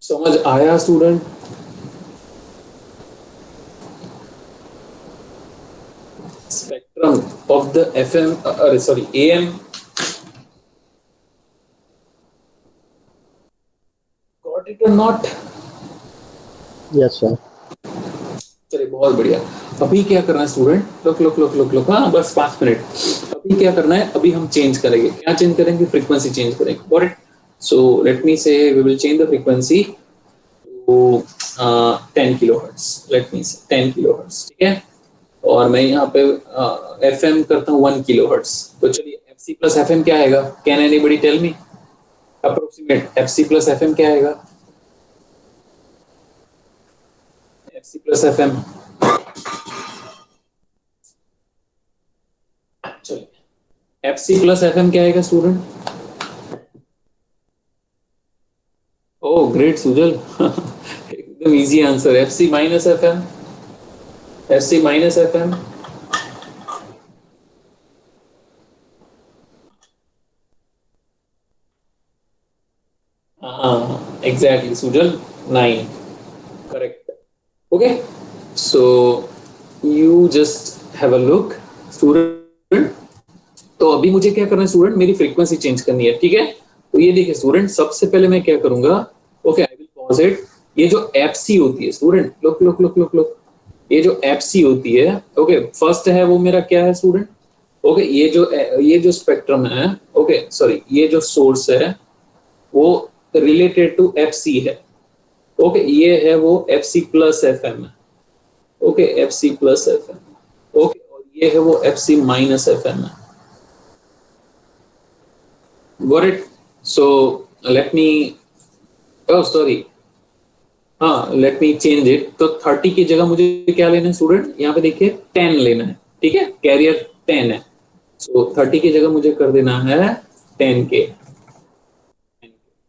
समझ आया student. Spectrum of the FM, अरे सॉरी AM, गॉट इट और नॉट। Yes sir. चलिए बहुत बढ़िया। अभी क्या करना है student, look look look look look, हाँ बस 5 मिनट। अभी क्या करना है, अभी हम चेंज करेंगे, क्या चेंज करेंगे, फ्रीक्वेंसी चेंज करेंगे, got it. So let me say we will change the frequency to 10 kilohertz, let me say 10 kilohertz, ठीक है। और मैं यहाँ पे एफएम करता हूँ 1 किलोहर्ट्ज। तो चलिए एफसी प्लस एफएम क्या आएगा, can anybody tell me approximate, FC plus FM क्या आएगा, एफसी प्लस एफएम। चलिए एफसी प्लस एफएम क्या आएगा स्टूडेंट। ओह ग्रेट सुजल एकदम easy answer, FC minus FM, FC minus FM. हाँ exactly Sujal, 9, correct. Okay so you just have a look student. तो अभी मुझे क्या करना है स्टूडेंट, मेरी फ्रीक्वेंसी चेंज करनी है, ठीक है। तो ये देखिए स्टूडेंट, सबसे पहले मैं क्या करूंगा, okay I will pause it. ये जो एफसी होती है student, look look look look look, ये जो एफसी होती है, ओके फर्स्ट है वो मेरा क्या है स्टूडेंट, ओके ये जो स्पेक्ट्रम है, ओके सॉरी ये जो सोर्स है वो रिलेटेड टू एफसी है, ओके ये है वो एफसी प्लस एफएम है, okay FC plus FM, okay और ये है वो एफसी माइनस एफएम है, got it. So let me, oh sorry, हाँ लेट मी चेंज इट। तो 30 की जगह मुझे क्या लेना है स्टूडेंट, यहाँ पे देखिए 10 लेना है, ठीक है, कैरियर 10 है। सो 30 की जगह मुझे कर देना है 10 के।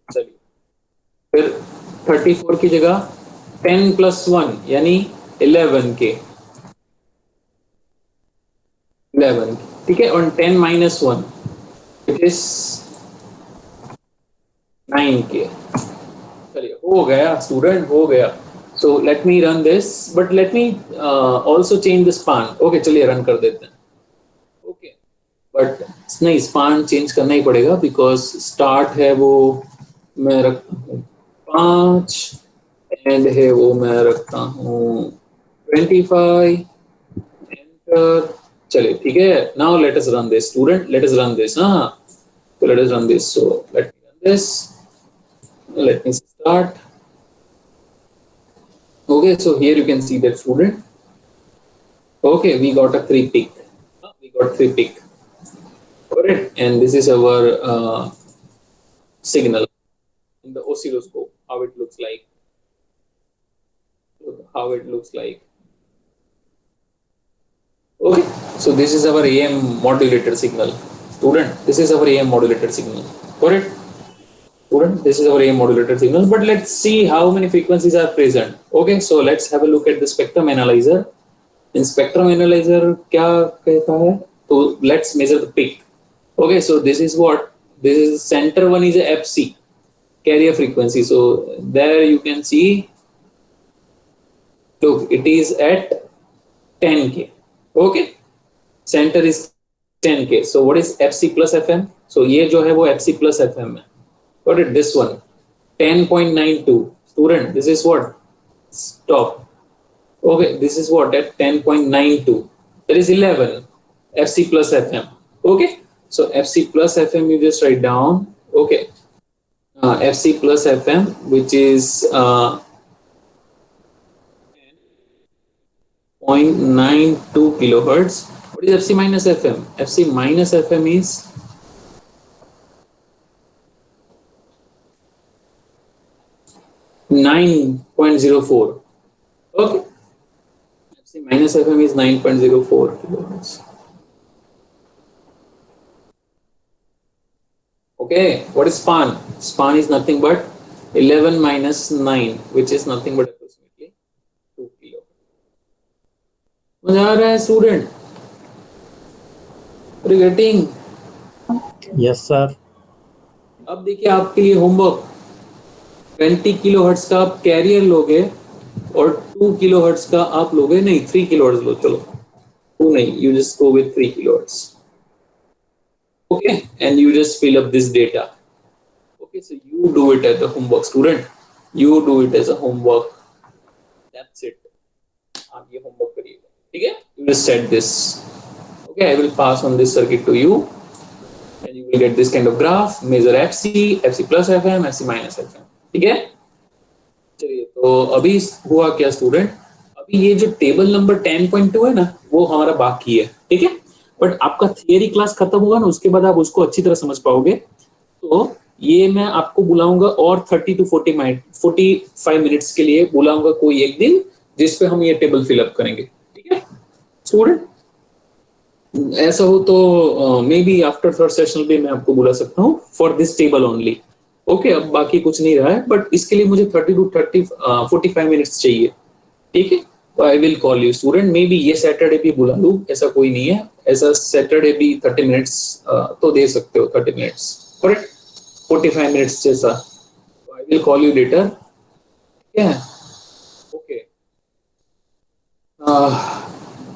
चलिए फिर 34 की जगह 10 प्लस 1 यानी 11 के, 11, ठीक है, और 10 माइनस 1 इट इज 9 के। चलिए हो गया स्टूडेंट, हो गया। सो let me run this, but let me also change the span, okay चलिए रन कर देते हैं, ओके बट नहीं स्पान चेंज करना ही पड़ेगा बिकॉज स्टार्ट है वो मैं रखता हूँ 5, एंड है वो मैं रखता हूँ 25, एंटर। चलिए ठीक है, now let us run this student, let us run this, हाँ so let us run this, so let me run this, let me start. Okay, so here you can see that student, okay we got a 3 peak, we got 3 peak, correct, and this is our signal in the oscilloscope, how it looks like, how it looks like, okay. So this is our AM modulated signal student, this is our AM modulated signal, correct student, this is our AM modulated signal. But let's see how many frequencies are present, okay. So let's have a look at the spectrum analyzer. In spectrum analyzer क्या कहता है, तो let's measure the peak, okay. So this is what, this is center one is a FC carrier frequency, so there you can see, look it is at 10k, okay, center is 10k. So what is FC plus FM, so ये जो है वो FC plus FM है, what is this one 10.92 student, this is what, stop, okay this is what at 10.92, there is 11 FC plus FM, okay. So FC plus FM you just write down, okay, FC plus FM which is 0.92 kilohertz. What is FC minus FM, FC minus FM is 9.04, okay, FC minus FM is 9.04 kilohertz. Okay, what is span? Span is nothing but 11 minus 9, which is nothing but approximately 2 kilo. मजा आ रहा है स्टूडेंट, गेटिंग? Yes sir. अब देखिए आपके लिए होमवर्क, 20 किलो हर्ट्ज का आप कैरियर लोगे और 2 किलो हर्ट्ज का आप लोगे, नहीं 3 किलो हर्ट्ज लो, चलो 2 नहीं, you just go with 3 kilo hertz, okay, and you just fill up this data. Okay, so you do it as a homework student, you do it as a homework, that's it. आप ये होमवर्क करिएगा, ठीक है। You will set this, okay. I will pass on this circuit to you and you will get this kind of graph, measure FC, FC plus FM, FC minus FM, ठीक है। चलिए, तो अभी हुआ क्या स्टूडेंट, अभी ये जो टेबल नंबर 10.2 है ना, वो हमारा बाकी है, ठीक है। बट आपका थियरी क्लास खत्म होगा ना, उसके बाद आप उसको अच्छी तरह समझ पाओगे। तो ये मैं आपको बुलाऊंगा और 30 to 40 मिनट 45 मिनट्स के लिए बुलाऊंगा कोई एक दिन, जिसपे हम ये टेबल फिलअप करेंगे, ठीक है स्टूडेंट। ऐसा हो तो may be after third session भी मैं आपको बुला सकता हूँ for this table only, okay. अब बाकी कुछ नहीं रहा है, बट इसके लिए मुझे 30 to 45 मिनट्स चाहिए, ठीक है। तो I will call you student, may be ये सैटरडे भी बुला लूँ, ऐसा कोई नहीं है। ऐसा सैटरडे भी 30 मिनट्स तो दे सकते हो, 30 मिनट्स करेक्ट, 45 मिनट्स जैसा। I will call you later, ठीक है, ओके।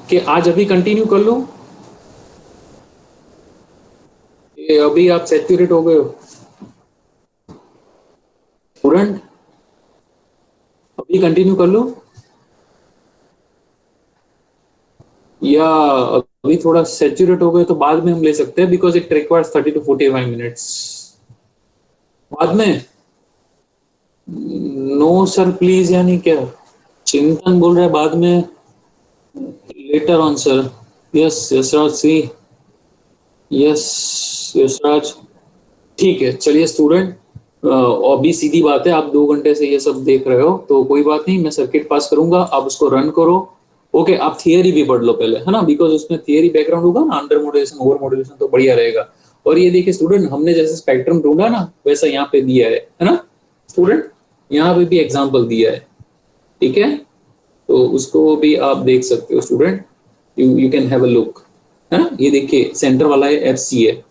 कि आज अभी कंटिन्यू कर लूँ, अभी आप सैचुरेट हो गए हो स्टूडेंट, अभी कंटिन्यू कर लो, या अभी थोड़ा सैचुरेट हो गए तो बाद में हम ले सकते हैं, because it requires 30 to 45 minutes. बाद में नो सर प्लीज, यानी क्या चिंतन बोल रहे हैं बाद में, later on sir. Yes Yashraj see, yes Yashraj, ठीक है। चलिए स्टूडेंट, अभी सीधी बात है, आप 2 घंटे से ये सब देख रहे हो तो कोई बात नहीं, मैं सर्किट पास करूंगा, आप उसको रन करो, ओके। आप थियरी भी पढ़ लो पहले, है ना, बिकॉज उसमें थियरी बैकग्राउंड होगा ना, अंडर मॉड्यूलेशन ओवर मॉड्यूलेशन, तो बढ़िया रहेगा। और ये देखिए स्टूडेंट, हमने जैसे स्पेक्ट्रम ढूंढा ना, वैसा यहाँ पे दिया है ना स्टूडेंट, यहाँ पे भी एग्जाम्पल दिया है, ठीक है। तो उसको भी आप देख सकते हो student, you can have a look, है ना। ये देखिए सेंटर वाला है FC है,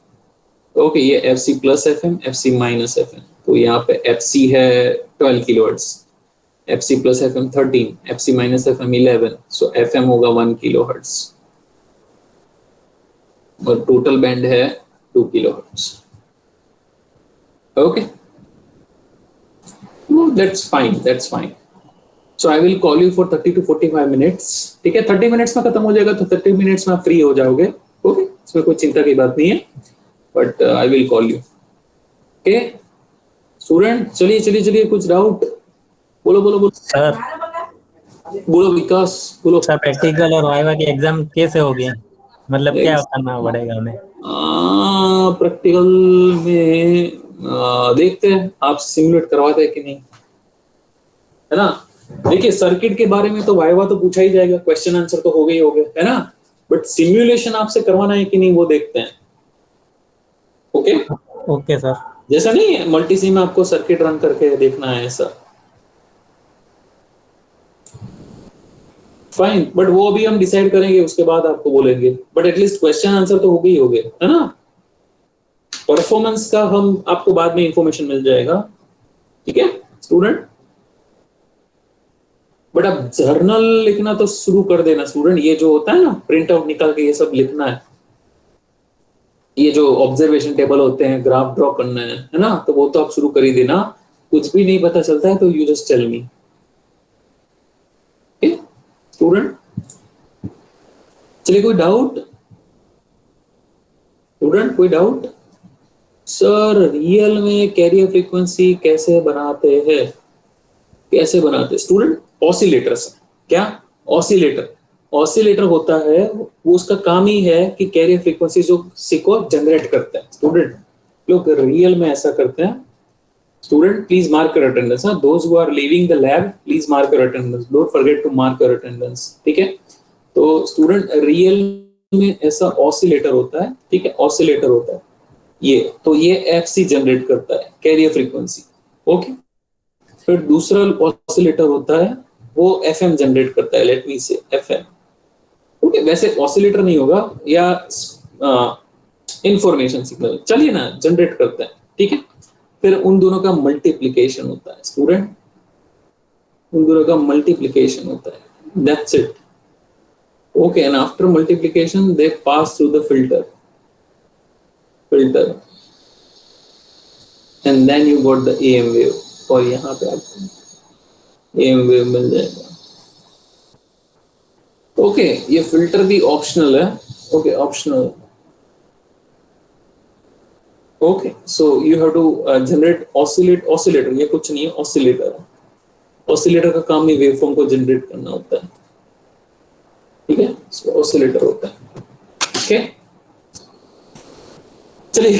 ओके। ये FC plus FM, FC minus FM, तो यहाँ पे FC है 12 kilohertz, FC plus FM 13, FC minus FM 11, सो FM होगा 1 किलोहर्ट्ज, और टोटल बैंड है 2 kilohertz, okay. That's fine, that's fine. So I will call you for 30 to 45 minutes, ठीक है। 30 मिनट्स में खत्म हो जाएगा, तो 30 मिनट्स में आप फ्री हो जाओगे, ओके। इसमें कोई चिंता की बात नहीं है, but I will call you, okay student. चलिए चलिए चलिए, कुछ डाउट, बोलो बोलो बोलो सर। बोलो विकास, बोलो। सर प्रैक्टिकल और वाइवा की एग्जाम कैसे होगी, मतलब क्या करना पड़ेगा हमें? प्रैक्टिकल में देखते हैं आप सिमुलेट करवाते हैं कि नहीं, है ना। देखिए सर्किट के बारे में तो वाइवा तो पूछा ही जाएगा, क्वेश्चन आंसर तो हो गए ही हो गए, है ना। बट सिमुलेशन आपसे करवाना है कि नहीं वो देखते हैं, ओके। Okay sir. जैसा नहीं है मल्टीसी में आपको सर्किट रन करके देखना है, ऐसा फाइन। बट वो अभी हम डिसाइड करेंगे, उसके बाद आपको बोलेंगे, बट एटलीस्ट क्वेश्चन आंसर तो हो गए ही हो गए, है ना। परफॉर्मेंस का हम आपको बाद में इंफॉर्मेशन मिल जाएगा, ठीक है स्टूडेंट। बट अब जर्नल लिखना तो शुरू कर देना स्टूडेंट, ये जो होता है ना प्रिंट आउट निकाल के ये सब लिखना है, ये जो ऑब्जर्वेशन टेबल होते हैं, ग्राफ ड्रॉ करना है ना, तो वो तो आप शुरू कर ही देना। कुछ भी नहीं पता चलता है तो you just tell me, student. चलिए, कोई डाउट स्टूडेंट, कोई डाउट? सर रियल में कैरियर फ्रीक्वेंसी कैसे बनाते हैं, कैसे बनाते स्टूडेंट? ऑसिलेटर से, क्या ऑसिलेटर? ऑसिलेटर होता है वो, उसका काम ही है कि कैरियर फ्रीक्वेंसी जो को जनरेट करता है स्टूडेंट। लोग रियल में ऐसा करते हैं student. Please mark your attendance, those who are leaving the lab please mark your attendance, don't forget to mark your attendance, ठीक है। तो स्टूडेंट रियल में ऐसा ऑसिलेटर होता है, ठीक है, ऑसिलेटर होता है ये, तो ये FC जनरेट करता है कैरियर फ्रीक्वेंसी, ओके। फिर दूसरा ऑसिलेटर होता है वो FM जनरेट करता है, लेट मी से FM, ओके। वैसे ऑसिलेटर नहीं होगा, या इंफॉर्मेशन सिग्नल, चलिए ना, जनरेट करता है, ठीक है। फिर उन दोनों का मल्टीप्लिकेशन होता है स्टूडेंट, उन दोनों का मल्टीप्लिकेशन होता है, that's it, okay. And after multiplication they pass through the filter and then you got the AM wave, और यहाँ पे आपको AM वेव मिल जाएगा, ओके, ये फिल्टर भी ऑप्शनल है. Okay, optional. Okay, so you have to generate oscillator. ये कुछ नहीं है, ऑसिलेटर. ऑसिलेटर का काम ही वेवफॉर्म को जनरेट करना होता है. ठीक है, सो ऑसिलेटर होता है. ओके, चलिए.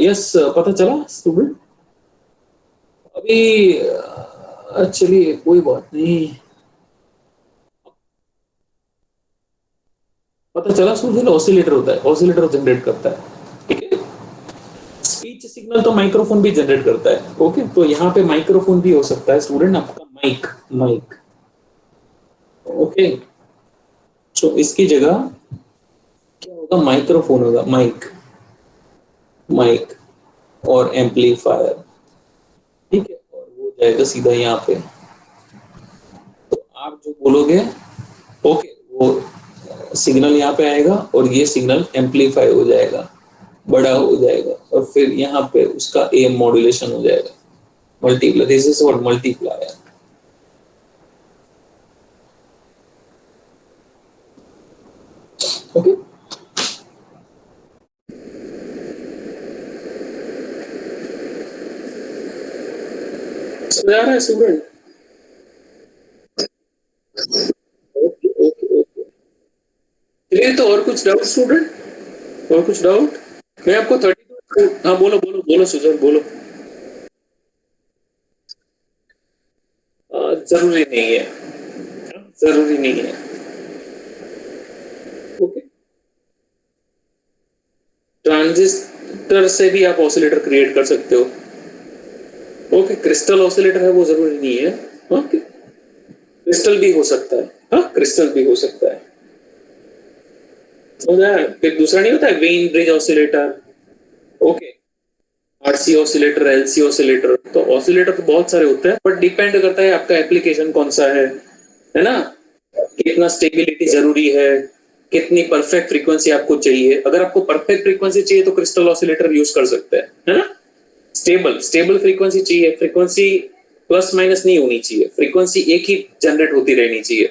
यस, पता चला स्टूडेंट? अभी चलिए, कोई बात नहीं. पता चला स्टूडेंट, ऑसिलेटर होता है, ऑसिलेटर जनरेट करता है. ठीक है, स्पीच सिग्नल तो माइक्रोफोन भी जनरेट करता है. ओके, तो यहाँ पे माइक्रोफोन भी हो सकता है स्टूडेंट, आपका माइक. ओके, तो इसकी जगह क्या होगा? माइक्रोफोन होगा. माइक और एम्पलीफायर. ठीक है, और वो जाएगा सीधा यहाँ पे. तो आप जो बोलोगे, ओके, वो सिग्नल यहाँ पे आएगा और ये सिग्नल एम्पलीफाई हो जाएगा, बड़ा हो जाएगा, और फिर यहाँ पे उसका एम मॉड्यूलेशन हो जाएगा. Multiply, this is what multiplier. Okay, समझ आ रहा है स्टूडेंट? ओके ओके ओके, चलिए. तो और कुछ डाउट स्टूडेंट? और कुछ डाउट? मैं आपको 32. हाँ, बोलो बोलो बोलो सुजन, बोलो. जरूरी नहीं है, जरूरी नहीं है. ओके, ट्रांजिस्टर से भी आप ऑसिलेटर क्रिएट कर सकते हो. ओके, क्रिस्टल ऑसिलेटर है वो जरूरी नहीं है. ओके, क्रिस्टल भी हो सकता है. हाँ, क्रिस्टल भी हो सकता है. फिर दूसरा नहीं होता है Wien bridge oscillator. Okay, RC oscillator, LC oscillator. तो ऑसिलेटर तो बहुत सारे होते हैं, बट डिपेंड करता है आपका एप्लीकेशन कौन सा है ना? कितना स्टेबिलिटी जरूरी है, कितनी परफेक्ट फ्रीक्वेंसी आपको चाहिए. अगर आपको परफेक्ट फ्रीक्वेंसी चाहिए तो क्रिस्टल ऑसिलेटर यूज कर सकते हैं, है ना? स्टेबल फ्रीक्वेंसी चाहिए, फ्रीक्वेंसी प्लस माइनस नहीं होनी चाहिए, फ्रीक्वेंसी एक ही जनरेट होती रहनी चाहिए.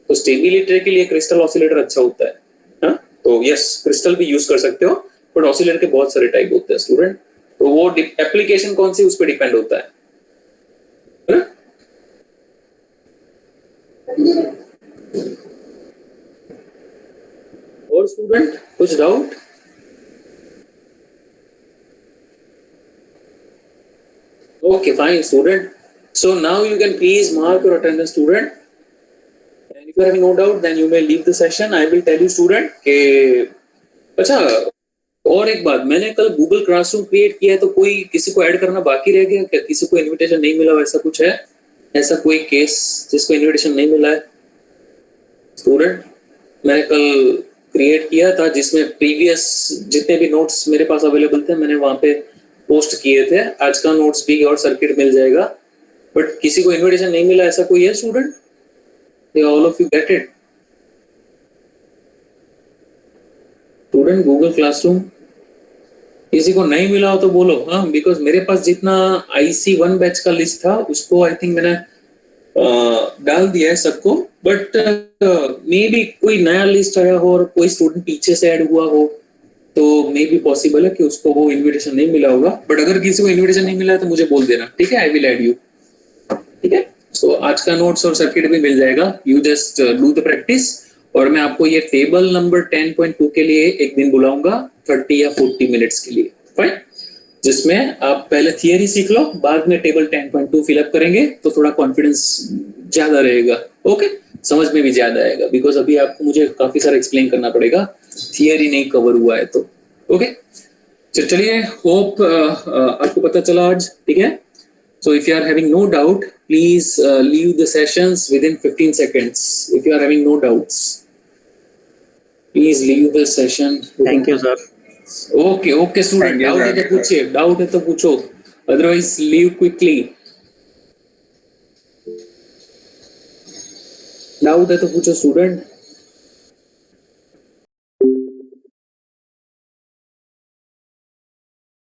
तो स्टेबिलिटी के लिए क्रिस्टल ऑसिलेटर अच्छा होता है. हाँ, तो यस, क्रिस्टल भी यूज कर सकते हो, बट ऑसिलेटर के बहुत सारे टाइप होते हैं स्टूडेंट. तो वो एप्लीकेशन कौन सी, उस पर डिपेंड होता है ना? और स्टूडेंट कुछ doubt? Okay, fine, student. So now you can please mark your attendance, student. And if you are having no doubt, then you may leave the session. I will tell you, student, कि अच्छा, और एक बात, मैंने कल गूगल क्लासरूम क्रिएट किया है, तो कोई किसी को ऐड करना बाकी रह गया क्या? किसी को इनविटेशन नहीं मिला, वैसा कुछ है? ऐसा कोई केस जिसको इनविटेशन नहीं मिला है स्टूडेंट? मैंने कल क्रिएट किया था, जिसमें प्रीवियस जितने भी नोट्स मेरे पास अवेलेबल थे, मैंने वहां पे पोस्ट किए थे. आज का नोट्स भी और सर्किट मिल जाएगा, बट किसी को इनविटेशन नहीं मिला, ऐसा कोई है student? All of you get it student? Google classroom किसी को नहीं मिला हो तो बोलो. हाँ, बिकॉज मेरे पास जितना IC1 बैच का लिस्ट था, उसको आई थिंक मैंने डाल दिया है सबको, बट मे बी कोई नया लिस्ट आया हो और कोई स्टूडेंट पीछे से ऐड हुआ हो, तो मे बी पॉसिबल है कि उसको वो इनविटेशन नहीं मिला होगा. बट अगर किसी को इनविटेशन नहीं मिला है तो मुझे बोल देना, ठीक है? I will add you. ठीक है, सो आज का नोट्स और सर्किट भी मिल जाएगा. You just do the practice. और मैं आपको ये टेबल नंबर 10.2 के लिए एक दिन बुलाऊंगा, 30 या 40 मिनट्स के लिए, फाइन, जिसमें आप पहले थियरी सीख लो, बाद में टेबल 10.2 फिलअप करेंगे, तो थोड़ा कॉन्फिडेंस ज्यादा रहेगा. ओके, समझ में भी ज्यादा आएगा, बिकॉज अभी आपको मुझे काफी सारा एक्सप्लेन करना पड़ेगा, थियरी नहीं कवर हुआ है तो. ओके, चलिए, होप आपको पता चला आज. ठीक है, so if you are having no doubt, please leave the sessions within 15 seconds. If you are having no doubts, please leave the session. Thank you sir. Okay, okay, student. Doubt है तो पूछिए, doubt है तो पूछो, otherwise leave quickly. डाउट है तो पूछो स्टूडेंट.